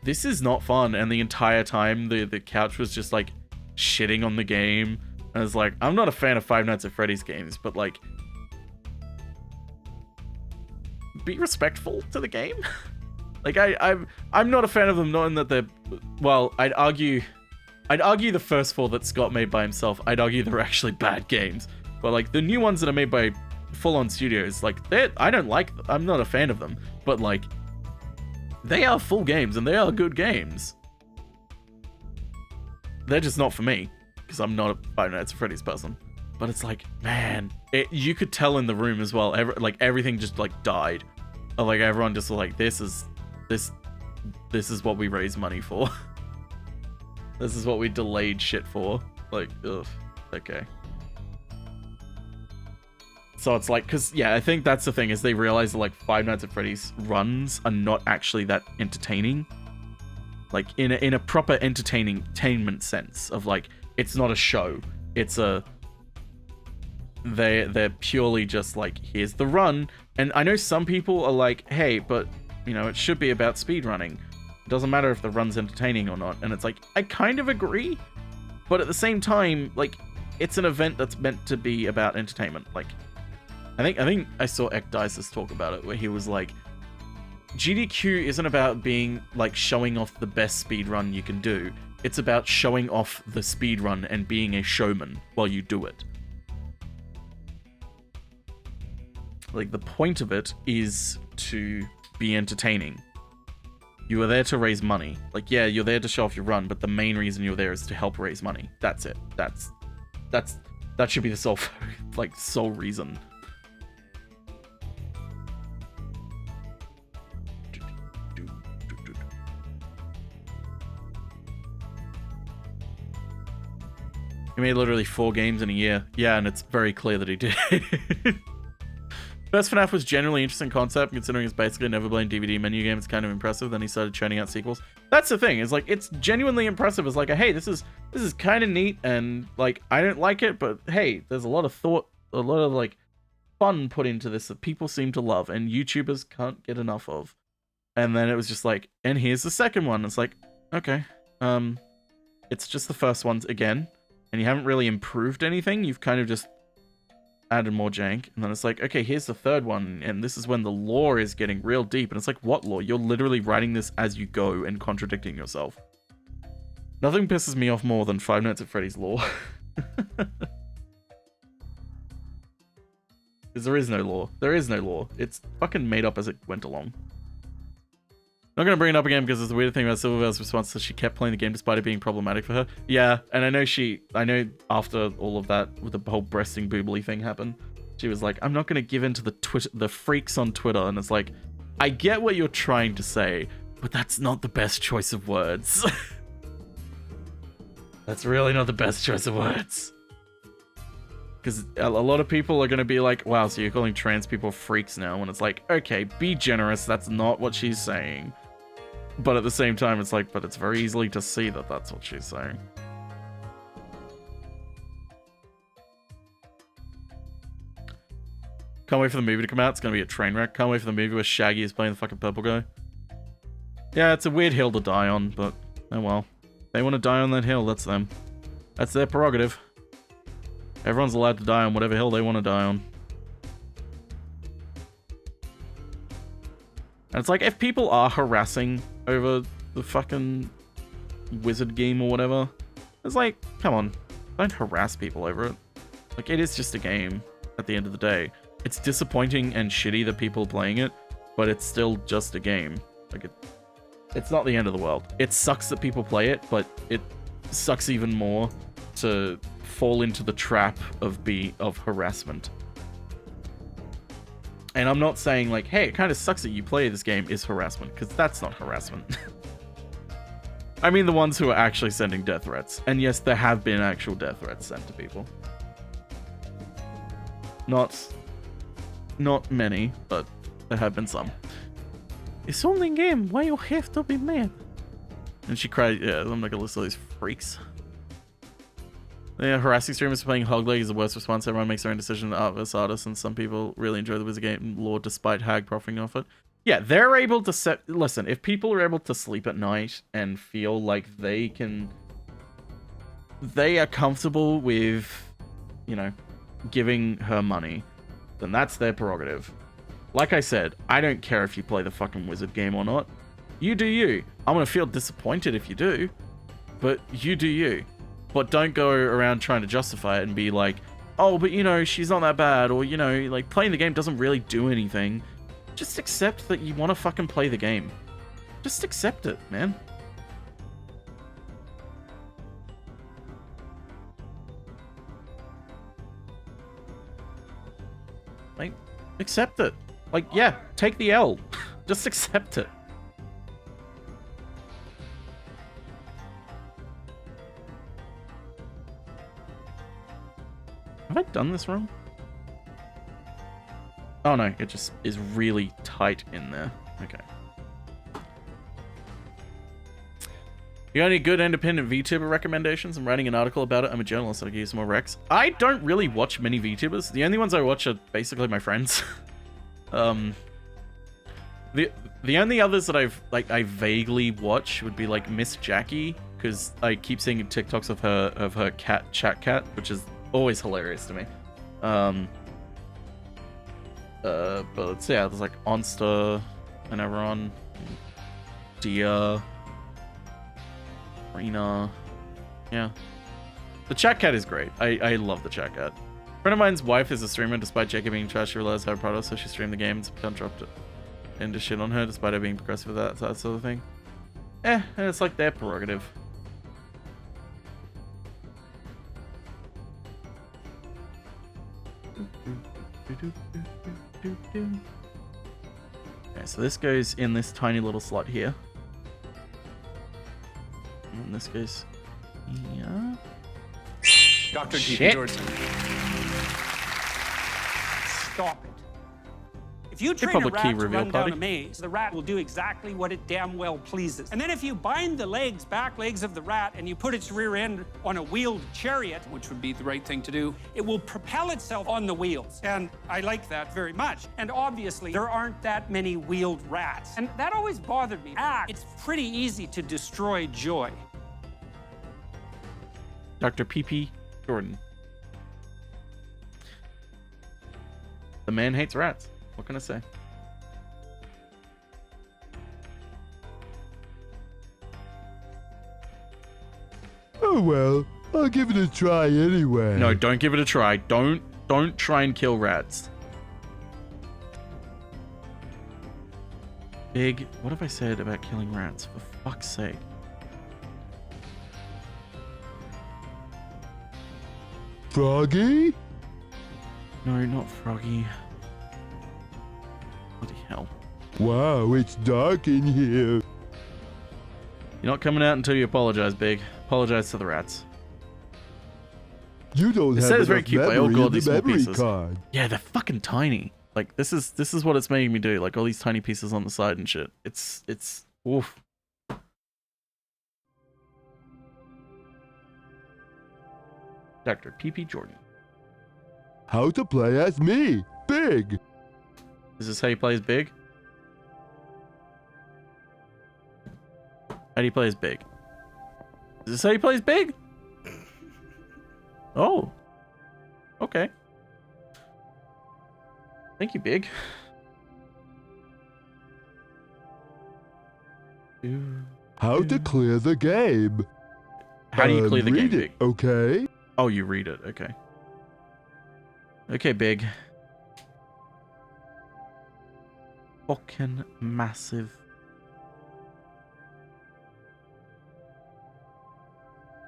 this is not fun. And the entire time the couch was just like shitting on the game. And I was like, I'm not a fan of Five Nights at Freddy's games, but like, be respectful to the game. Like, I'm not a fan of them, knowing that they're, well, I'd argue the first four that Scott made by himself, I'd argue they're actually bad games. But like the new ones that are made by full-on studios, like, I'm not a fan of them, but like, they are full games and they are good games. They're just not for me, because I'm not a Five Nights at Freddy's person. But it's like, man, you could tell in the room as well, everything just like died. Like, everyone just was like, this is what we raise money for. This is what we delayed shit for. Like, ugh, okay. So it's like, because, yeah, I think that's the thing, is they realize that, like, Five Nights at Freddy's runs are not actually that entertaining. Like, in a proper entertainment sense of, like, it's not a show. It's a... They're purely just, like, here's the run. And I know some people are like, hey, but, you know, it should be about speedrunning. It doesn't matter if the run's entertaining or not. And it's like, I kind of agree. But at the same time, like, it's an event that's meant to be about entertainment. Like, I think I saw Ekdices talk about it, where he was like, GDQ isn't about being, like, showing off the best speedrun you can do. It's about showing off the speedrun and being a showman while you do it. Like, the point of it is to be entertaining. You are there to raise money. Like, yeah, you're there to show off your run, but the main reason you're there is to help raise money. That's it. That should be the sole reason. He made literally 4 games in a year. Yeah, and it's very clear that he did. First FNAF was generally interesting concept, considering it's basically a Neverblade DVD menu game. It's kind of impressive. Then he started churning out sequels. That's the thing, is like, it's genuinely impressive. It's like, hey, this is kind of neat, and like, I don't like it, but hey, there's a lot of thought, a lot of like fun put into this that people seem to love, and YouTubers can't get enough of. And then it was just like, and here's the second one. It's like, okay, it's just the first ones again, and you haven't really improved anything. You've kind of just added more jank. And then it's like, okay, here's the third one, and this is when the lore is getting real deep. And it's like, what lore? You're literally writing this as you go and contradicting yourself. Nothing pisses me off more than Five Nights at Freddy's lore. Because there is no lore. There is no lore. It's fucking made up as it went along. Not gonna bring it up again because it's the weird thing about Silvervale's response that she kept playing the game despite it being problematic for her. Yeah, and I know after all of that, with the whole breasting boobly thing happened, she was like, I'm not gonna give in to the freaks on Twitter. And it's like, I get what you're trying to say, but that's not the best choice of words. That's really not the best choice of words. Because a lot of people are going to be like, wow, so you're calling trans people freaks now? And it's like, okay, be generous. That's not what she's saying. But at the same time, it's like, but it's very easily to see that that's what she's saying. Can't wait for the movie to come out. It's going to be a train wreck. Can't wait for the movie where Shaggy is playing the fucking purple guy. Yeah, it's a weird hill to die on, but oh well. They want to die on that hill, that's them. That's their prerogative. Everyone's allowed to die on whatever hill they want to die on. And it's like, if people are harassing over the fucking wizard game or whatever, it's like, come on, don't harass people over it. Like, it is just a game at the end of the day. It's disappointing and shitty that people are playing it, but it's still just a game. Like, it's not the end of the world. It sucks that people play it, but it sucks even more to fall into the trap of harassment. And I'm not saying like, hey, it kind of sucks that you play this game is harassment, because that's not harassment. I mean the ones who are actually sending death threats. And yes, there have been actual death threats sent to people. Not many, but there have been some. It's only a game, why you have to be mad? And she cried, yeah, I'm not gonna listen to these freaks. Yeah, harassing streamers for playing Hog Leg is the worst response. Everyone makes their own decision as artists, and some people really enjoy the wizard game lore despite Hag profiting off it. Yeah, they're able to listen, if people are able to sleep at night and feel like they are comfortable with, you know, giving her money, then that's their prerogative. Like I said, I don't care if you play the fucking wizard game or not. You do you. I'm gonna feel disappointed if you do, but you do you. But don't go around trying to justify it and be like, oh, but you know, she's not that bad, or you know, like playing the game doesn't really do anything. Just accept that you want to fucking play the game. Just accept it, man. Like, accept it. Like, yeah, take the L. Just accept it. Have I done this wrong? Oh no, it just is really tight in there. Okay. You got any good independent VTuber recommendations? I'm writing an article about it. I'm a journalist, so I can use some more recs. I don't really watch many VTubers. The only ones I watch are basically my friends. The only others that I vaguely watch would be like Miss Jackie, because I keep seeing TikToks of her cat chat cat, which is always hilarious to me. But yeah, there's like Onster and Everon, Dia, Rena. Yeah. The chat cat is great. I love the chat cat. A friend of mine's wife is a streamer. Despite Jacob being trash, she realized how proud of, so she streamed the game and some dropped it into shit on her, despite her being progressive with that sort of thing. And it's like their prerogative. Okay, so this goes in this tiny little slot here. And this goes here. Dr. Shit. Jordan. Stop it. If you train a public rat key to reveal run party. down a maze, the rat will do exactly what it damn well pleases. And then if you bind the back legs of the rat, and you put its rear end on a wheeled chariot, which would be the right thing to do, it will propel itself on the wheels. And I like that very much. And obviously, there aren't that many wheeled rats. And that always bothered me. It's pretty easy to destroy joy. Dr. PP Jordan. The man hates rats. What can I say? Oh well, I'll give it a try anyway. No, don't give it a try. Don't try and kill rats. Big, what have I said about killing rats? For fuck's sake. Froggy? No, not Froggy. Bloody hell. Wow, it's dark in here. You're not coming out until you apologize, Big. Apologize to the rats. You don't This have set enough is very cute, but oh memory god, in these the small memory pieces. card. Yeah, they're fucking tiny. Like this is what it's making me do. Like all these tiny pieces on the side and shit. It's oof. Dr. PP Jordan. How to play as me, Big. Is this how you play as Big? How do you play as Big? Is this how you play as Big? Oh. Okay. Thank you, Big. How to clear the game. How do you clear the game, read Big? it, okay? Oh, you read it. Okay. Okay, Big. Fucking massive.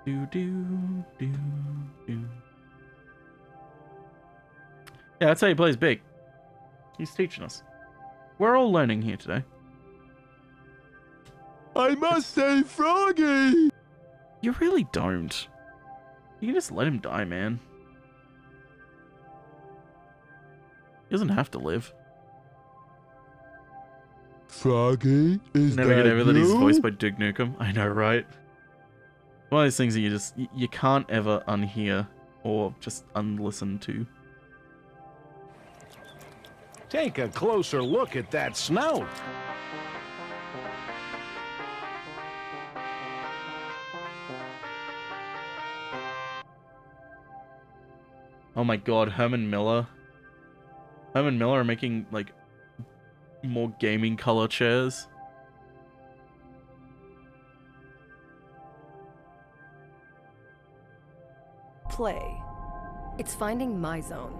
Do. Yeah, that's how he plays Big. He's teaching us. We're all learning here today. I must say Froggy! You really don't. You can just let him die, man. He doesn't have to live. Froggy, is Never that get over that he's you? voiced by Duke Nukem. I know, right? One of those things that you can't ever unhear or just unlisten to. Take a closer look at that snout. Oh my god, Herman Miller. Herman Miller are making, like, more gaming color chairs. Play. It's finding my zone.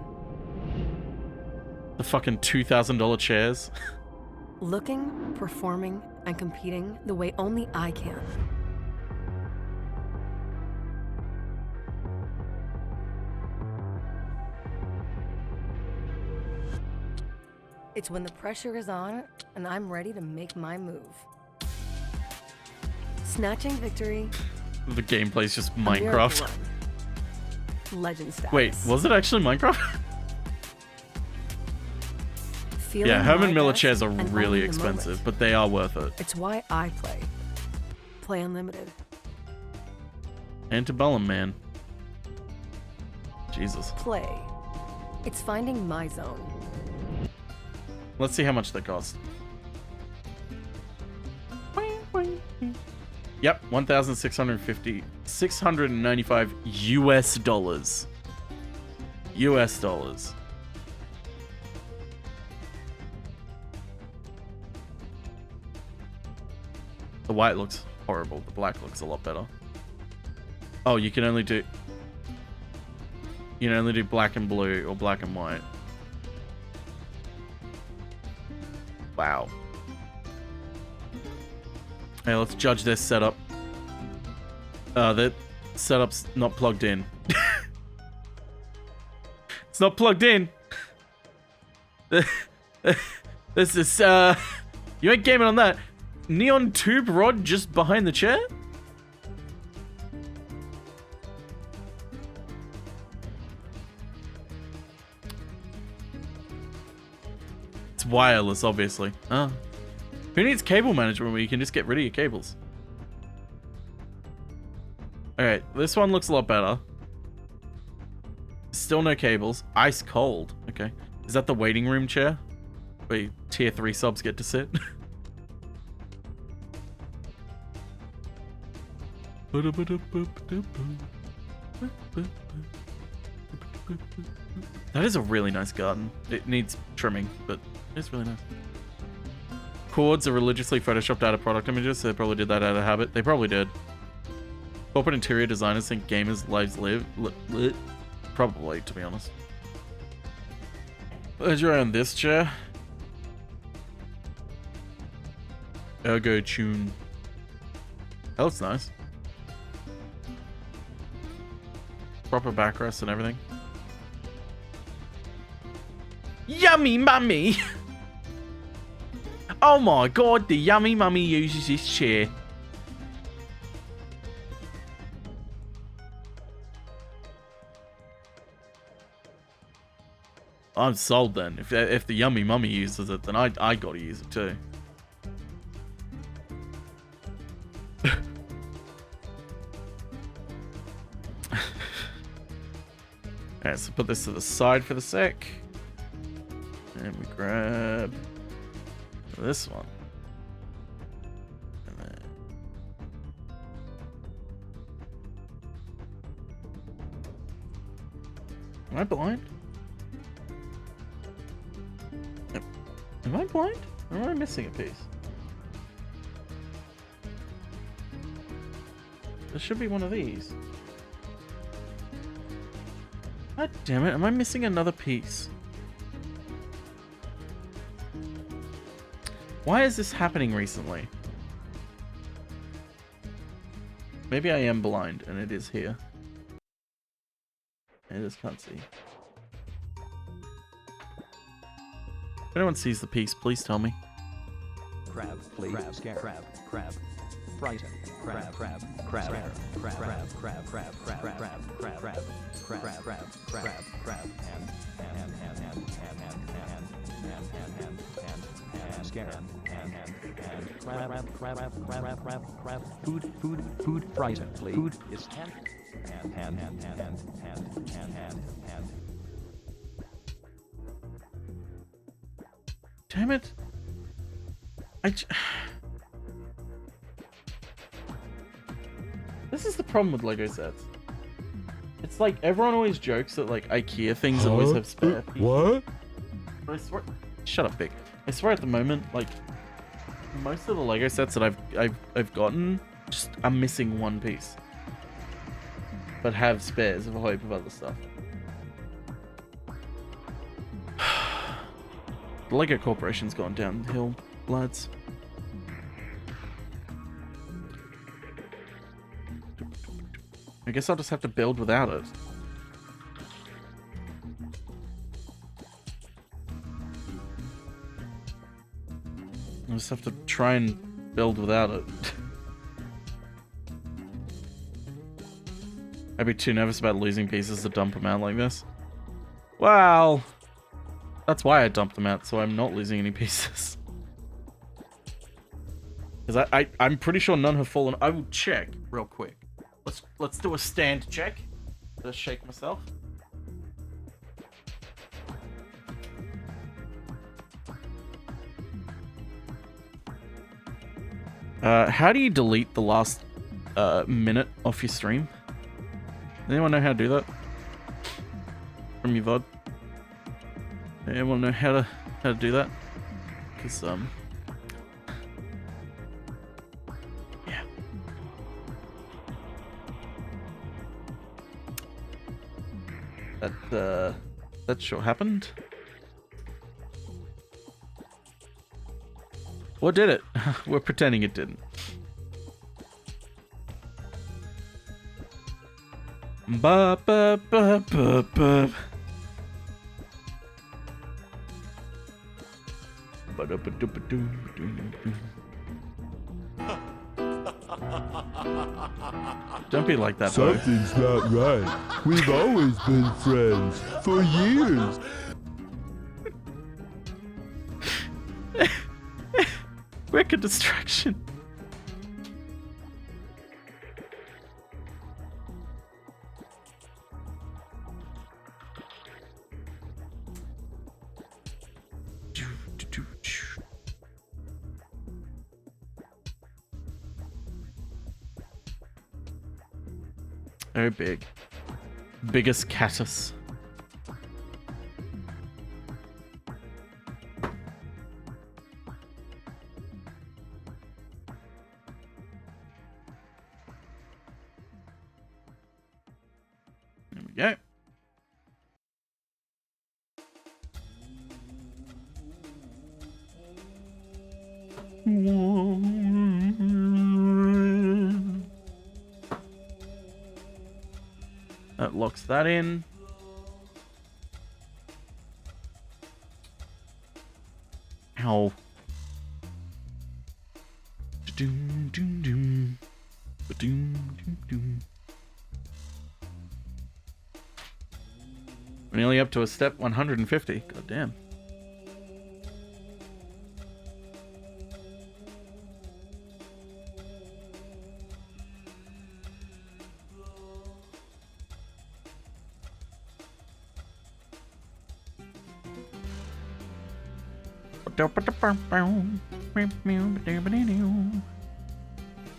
The fucking $2,000 chairs. Looking, performing, and competing the way only I can. It's when the pressure is on and I'm ready to make my move. Snatching victory. The gameplay's just a miracle Minecraft. run. Legend status. Wait, was it actually Minecraft? Feeling Yeah, Herman my Miller best chairs are and really owning the moment. expensive, but they are worth it. It's why I play. Play Unlimited. Antebellum, man. Jesus. Play. It's finding my zone. Let's see how much they cost. Yep, 695 US dollars. US dollars. The white looks horrible. The black looks a lot better. Oh, you can only do black and blue or black and white. Wow. Hey, let's judge this setup. That setup's not plugged in. It's not plugged in. This is, you ain't gaming on that. Neon tube rod just behind the chair? It's wireless, obviously. Oh. Who needs cable management when you can just get rid of your cables? Alright, this one looks a lot better. Still no cables. Ice cold. Okay. Is that the waiting room chair? Where tier 3 subs get to sit? That is a really nice garden. It needs trimming, but it's really nice. Chords are religiously photoshopped out of product images, so they probably did that out of habit. They probably did. Corporate interior designers think gamers' lives live. Probably, to be honest. Where's your on this chair? Ergo tune. That looks nice. Proper backrest and everything. Yummy mummy! Oh my god, the yummy mummy uses this chair. I'm sold then. If the yummy mummy uses it, then I gotta use it too. Alright, so put this to the side for the sec. And we grab this one. And then am I blind? Am I blind? Or am I missing a piece? There should be one of these. God damn it, am I missing another piece? Why is this happening recently? Maybe I am blind and it is here. I just can't see. If anyone sees the piece, please tell me. Crab, please. Crab, scare. Crab, crab. Frighten. Crab, crab, crab, crab, crab, crab, crab, crab, crab, crab, crab, crab, crab, crab, crab, crab, and scare, and crab, food, frighten, please. Food is hand. Damn it. This is the problem with Lego sets. It's like everyone always jokes that like IKEA things always have spare pieces. What? But I swear, shut up, Big. I swear at the moment, like most of the Lego sets that I've gotten, just I'm missing one piece, but have spares of a hope of other stuff. The Lego Corporation's gone downhill, lads. I guess I'll just have to build without it. I'll just have to try and build without it. I'd be too nervous about losing pieces to dump them out like this. Wow. That's why I dumped them out, so I'm not losing any pieces. Because I'm pretty sure none have fallen. I will check real quick. Let's do a stand check. Just shake myself. How do you delete the last minute off your stream? Anyone know how to do that? From your VOD? Anyone know how to do that? Because yeah. That sure happened. Or did it? We're pretending it didn't. Ba ba ba ba ba. Don't be like that, Bo. Something's not right. We've always been friends for years. Record distraction. Very big. Biggest catus. There we go. That locks that in. Ow. Doom doom doom. Doom doom doom. We're nearly up to a step 150. God damn.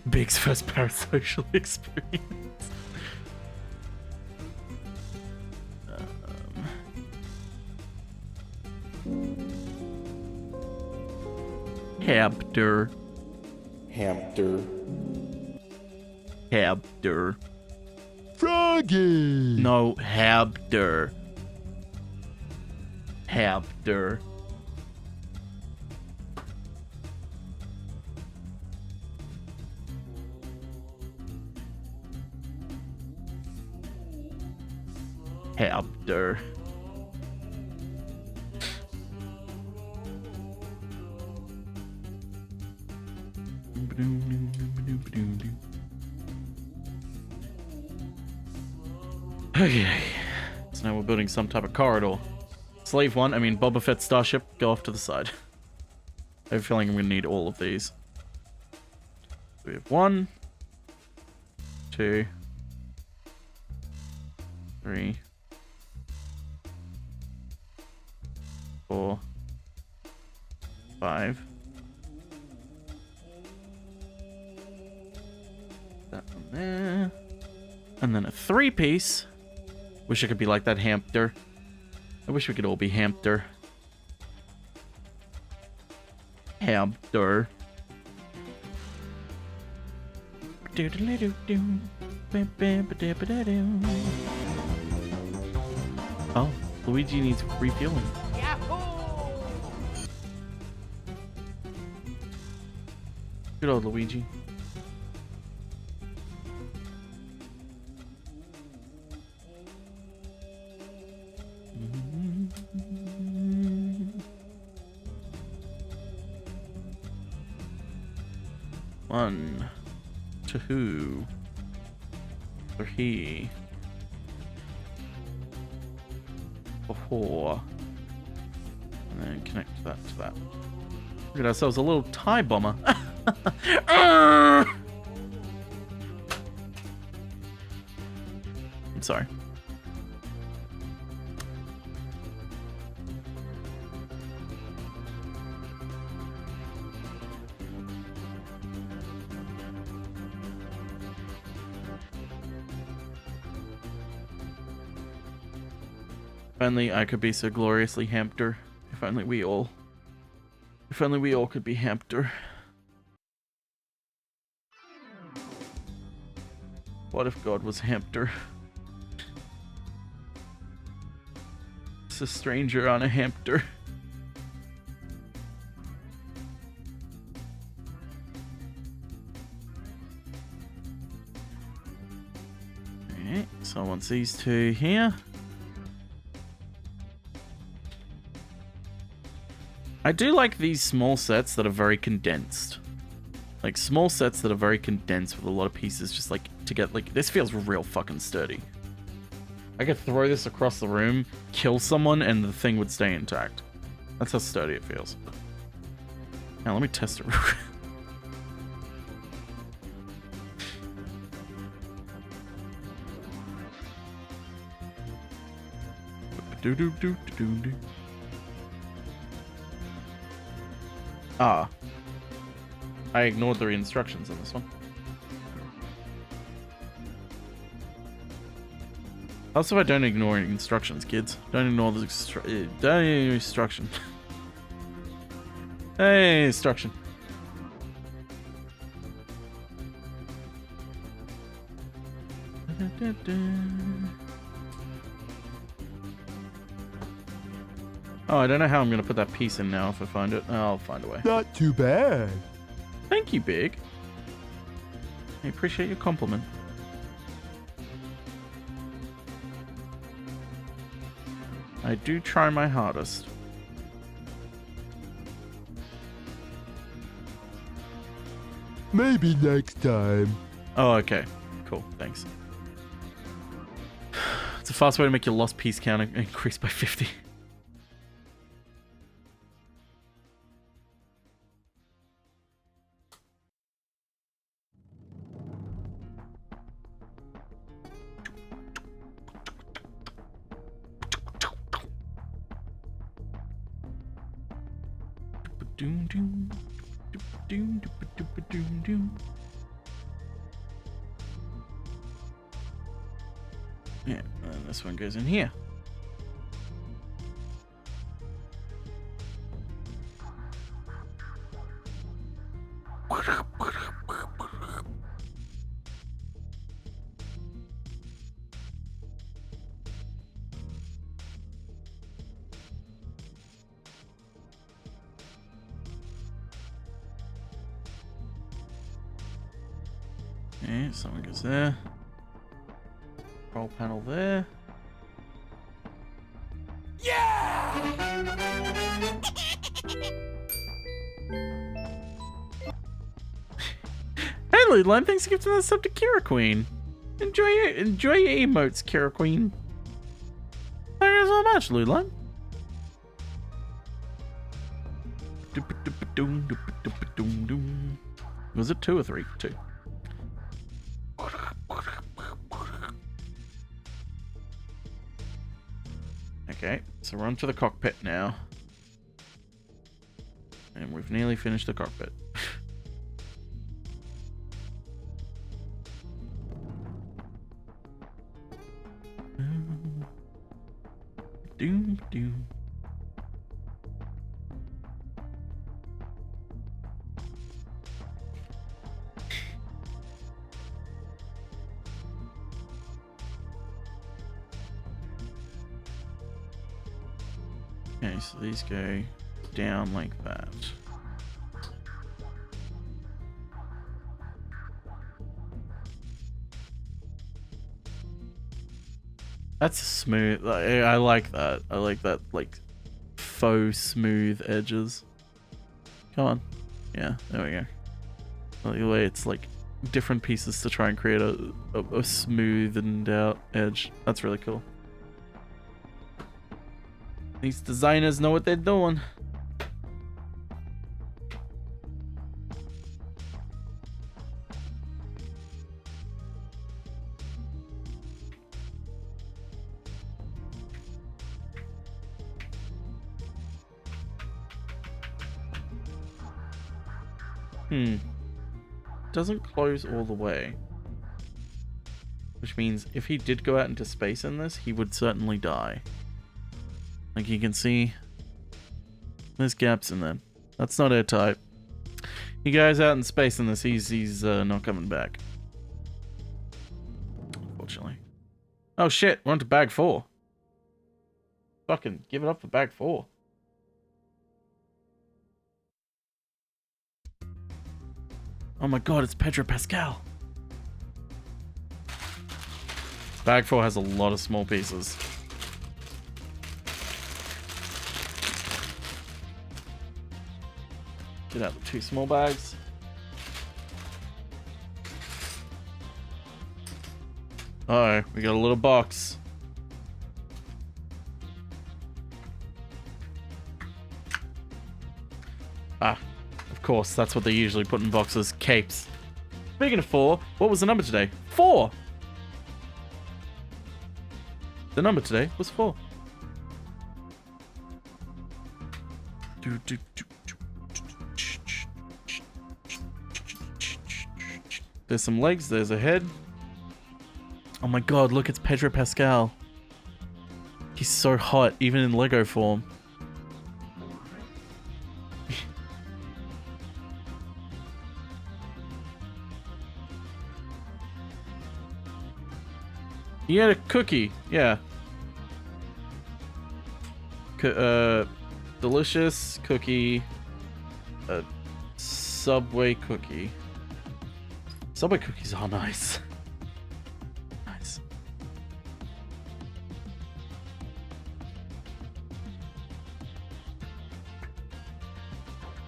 Big's first parasocial experience. Hamster. Froggy. No, Habder. Habder. Habder. Okay, so now we're building some type of corridor. Slave one, I mean Boba Fett Starship, go off to the side. I have a feeling I'm gonna need all of these. So we have 1, 2, 3, 4, 5. That one there. And then a 3-piece. Wish I could be like that hamster. I wish we could all be hamster. Hamster. Oh, Luigi needs refueling. Good old Luigi. One, 2, 3, 4, And then connect that to that. Look at ourselves a little TIE bomber. I'm sorry. If only I could be so gloriously Hampter. If only we all could be Hampter. What if God was Hampter? It's a stranger on a Hampter. Alright, so once these two here. I do like these small sets that are very condensed. Like, small sets that are very condensed with a lot of pieces just, like, to get, like, this feels real fucking sturdy. I could throw this across the room, kill someone, and the thing would stay intact. That's how sturdy it feels. Now, let me test it real quick. Do-do-do-do-do-do. Ah. I ignored the instructions on this one. Also, if I don't ignore instructions, kids. Don't ignore the instruction. Hey, instruction. Oh, I don't know how I'm going to put that piece in now if I find it. I'll find a way. Not too bad. Thank you, Big. I appreciate your compliment. I do try my hardest. Maybe next time. Oh, okay. Cool. Thanks. It's a fast way to make your lost piece count increase by 50. Yeah, and this one goes in here. Okay, someone goes there. Control panel there. Hey, Ludline, thanks for gifting that sub to Kira Queen. Enjoy your emotes, Kira Queen. Thank you so much, Ludline. Was it 2 or 3? 2. Okay, so we're onto the cockpit now. And we've nearly finished the cockpit. Doom, doom. Okay, so these go down like that. That's smooth. I like that. I like that, like, faux smooth edges. Come on. Yeah, there we go. I like the way it's like different pieces to try and create a smoothened out edge. That's really cool. These designers know what they're doing. Doesn't close all the way. Which means if he did go out into space in this, he would certainly die. Like you can see, there's gaps in there. That's not airtight. He goes out in space in this, he's not coming back. Unfortunately. Oh shit, we're on to bag 4. Fucking give it up for bag 4. Oh my god, it's Pedro Pascal. Bag 4 has a lot of small pieces. Get out the 2 small bags. Uh-oh, we got a little box. Ah, of course, that's what they usually put in boxes. Capes. Speaking of 4, what was the number today? 4! The number today was 4. There's some legs, there's a head. Oh my god, look, it's Pedro Pascal. He's so hot, even in Lego form. You had a cookie, yeah. Delicious cookie. Subway cookie. Subway cookies are nice. Nice.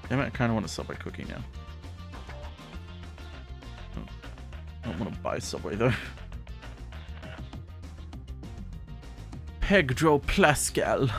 Damn it, I kind of want a Subway cookie now. I don't want to buy Subway though. Pedro Pascal.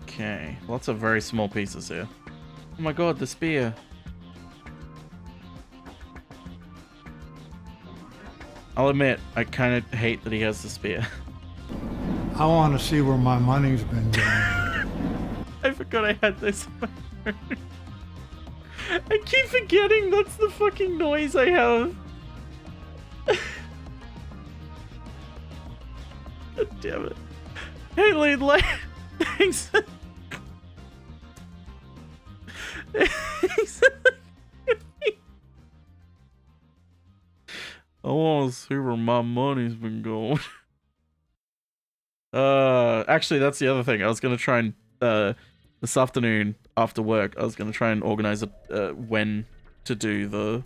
Okay, lots of very small pieces here. Oh my god, the spear. I'll admit, I kind of hate that he has the spear. I want to see where my money's been going. I forgot I had this. I keep forgetting that's the fucking noise I have. God damn it. Hey, Lead, thanks. Thanks. I want to see where my money's been going. Actually, that's the other thing. I was gonna try and this afternoon after work, I was gonna try and organize when to do the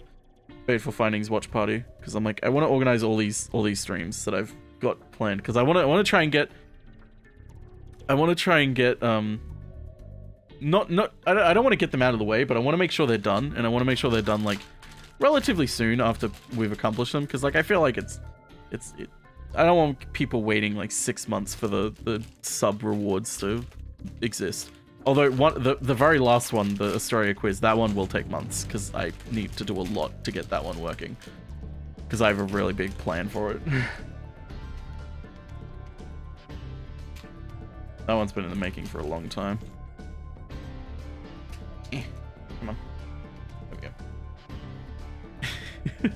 Fateful Findings watch party, because I'm like, I want to organize all these streams that I've got planned, because I want to try and get. I don't want to get them out of the way, but I want to make sure they're done, and I want to make sure they're done like relatively soon after we've accomplished them, because like I feel like I don't want people waiting like 6 months for the sub rewards to exist. Although the very last one, the Astoria quiz, that one will take months, because I need to do a lot to get that one working, because I have a really big plan for it. That one's been in the making for a long time. Come on. There we go.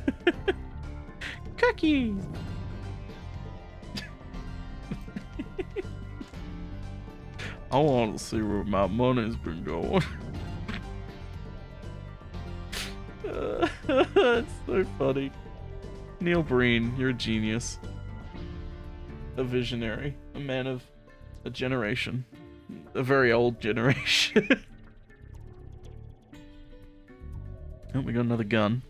Cookies! I want to see where my money's been going. It's so funny. Neil Breen, you're a genius. A visionary. A man of a generation. A very old generation. Oh, we got another gun.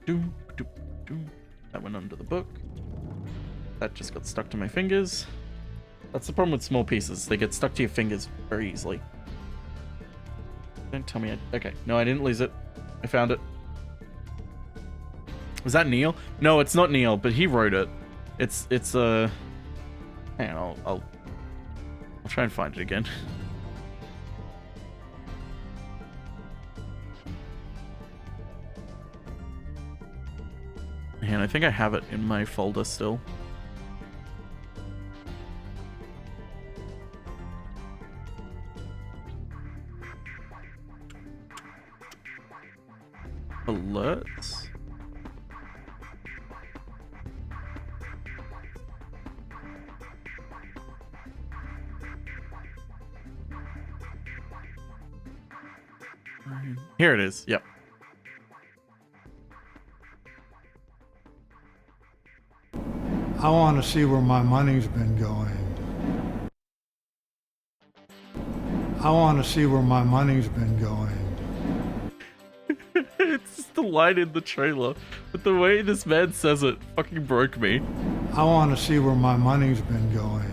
Doom, doom, doom. That went under the book. That just got stuck to my fingers. That's the problem with small pieces. They get stuck to your fingers very easily. Don't tell me okay, no, I didn't lose it. I found it. Was that Neil? No, it's not Neil, but he wrote it. It's hang on, I'll try and find it again. Man, I think I have it in my folder still. Alerts? Here it is. Yep. I want to see where my money's been going. I want to see where my money's been going. It's just the line in the trailer, but the way this man says it fucking broke me. I want to see where my money's been going.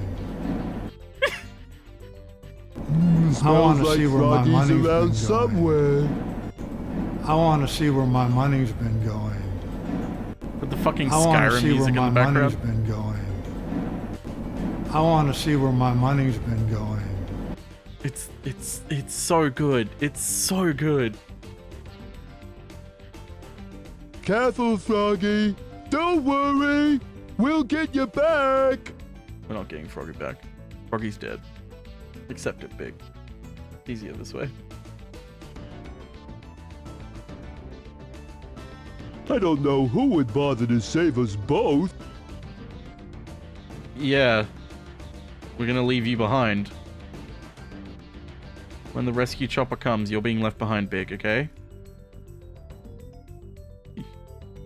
I want to see where my money's been somewhere. I want to see where my money's been going. With the fucking I want to Skyrim see music where in my the money's background. been going. I want to see where my money's been going. It's so good. It's so good. Careful, Froggy. Don't worry. We'll get you back. We're not getting Froggy back. Froggy's dead. Accept it, Big. Easier this way. I don't know who would bother to save us both. Yeah. We're gonna leave you behind. When the rescue chopper comes, you're being left behind, Big, okay?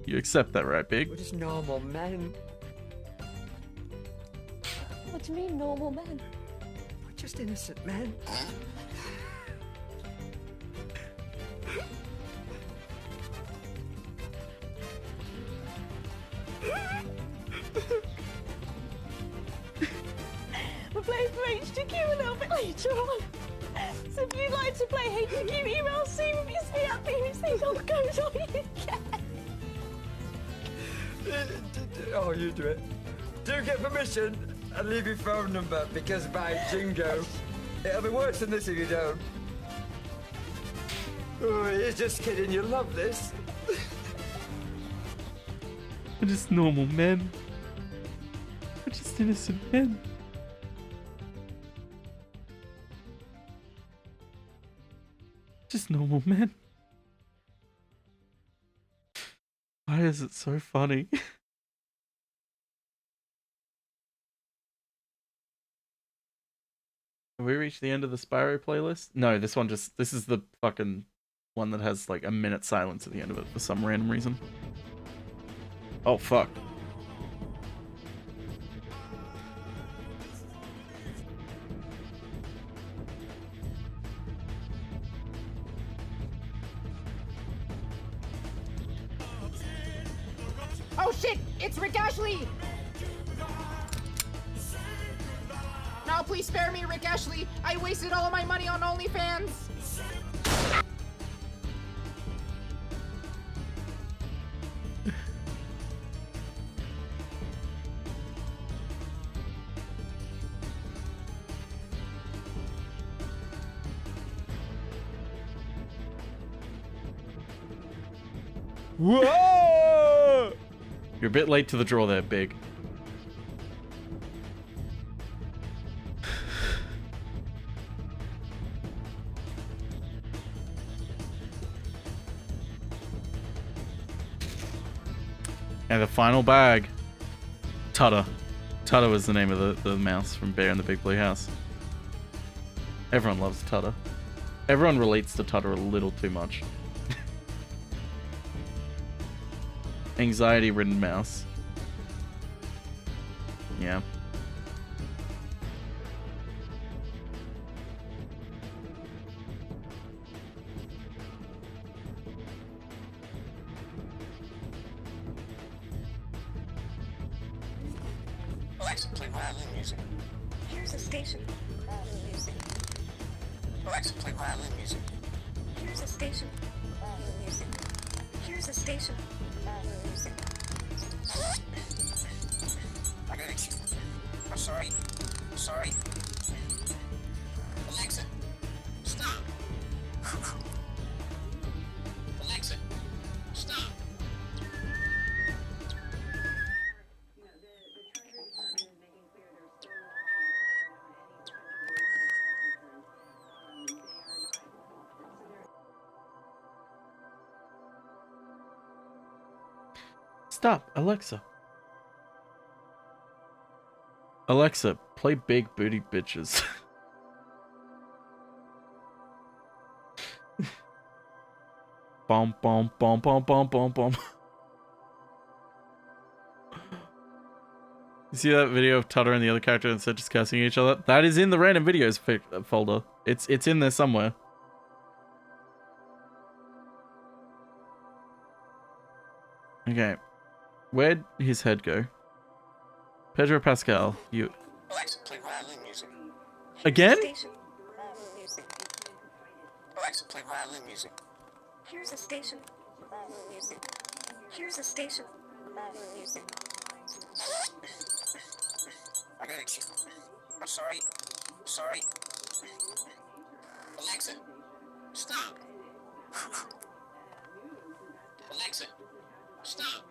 You accept that, right, Big? We're just normal men. What do you mean, normal men? We're just innocent men. We're playing for HTQ a little bit later on. So if you'd like to play HTQ, email seriously at bbc.co.uk. Oh, you do it. Do get permission and leave your phone number because by jingo, it'll be worse than this if you don't. Oh, you're just kidding. You love this. We're just normal men. We're just innocent men. Just normal men. Why is it so funny? Have we reached the end of the Spyro playlist? No, this is the fucking one that has like a minute silence at the end of it for some random reason. Oh, fuck. Oh shit! It's Rick Ashley! No, please spare me, Rick Ashley! I wasted all of my money on OnlyFans! Whoa! You're a bit late to the draw there, Big. And the final bag. Tutta. Tutta was the name of the mouse from Bear in the Big Blue House. Everyone loves Tutta. Everyone relates to Tutta a little too much. Anxiety-ridden mouse. Yeah. Alexa, play violin music. Here's a station for violin music. Alexa, play violin music. Here's a station for violin music. Here's a station for violin music. I got it. I'm sorry. Sorry. Alexa, stop. Alexa, stop. Stop, Alexa. Alexa, play Big Booty Bitches. Bom bom bom bom bom bom bom. You see that video of Tutter and the other character instead just cursing each other? That is in the random videos folder. It's in there somewhere. Okay. Where'd his head go? Pedro Pascal, you... Alexa, play violin music. Again? Station for violin music. Alexa, play violin music. Here's a station for violin music. Here's a station for violin music. I got it. I'm sorry. Sorry. Alexa, stop. Alexa, stop.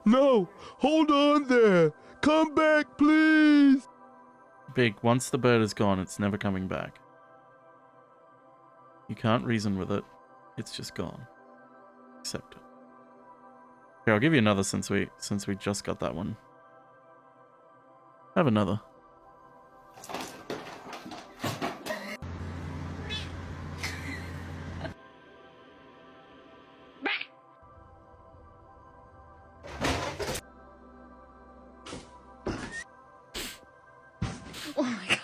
No! Hold on there! Come back, please! Big, once the bird is gone, it's never coming back. You can't reason with it. It's just gone. Accept it. Here, I'll give you another since we just got that one. Have another. Oh my god.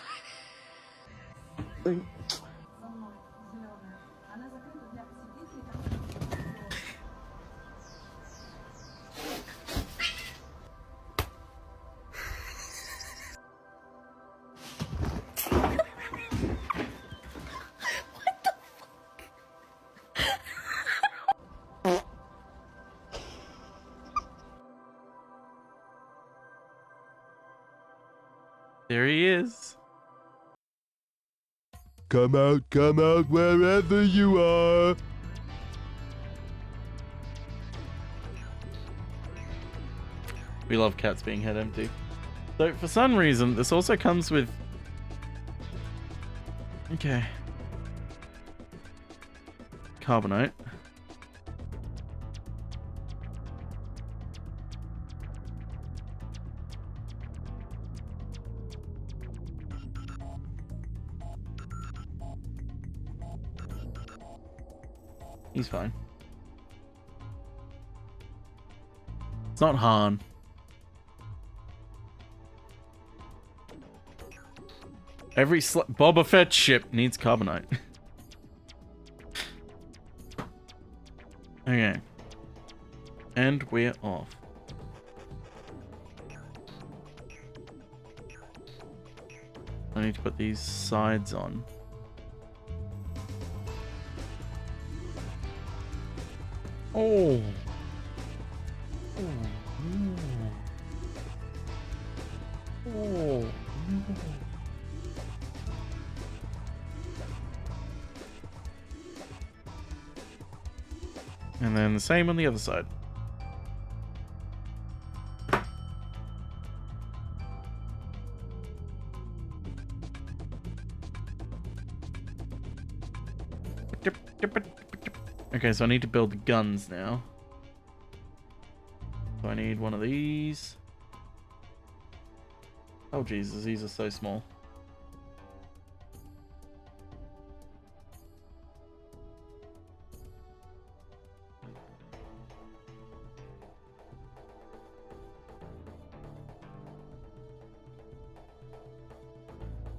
There he is. Come out, wherever you are! We love cats being head empty. So, for some reason, this also comes with... Okay. Carbonite. He's fine. It's not Han. Every Boba Fett ship needs carbonite. Okay. And we're off. I need to put these sides on. Oh. Oh. And then the same on the other side. Okay, so I need to build the guns now. So I need one of these. Oh Jesus, these are so small.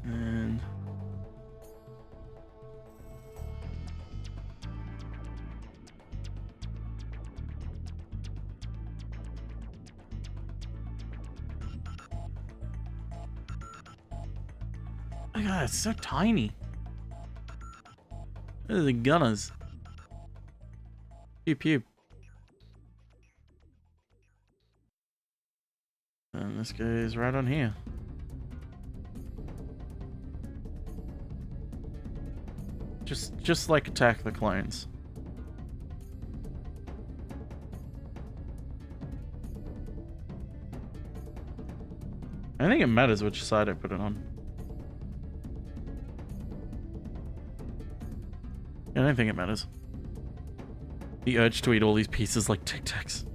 And my god, it's so tiny. Those are the gunners. Pew pew. And this goes right on here. Just like Attack the Clones. I think it matters which side I put it on. I don't think it matters. The urge to eat all these pieces like Tic Tacs.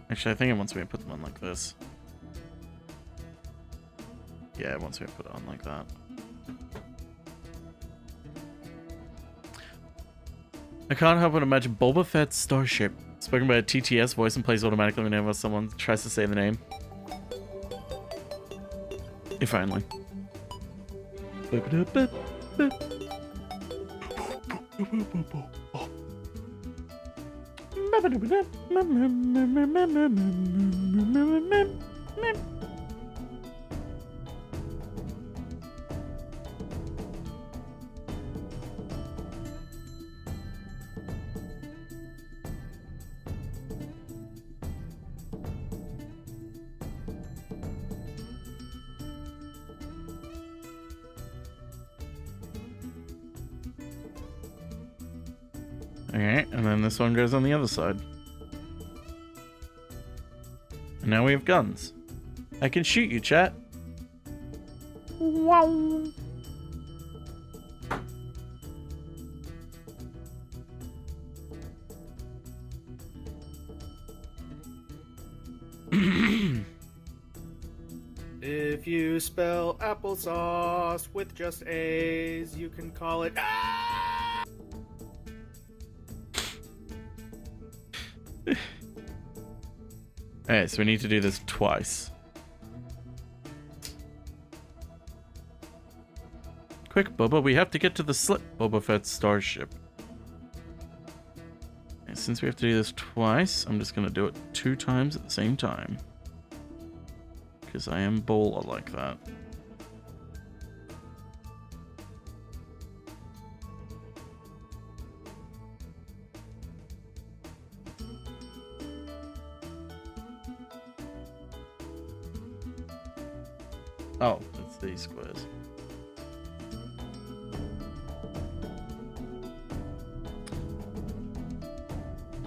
Actually, I think it wants me to put them on like this. Yeah, it wants me to put it on like that. I can't help but imagine Boba Fett's Starship, spoken by a TTS voice and plays automatically whenever someone tries to say the name. If only. Okay, and then this one goes on the other side. And now we have guns. I can shoot you, chat. Wow. If you spell applesauce with just A's, you can call it. Alright, so we need to do this twice. Quick, Boba, we have to get to the slip, Boba Fett's Starship. And since we have to do this twice, I'm just gonna do it 2 times at the same time. Because I am baller like that. Oh, it's these squares.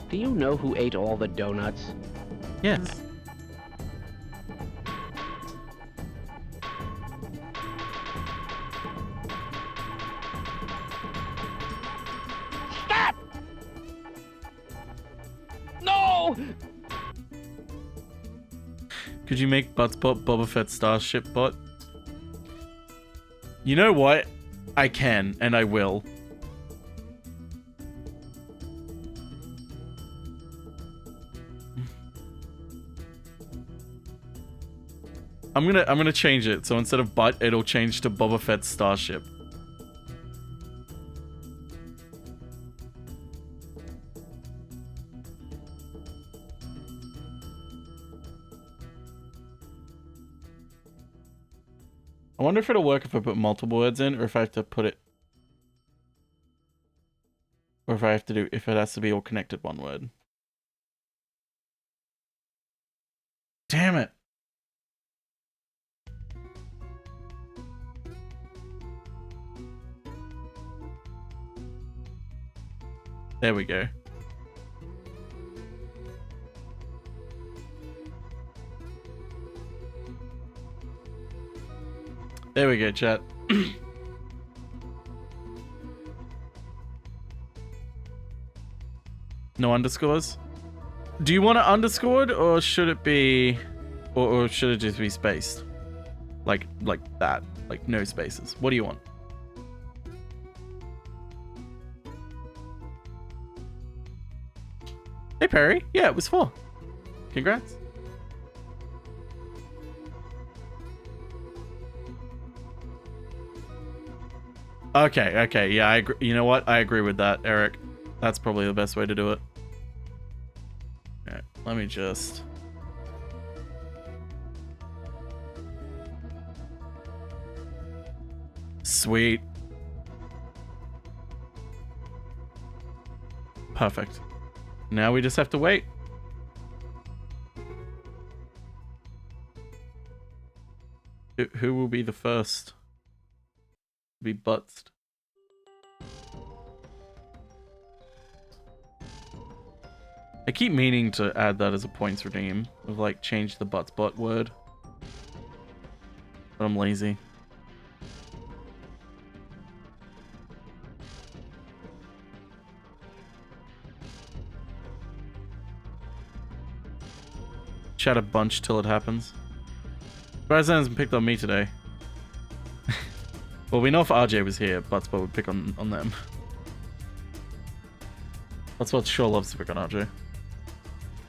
Do you know who ate all the donuts? Yes. Stop! No! Could you make Boba Fett Starship bot? You know what? I can, and I will. I'm gonna change it, so instead of butt, it'll change to Boba Fett Starship. I wonder if it'll work if I put multiple words in, or if I have to put it... Or if I have to do... If it has to be all connected one word. Damn it! There we go. There we go, chat. No underscores? Do you want it underscored, or should it be... Or should it just be spaced? Like that. Like, no spaces. What do you want? Hey, Perry. Yeah, it was 4. Congrats. Okay, yeah, I agree. You know what? I agree with that, Eric. That's probably the best way to do it. Alright, let me just... Sweet. Perfect. Now we just have to wait. Who will be the first to be butzed? I keep meaning to add that as a points redeem of like change the butts butt word, but I'm lazy. Chat a bunch till it happens. Bryce hasn't picked on me today. Well, we know if RJ was here, Buttspot would pick on them. Buttspot sure loves to pick on RJ.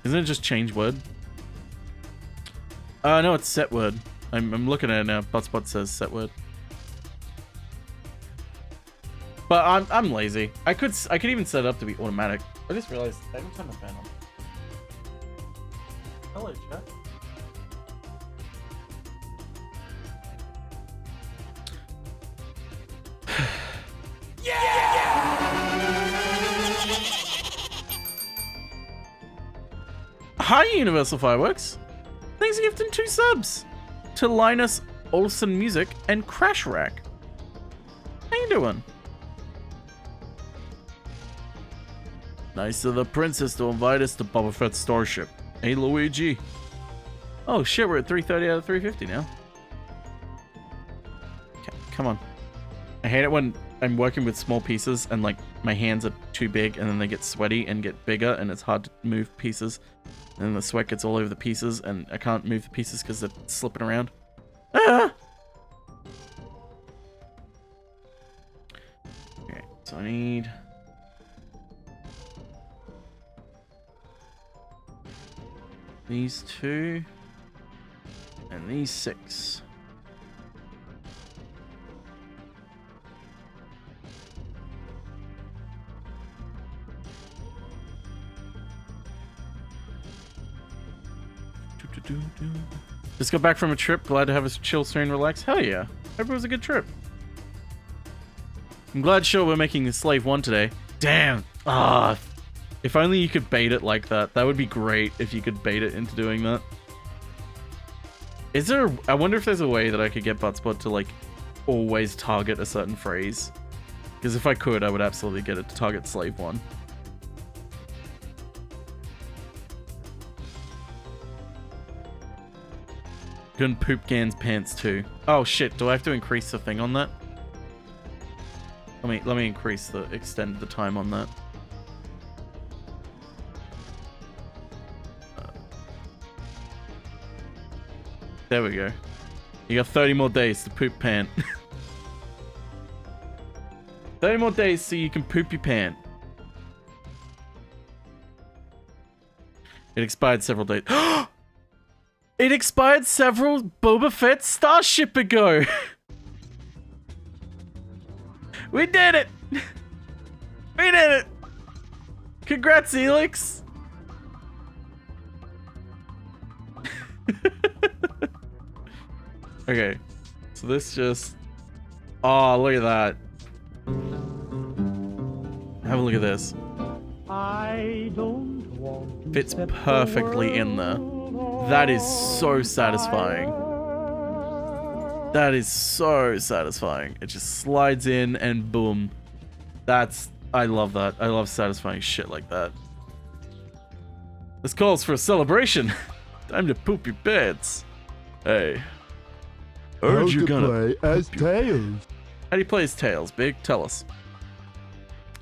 Isn't it just change word? No, it's set word. I'm looking at it now. Buttspot says set word. But I'm lazy. I could even set it up to be automatic. I just realized I haven't turned the fan on. Hello, chat. Hi, Universal Fireworks. Thanks for gifting 2 subs to Linus Olsen Music and Crash Rack. How you doing? Nice of the princess to invite us to Boba Fett's Starship. Hey, Luigi. Oh shit, we're at 330 out of 350 now. Okay, come on. I hate it when I'm working with small pieces and like my hands are too big and then they get sweaty and get bigger and it's hard to move pieces. And then the sweat gets all over the pieces and I can't move the pieces because they're slipping around. Ah! Okay, so I need... these 2. And these 6. Just got back from a trip. Glad to have a chill, serene, relax. Hell yeah. Hope it was a good trip. I'm glad sure we're making the Slave 1 today. Damn. Ah. If only you could bait it like that. That would be great if you could bait it into doing that. Is there... I wonder if there's a way that I could get Buttspot to, like, always target a certain phrase. Because if I could, I would absolutely get it to target Slave 1. Couldn't poop Gan's pants too. Oh shit, do I have to increase the thing on that? Let me increase the... extend the time on that. There we go. You got 30 more days to poop pant. 30 more days so you can poop your pant. It expired several days. It expired several Boba Fett Starship ago. We did it. We did it. Congrats, Elix. Okay, so this just... oh, look at that. Have a look at this. I don't want fits perfectly in there. That is so satisfying. That is so satisfying. It just slides in and boom. That's... I love that. I love satisfying shit like that. This calls for a celebration. Time to poop your pants. Hey. Heard you're gonna play as Tails. How do you play as Tails, Big? Tell us.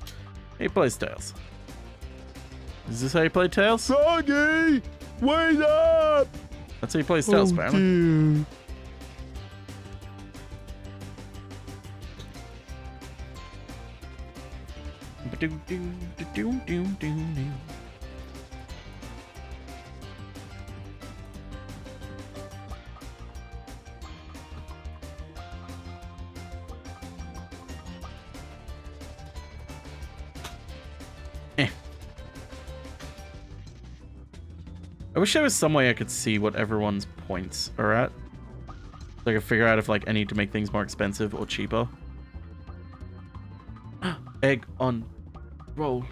How do you play as Tails? Is this how you play Tails? Soggy! Wait up! That's how you play as Tails, apparently. Dear. I wish there was some way I could see what everyone's points are at. So I could figure out if like I need to make things more expensive or cheaper. Egg on roll.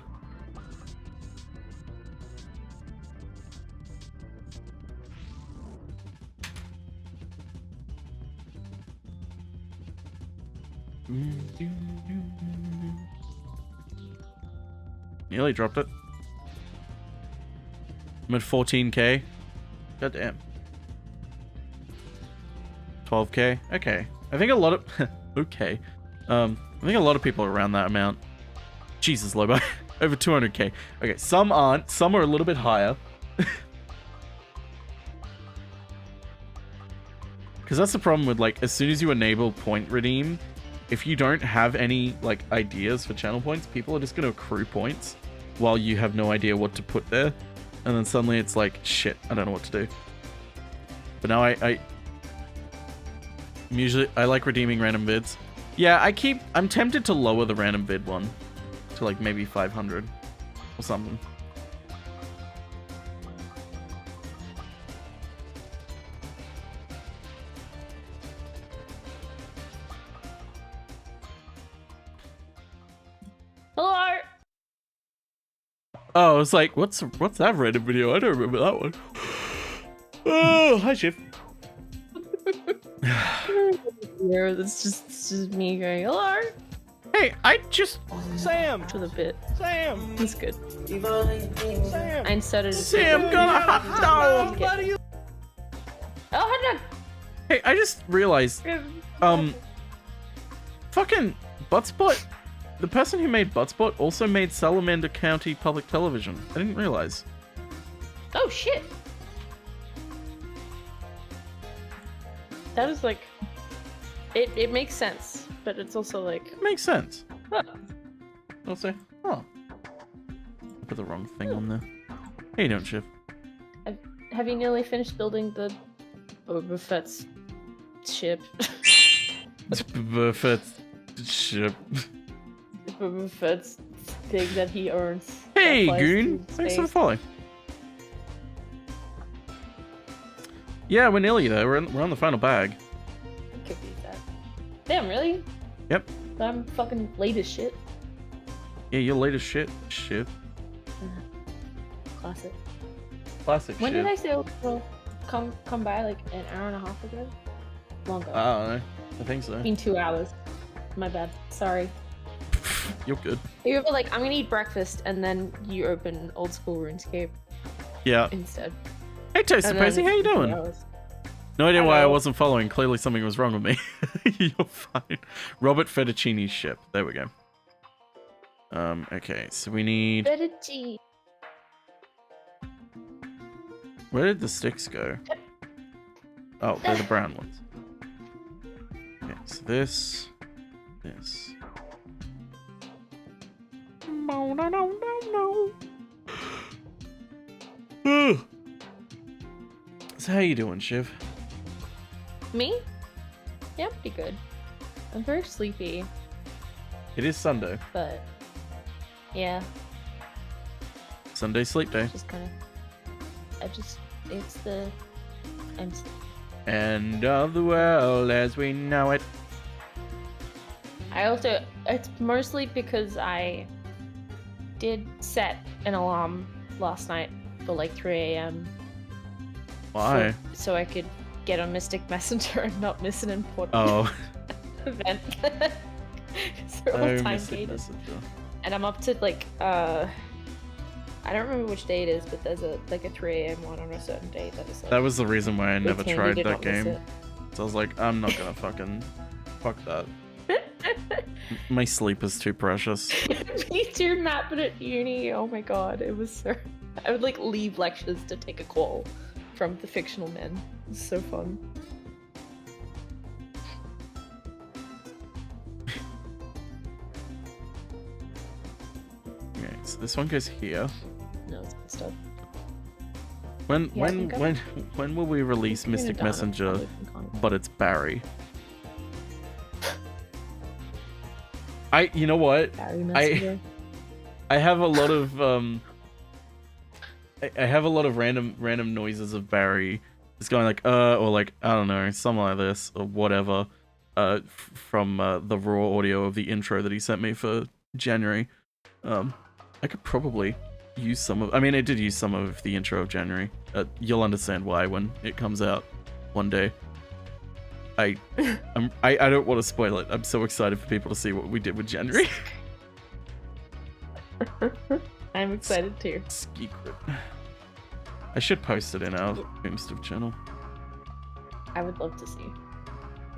Nearly dropped it. I'm at 14k. God damn. 12k. Okay. I think a lot of okay. I think a lot of people are around that amount. Jesus, Lobo. Over 200k. Okay, some aren't. Some are a little bit higher. Because that's the problem with, like, as soon as you enable point redeem, if you don't have any, like, ideas for channel points, people are just going to accrue points while you have no idea what to put there. And then suddenly it's like, shit, I don't know what to do. But now I like redeeming random vids. Yeah, I'm tempted to lower the random vid one to, like, maybe 500 or something. Hello. Oh, I was like, what's that random video? I don't remember that one. Oh, hi, Shiv. Yeah, it's just me going, hello. Hey, I just Sam to the bit. Sam. That's good. Sam. I inserted it. Sam got a hot dog. Oh, hot dog. Hey, I just realized, fucking Buttspot. The person who made Buttspot also made Salamander County Public Television. I didn't realize. Oh shit. That is like, it makes sense, but it's also like it makes sense. Huh. I'll say, oh, I put the wrong thing on there. How you doing, Shiv? Have you nearly finished building the Boba Fett's ship? Boba Fett's ship. Boba Fett's thing that he earns. Hey, Goon! Thanks for the follow. Yeah, we're nearly there. We're on the final bag. I could beat that. Damn, really? Yep. I'm fucking late as shit. Yeah, you're late as shit. Shiv. Classic. Classic When Shiv. did I say we'll come by? Like an hour and a half ago? Longer. I don't know. I think so. It's been 2 hours. My bad. Sorry. You're good. You were like, I'm gonna eat breakfast, and then you open old school RuneScape. Yeah. Instead. Hey, Toasty Posy, how you doing? No idea why I wasn't following. Clearly something was wrong with me. You're fine. Robert Fettuccini's ship. There we go. Okay, so we need... Fettuccine. Where did the sticks go? Oh, they're the brown ones. Okay, so this... No. So how you doing, Shiv? Me? Yeah, pretty good. I'm very sleepy, It is Sunday. but yeah, Sunday sleep day. just kind of. It's the. End of the world as we know it. It's mostly because I did set an alarm last night for like 3 a.m. Why? So I could get on Mystic Messenger and not miss an important event. They're all time gated. And I'm up to like I don't remember which day it is, but there's a 3 a.m. one on a certain day that is like. That was the reason why I never handy tried to that not miss game. it. So I was like, I'm not gonna fuck that. My sleep is too precious. Me too, Matt, but at uni, oh my god, it was so. I would like leave lectures to take a call from the fictional men. It was so fun. Okay, so this one goes here. No, it's good stuff. When Yeah, I think when will we release Mystic done it, Messenger? probably from Con- But it's Barry. You know what? Barry Messenger. I have a lot of I have a lot of random noises of Barry just going like or like I don't know, something like this or whatever from the raw audio of the intro that he sent me for January. I could probably use some of. I mean, I did use some of the intro of January. You'll understand why when it comes out one day. I don't want to spoil it. I'm so excited for people to see what we did with January. I'm excited too. Secret. I should post it in our Boomstuff channel. I would love to see.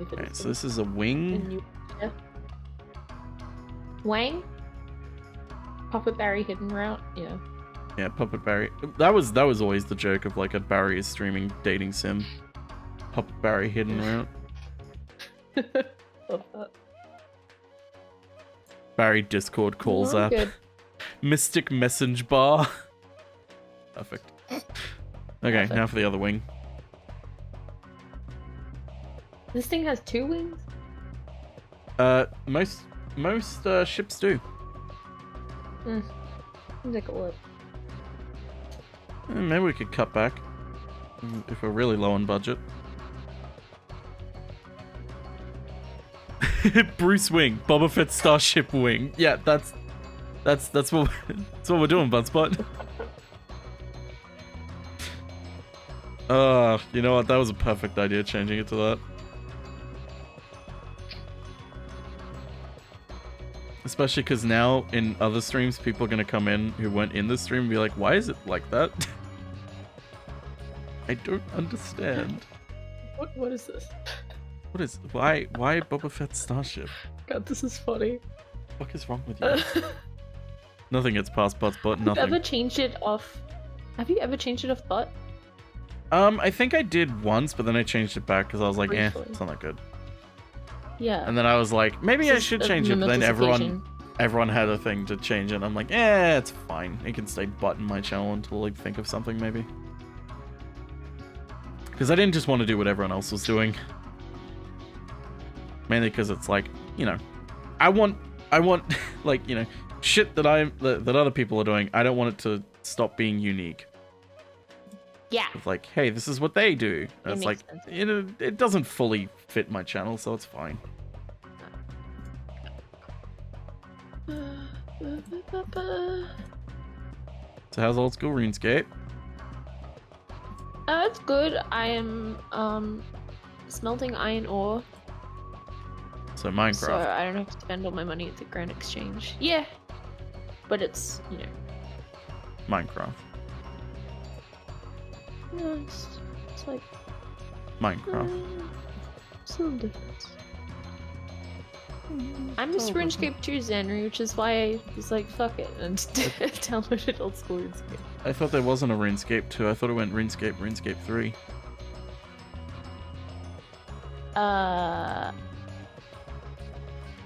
Okay, so this is a wing. Wang? Puppet Barry hidden route? Yeah. Yeah, Puppet Barry. That was always the joke of like a Barry is streaming dating sim. Puppet Barry hidden route. Love that. Barry Discord calls Oh, app. good. Mystic message bar. Perfect. Okay, now for the other wing. This thing has 2 wings? Most ships do. Seems like it would. Maybe we could cut back if we're really low on budget. Bruce Wing, Boba Fett Starship Wing. Yeah, that's what we're doing, Budspot. You know what? That was a perfect idea, changing it to that. Especially because now in other streams, people are gonna come in who weren't in the stream and be like, "Why is it like that?" I don't understand. What is this? What is why Boba Fett Starship? God, this is funny. What is wrong with you? Nothing gets past Butt's butt. Nothing. Have you ever changed it off? Have you ever changed it off butt? I think I did once, but then I changed it back because I was like, Briefly. it's not that good. Yeah. And then I was like, maybe I This is should a change it. But then momentous everyone had a thing to change it. I'm like, it's fine. It can stay butt in my channel until I think of something maybe. Because I didn't just want to do what everyone else was doing. Mainly because it's like, you know, I want like, you know, shit that other people are doing. I don't want it to stop being unique. Yeah. It's like, hey, this is what they do. And It it's makes like, sense. it doesn't fully fit my channel, so it's fine. So how's old school RuneScape? It's good. I am smelting iron ore. So Minecraft. So I don't have to spend all my money at the Grand Exchange. Yeah. But it's, you know. Minecraft. No, it's like Minecraft. some difference. I miss RuneScape 2 Zenry, which is why I was like, fuck it, and downloaded old school RuneScape. I thought there wasn't a RuneScape 2. I thought it went RuneScape 3.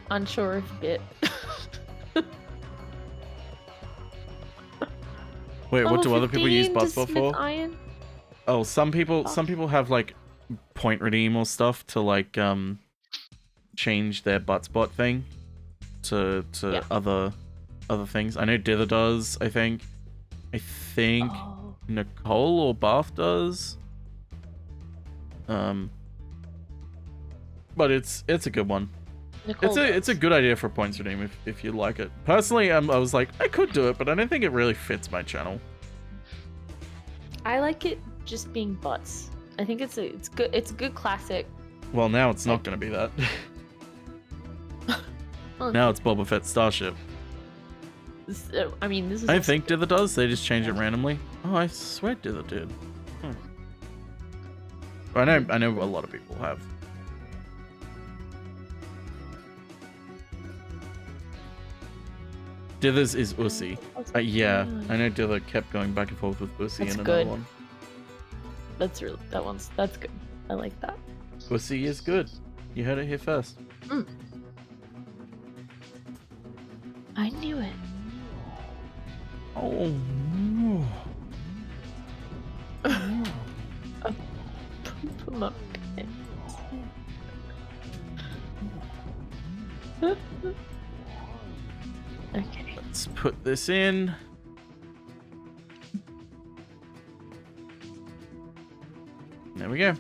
Unsure of bit. Wait, what do other people use Buzzbot for? Iron? Oh, some people have like point redeem or stuff to like change their Buttspot thing to other things. I know Dither does, I think. I think Nicole or Bath does. But it's a good one. It's a good idea for points redeem if you like it. Personally, I was like, I could do it, but I don't think it really fits my channel. I like it just being butts. I think it's good. It's a good classic. Well, now it's not going to be that. Now it's Boba Fett Starship. I mean, this is. I think Dither does. They just change it randomly. Oh, I swear Dither did. I know a lot of people have. Dither's is Ussy. Yeah, I know Dither kept going back and forth with Ussy in another one. That's good. That's good. I like that. Ussy is good. You heard it here first. I knew it. Oh no. Put my Okay. Let's put this in. we go.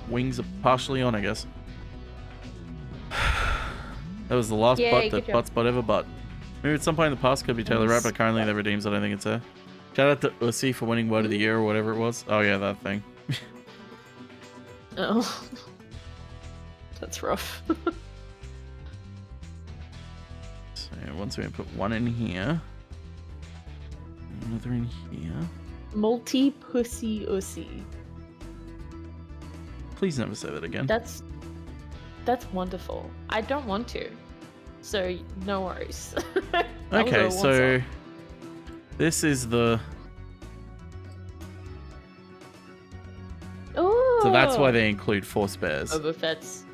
Wings are partially on, I guess. That was the last butt that butts butt ever butt. Maybe at some point in the past could be Taylor Rapp, but currently that redeems. I don't think it's her. Shout out to Uzi for winning Word of the Year or whatever it was. Oh yeah, that thing. Oh. That's rough. So once we put one in here. Another in here. Multi-pussy ussy. Please never say that again. That's wonderful. I don't want to. So no worries. Okay, so this is the Oh. So that's why they include 4 spares. Boba Fett's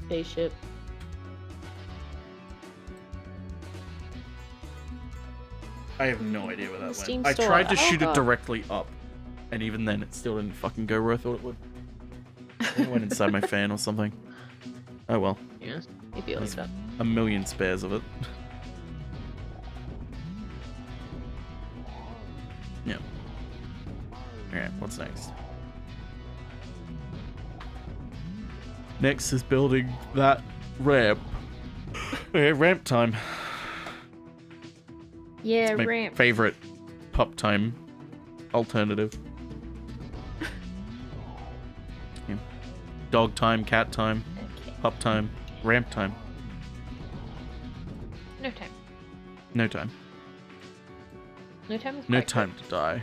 spaceship. I have no idea where that Steam went. I store. tried to shoot it Oh. directly up, and even then it still didn't fucking go where I thought it would. It went inside my fan or something. Oh well. Yeah, maybe like that. A million spares of it. Yeah. Alright, what's next? Next is building that ramp. Okay, ramp time. Yeah, It's my ramp. favorite pup time alternative. Yeah. Dog time, cat time, pup time, ramp time. No time. No time. No time is No quite time to die.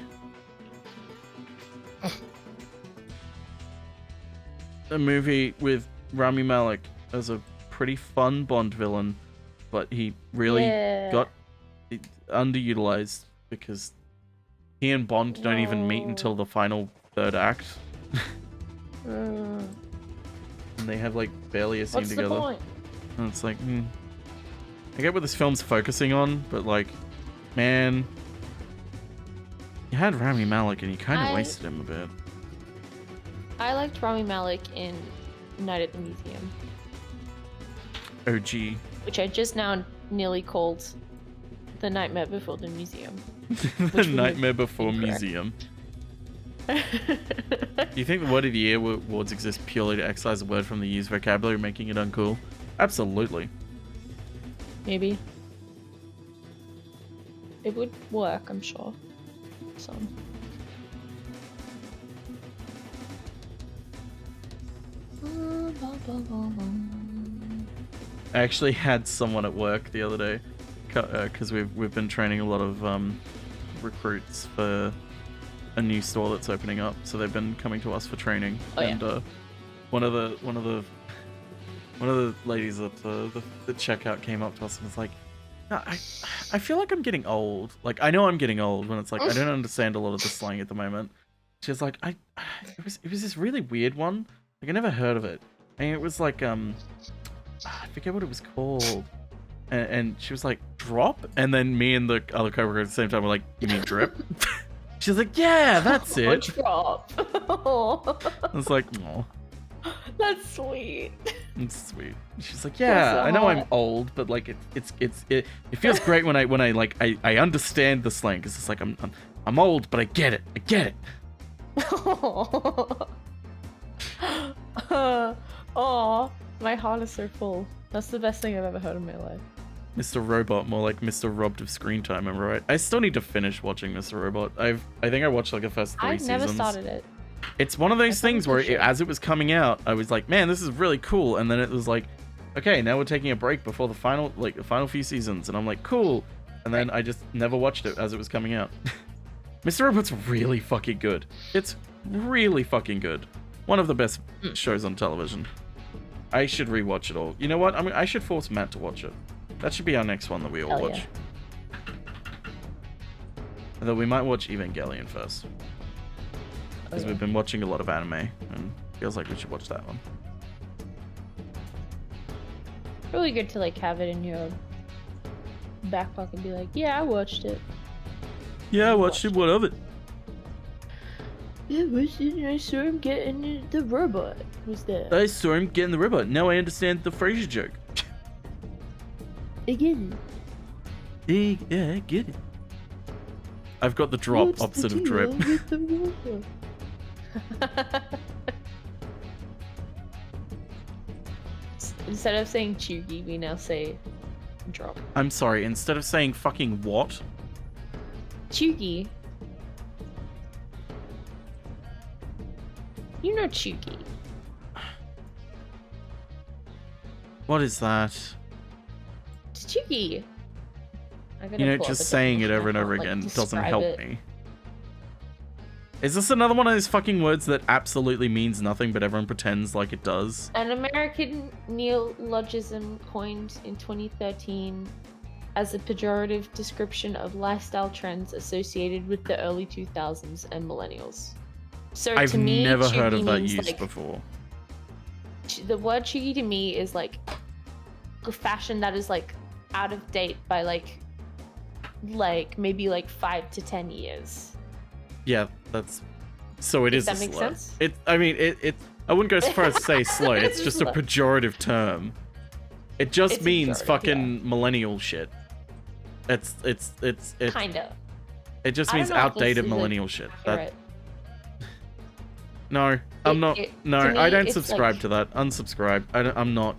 A movie with Rami Malek as a pretty fun Bond villain, but he really got underutilized because he and Bond don't even meet until the final 3rd act. And they have like barely a scene What's together. the point? And it's like, I get what this film's focusing on, but like, man, you had Rami Malek and you kind of wasted him a bit. I liked Rami Malek in Night at the Museum, OG. which I just now nearly called The Nightmare Before the Museum. The Nightmare Before Museum. Do you think the Word of the Year awards exist purely to excise a word from the used vocabulary, making it uncool? Absolutely. Maybe. It would work, I'm sure. Some. I actually had someone at work the other day, because we've been training a lot of recruits for a new store that's opening up, so they've been coming to us for training. Oh, and yeah. one of the ladies at the checkout came up to us and was like, "No, I feel like I'm getting old. Like, I know I'm getting old when it's like I don't understand a lot of the slang at the moment." She's like, it was this really weird one. Like, I never heard of it. And it was like I forget what it was called. And she was like, drop? And then me and the other coworker at the same time were like, you mean drip? She's like, yeah, that's it. Drop. I was like, oh. That's sweet. It's sweet. She's like, yeah, I know I'm old, but like it feels great when I understand the slang, because it's like I'm old, but I get it. I get it. Oh, my heart is so full. That's the best thing I've ever heard in my life. Mr. Robot, more like Mr. Robbed of screen time, am I right? I still need to finish watching Mr. Robot. I think I watched like the first 3 seasons. I've never started it. It's one of those things where as it was coming out, I was like, man, this is really cool. And then it was like, okay, now we're taking a break before the final few seasons. And I'm like, cool. And then I just never watched it as it was coming out. Mr. Robot's really fucking good. It's really fucking good. One of the best shows on television. I should rewatch it all. You know what? I mean, I should force Matt to watch it. That should be our next one that we all Hell watch. yeah. Although we might watch Evangelion first. Because we've been watching a lot of anime, and feels like we should watch that one. Really good to like have it in your back pocket and be like, yeah, I watched it. Yeah, I watched it. What of it? Yeah, I saw him getting the robot. Was there? I saw him getting the robot. Now I understand the Frasier joke. Again. Yeah, I get it. I've got the drop opposite of drip. Instead of saying chuggy, we now say drop. I'm sorry, instead of saying fucking what? Chuggy. You know chuggy. What is that? It's chuggy. You know, just saying it over and over again doesn't help me. Is this another one of those fucking words that absolutely means nothing, but everyone pretends like it does? An American neologism coined in 2013 as a pejorative description of lifestyle trends associated with the early 2000s and millennials. So I've to me, never heard chuggy of that means, used like, before. The word chuggy to me is like a fashion that is like out of date by like maybe like 5 to 10 years. Yeah, that's... So it is Does a that make slur. sense? I mean, I wouldn't go so far as to say slur. It's just a Slur. pejorative term. It just It's means pejorative, fucking millennial shit. It's Kinda. It just I don't means know if this outdated is millennial shit. That, accurate. no, I'm not. No, to me, I don't it's subscribe like- to that. Unsubscribe. I'm not.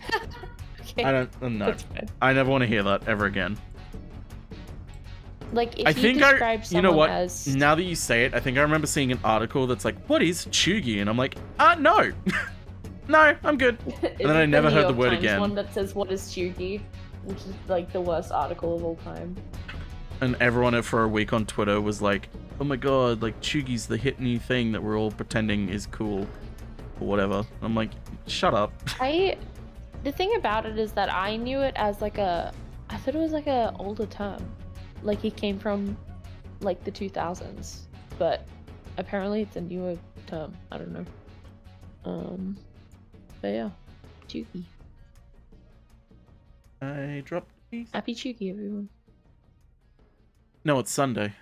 Okay. I'm not. I never want to hear that ever again. Like if I you think describe someone you know what? as Now that you say it, I think I remember seeing an article that's like, "What is chuggy?" And I'm like, no, no, I'm good. And then I never heard the word again. One that says what is chuggy, which is like the worst article of all time. And everyone for a week on Twitter was like, "Oh my god, like chuggy's the hit new thing that we're all pretending is cool, or whatever." I'm like, shut up. The thing about it is that I knew it as like I thought it was like a older term. Like it came from like the 2000s, but apparently it's a newer term. I don't know. But yeah, chuggy. I dropped the piece. Happy chuggy, everyone. No, it's Sunday.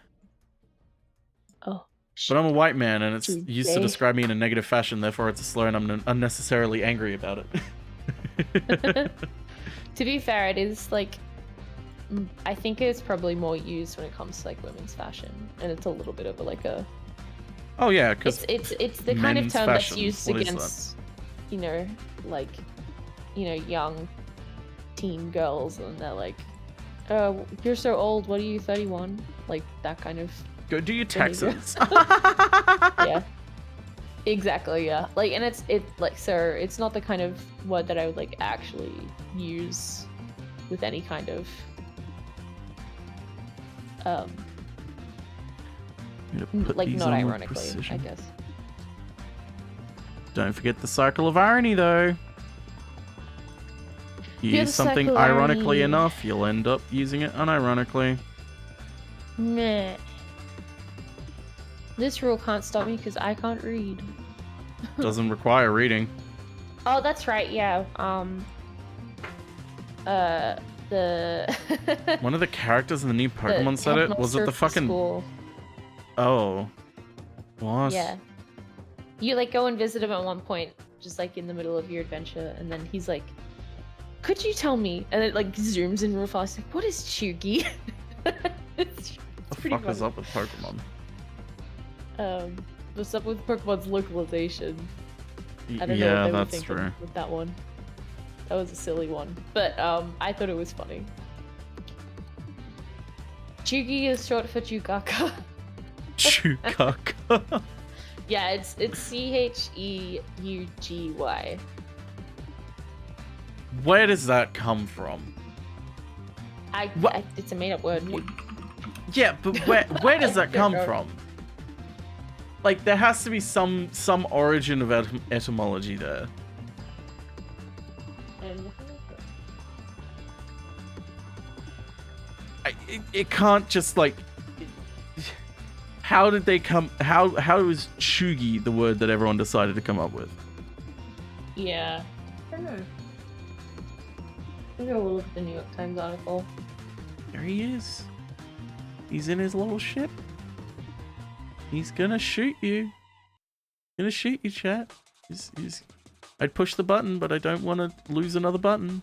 Oh. But I'm a white man, and it's used to Tuesday. describe me in a negative fashion. Therefore, it's a slur, and I'm unnecessarily angry about it. To be fair, it is like I think it's probably more used when it comes to like women's fashion, and it's a little bit of a Oh yeah, because it's the kind of men's term fashion. that's used What is against young teen girls, and they're like, "Oh, you're so old. What are you, 31?" Like that kind of. Go do your behavior. taxes. Yeah. Exactly. Yeah. Like, and it's it's not the kind of word that I would like actually use with any kind of like not ironically, I guess. Don't forget the cycle of irony, though. You Yeah, use the something cycle of ironically irony. enough, you'll end up using it unironically. Meh. This rule can't stop me because I can't read. Doesn't require reading. Oh, that's right. Yeah. The One of the characters in the new Pokemon said it. Was it the fucking? school. Oh. What? Yeah. You like go and visit him at one point, just like in the middle of your adventure, and then he's like, "Could you tell me?" And it like zooms in real fast. Like, what is chuggy? It's The pretty fuck is funny. up with Pokemon? What's up with Pokemon's localization? I don't know Yeah, what they were that's thinking true. with that one. That was a silly one, but I thought it was funny. Chuggy is short for Chugaka. Chugaka. Yeah, it's CHEUGY. Where does that come from? It's a made-up word. Dude. Yeah, but where does that come know. from? Like, there has to be some origin of etymology there. It can't just like. How did they come? How is chuggy the word that everyone decided to come up with? Yeah. I don't know. I'm gonna look at the New York Times article. There he is. He's in his little ship. He's gonna shoot you. Gonna shoot you, chat. I'd push the button, but I don't want to lose another button.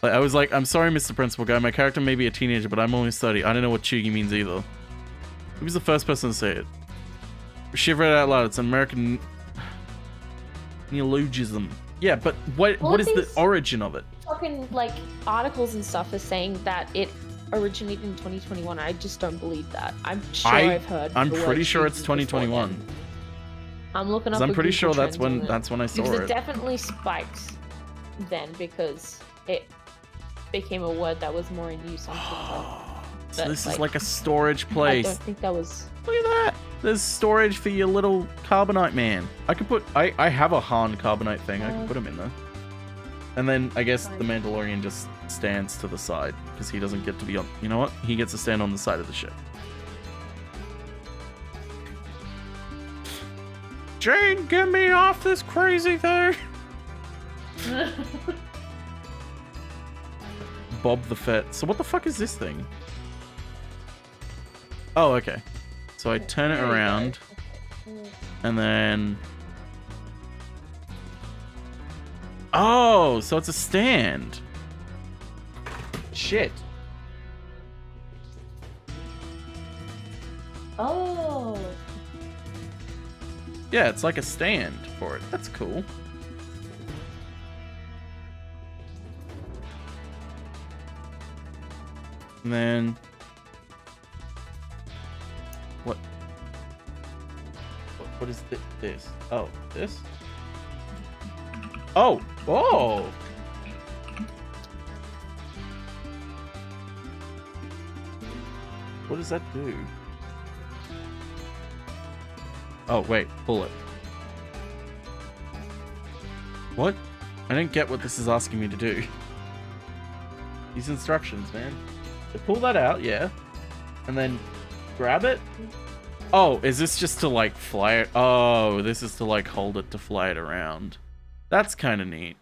Like, I was like, I'm sorry, Mr. Principal Guy. My character may be a teenager, but I'm almost 30. I don't know what chuggy means either. He was the first person to say it. Shiver it out loud. It's an American neologism. Yeah, but what is the origin of it? Fucking like articles and stuff are saying that it originated in 2021. I just don't believe that. I'm sure I've heard. I'm pretty sure it's 2021. I'm looking up. I'm pretty sure that's when I saw because it. It definitely spiked then because it became a word that was more in use on TikTok. So this is like a storage place. I don't think that was. Look at that. There's storage for your little carbonite man. I could put. I have a Han carbonite thing. I can put him in there. And then I guess the Mandalorian just stands to the side because he doesn't get to be on. You know what? He gets to stand on the side of the ship. Jane, get me off this crazy thing. Bob the Fett. So what the fuck is this thing? Oh, okay. So I turn it around, and then... Oh, so it's a stand. Shit. Oh. Yeah, it's like a stand for it. That's cool. And then... What is this? Oh, this? Oh! Oh! What does that do? Oh, wait. Pull it. What? I didn't get what this is asking me to do. These instructions, man. So pull that out, yeah. And then grab it. Oh, is this just to like fly it? Oh, this is to like hold it to fly it around. That's kind of neat.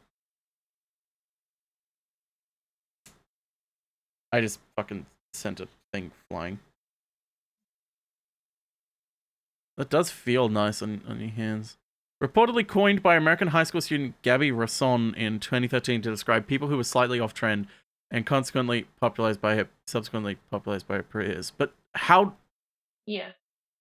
I just fucking sent a thing flying. That does feel nice on your hands. Reportedly coined by American high school student Gabby Rasson in 2013 to describe people who were slightly off trend and subsequently popularized by her peers. But how... Yeah.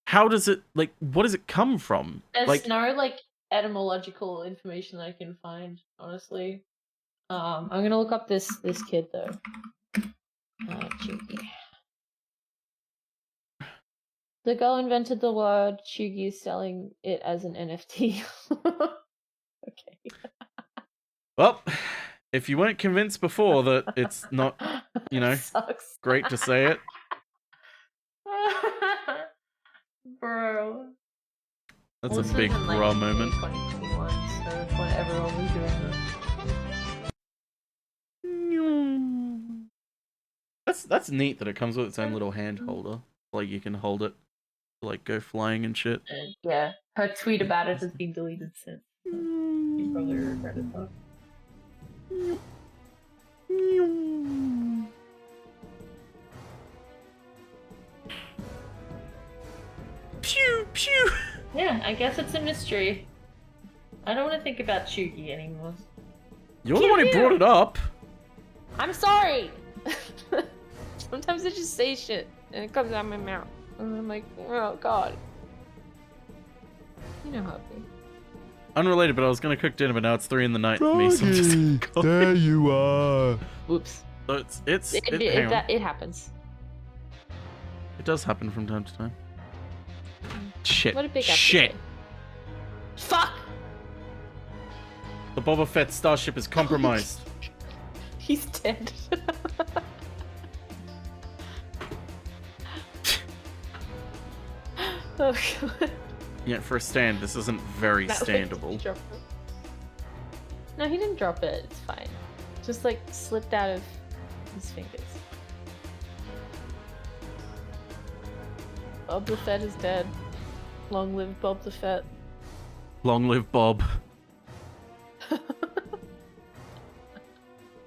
How does it, like, what does it come from? There's like, no, like, etymological information that I can find, honestly. I'm gonna look up this kid, though. Chugi. The girl invented the word. Chugi is selling it as an NFT. Okay. Well, if you weren't convinced before that it's not, you know, great to say it. Bro. That's a big raw moment. 2021, so when everyone was doing this. That's neat that it comes with its own little hand holder. Like you can hold it to like go flying and shit. Yeah, her tweet about it has been deleted since. You probably regretted that. Pew pew. Yeah, I guess it's a mystery. I don't want to think about Chugi anymore. You're the one who brought it up. I'm sorry. Sometimes I just say shit and it comes out of my mouth, and I'm like, oh god. You know how it be. Unrelated, but I was gonna cook dinner, but now it's 3 in the night for me, so I'm just there you are. Oops. So it happens. It does happen from time to time. Shit. What a big shit. Fuck. The Boba Fett Starship is compromised. He's dead. Oh god. Yeah, for a stand, this isn't very standable. No, he didn't drop it. It's fine. Just like slipped out of his fingers. Bob the Fett is dead. Long live Bob the Fett. Long live Bob.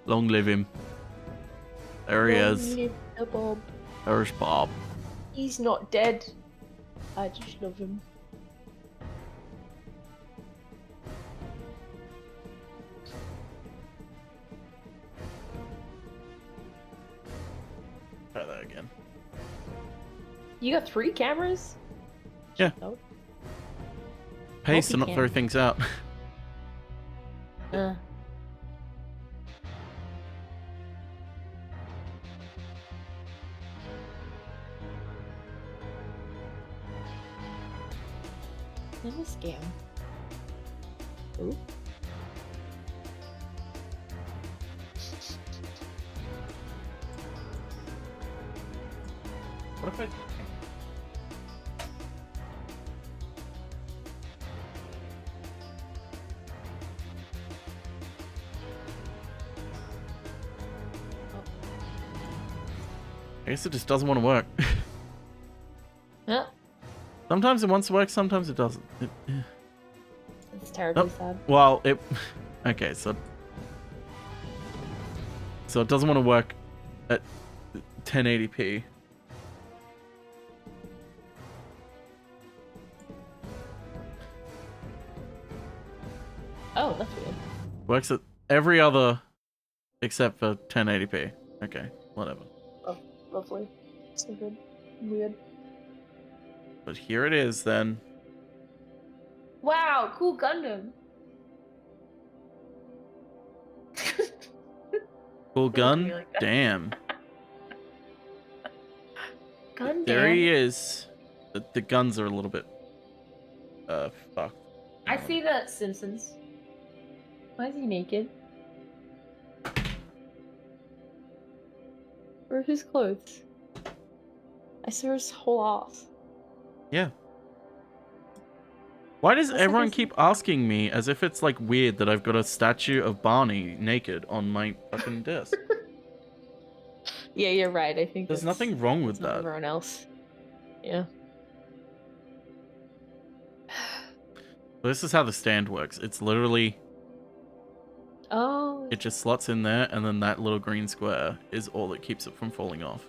Long live him. There he is. Long live the Bob. There's Bob. He's not dead. I just love him. Try that again. You got 3 cameras? Yeah. No. pace to not throw things out. This is a scam. Ooh. What if I... I guess it just doesn't want to work. Yeah. Sometimes it wants to work, sometimes it doesn't. It's terribly sad. Well, it... Okay, so it doesn't want to work at 1080p. Oh, that's weird. Works at every other except for 1080p. Okay, whatever. Oh, lovely. So good. Weird. But here it is then. Wow, cool Gundam. Cool gun? Damn. Gundam. There he is. The guns are a little bit fucked. I see that Simpsons. Why is he naked? Where are his clothes? I saw his whole ass. Yeah. Why does That's everyone like keep asking me as if it's like weird that I've got a statue of Barney naked on my fucking desk? Yeah, you're right. I think There's nothing wrong with not that. everyone else. Yeah. This is how the stand works. It's literally... Oh. It just slots in there, and then that little green square is all that keeps it from falling off.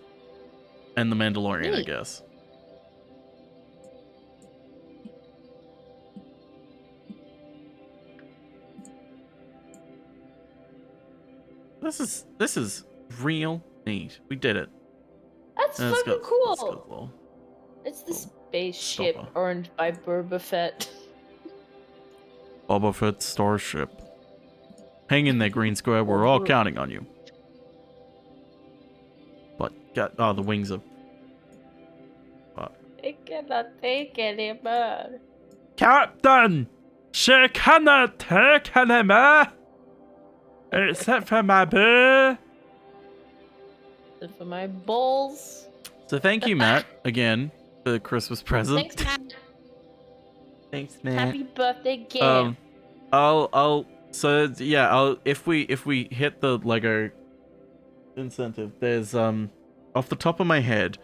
And the Mandalorian, I Neat. guess. This is real neat. We did it. That's And it's fucking got cool. little- It's the spaceship stopper. owned by Boba Fett. Boba Fett Starship. Hang in there, Green Square. We're all counting on you. But the wings are... Fuck. I cannot take anymore. Captain! She cannot take anymore! Except for my boo! And for my balls. So thank you, Matt, again, for the Christmas present. Thanks, Matt. Thanks, Matt. Happy birthday, Gam. If we hit the Lego incentive, there's off the top of my head,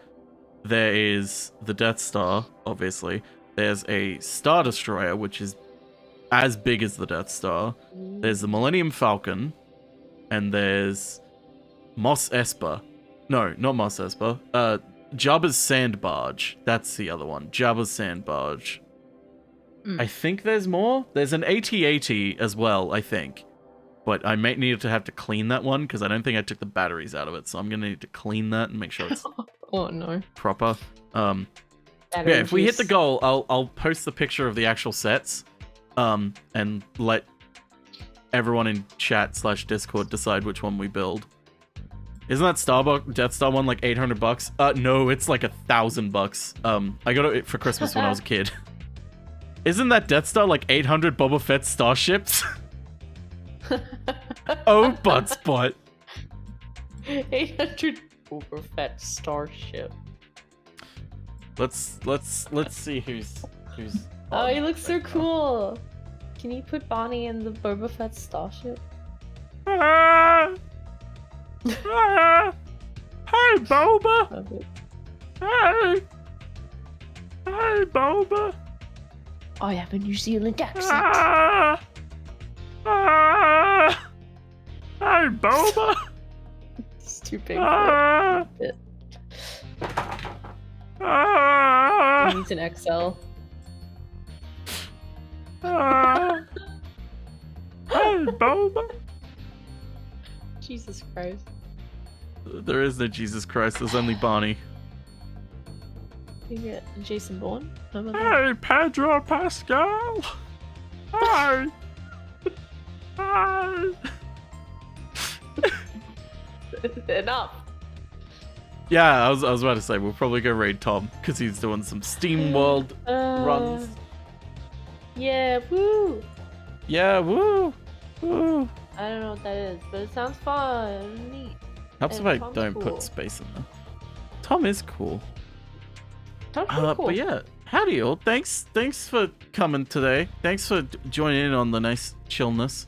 there is the Death Star, obviously. There's a Star Destroyer, which is as big as the Death Star. There's the Millennium Falcon, and there's Mos Espa. No, not Mos Espa. Jabba's Sand Barge. That's the other one. Jabba's Sand Barge. I think there's more. There's an AT-AT as well, I think. But I may need to have to clean that one, because I don't think I took the batteries out of it. So I'm going to need to clean that and make sure it's Oh, no. proper. Battery If we hit juice. the goal, I'll post the picture of the actual sets, and let everyone in chat/Discord decide which one we build. Isn't that Death Star one like $800? No, it's like $1,000. I got it for Christmas when I was a kid. Isn't that Death Star like 800 Boba Fett starships? Oh, butt spot. 800 Boba Fett Starship. Let's see who's. Oh, he looks so cool. Can you put Bonnie in the Boba Fett Starship? Hey, Boba. Hey, Boba. I have a New Zealand accent. Hey, Boba. Stupid. Bit. He's an XL. Hey, Boba. Jesus Christ. There is no Jesus Christ. There's only Bonnie. You get Jason Bourne? Hey, Pedro Pascal. Hi. Hi. Enough. Yeah, I was about to say we'll probably go raid Tom because he's doing some Steam World runs. Yeah, woo. Yeah, woo, woo. I don't know what that is, but it sounds fun, neat. Helps if And I Tom's don't cool. put space in there. Tom is cool. Tom's pretty cool. But yeah, howdy all. Thanks for coming today. Thanks for joining in on the nice chillness.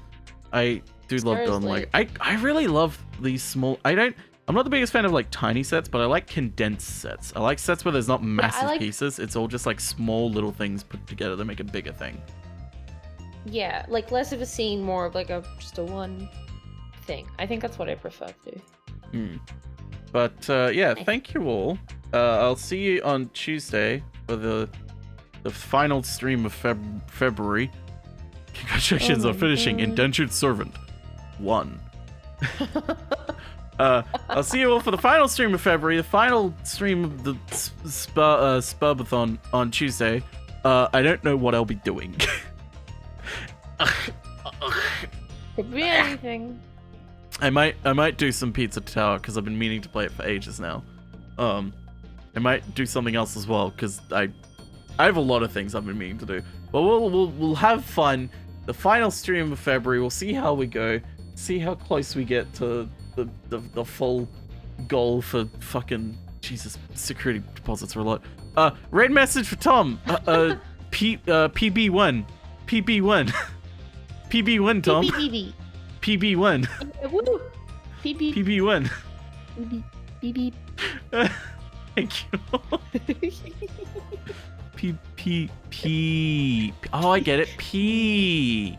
I do love doing like I really love these small. I'm not the biggest fan of like tiny sets, but I like condensed sets. I like sets where there's not massive pieces. It's all just like small little things put together that make a bigger thing. Yeah, like less of a scene, more of like just a one thing. I think that's what I prefer to. But yeah, thank you all. I'll see you on Tuesday for the final stream of February. Congratulations on finishing Indentured Servant 1. I'll see you all for the final stream of February, the final stream of the Spubathon on Tuesday. I don't know what I'll be doing. Could be anything. I might do some Pizza Tower because I've been meaning to play it for ages now. I might do something else as well because I have a lot of things I've been meaning to do. But we'll have fun. The final stream of February. We'll see how we go. See how close we get to the full goal for fucking Jesus. Security deposits are a lot. Red message for Tom. PB1. PB1. PB1, Tom. PB1. Woo! PB1. Beep. Thank you. P. Oh, I get it. P.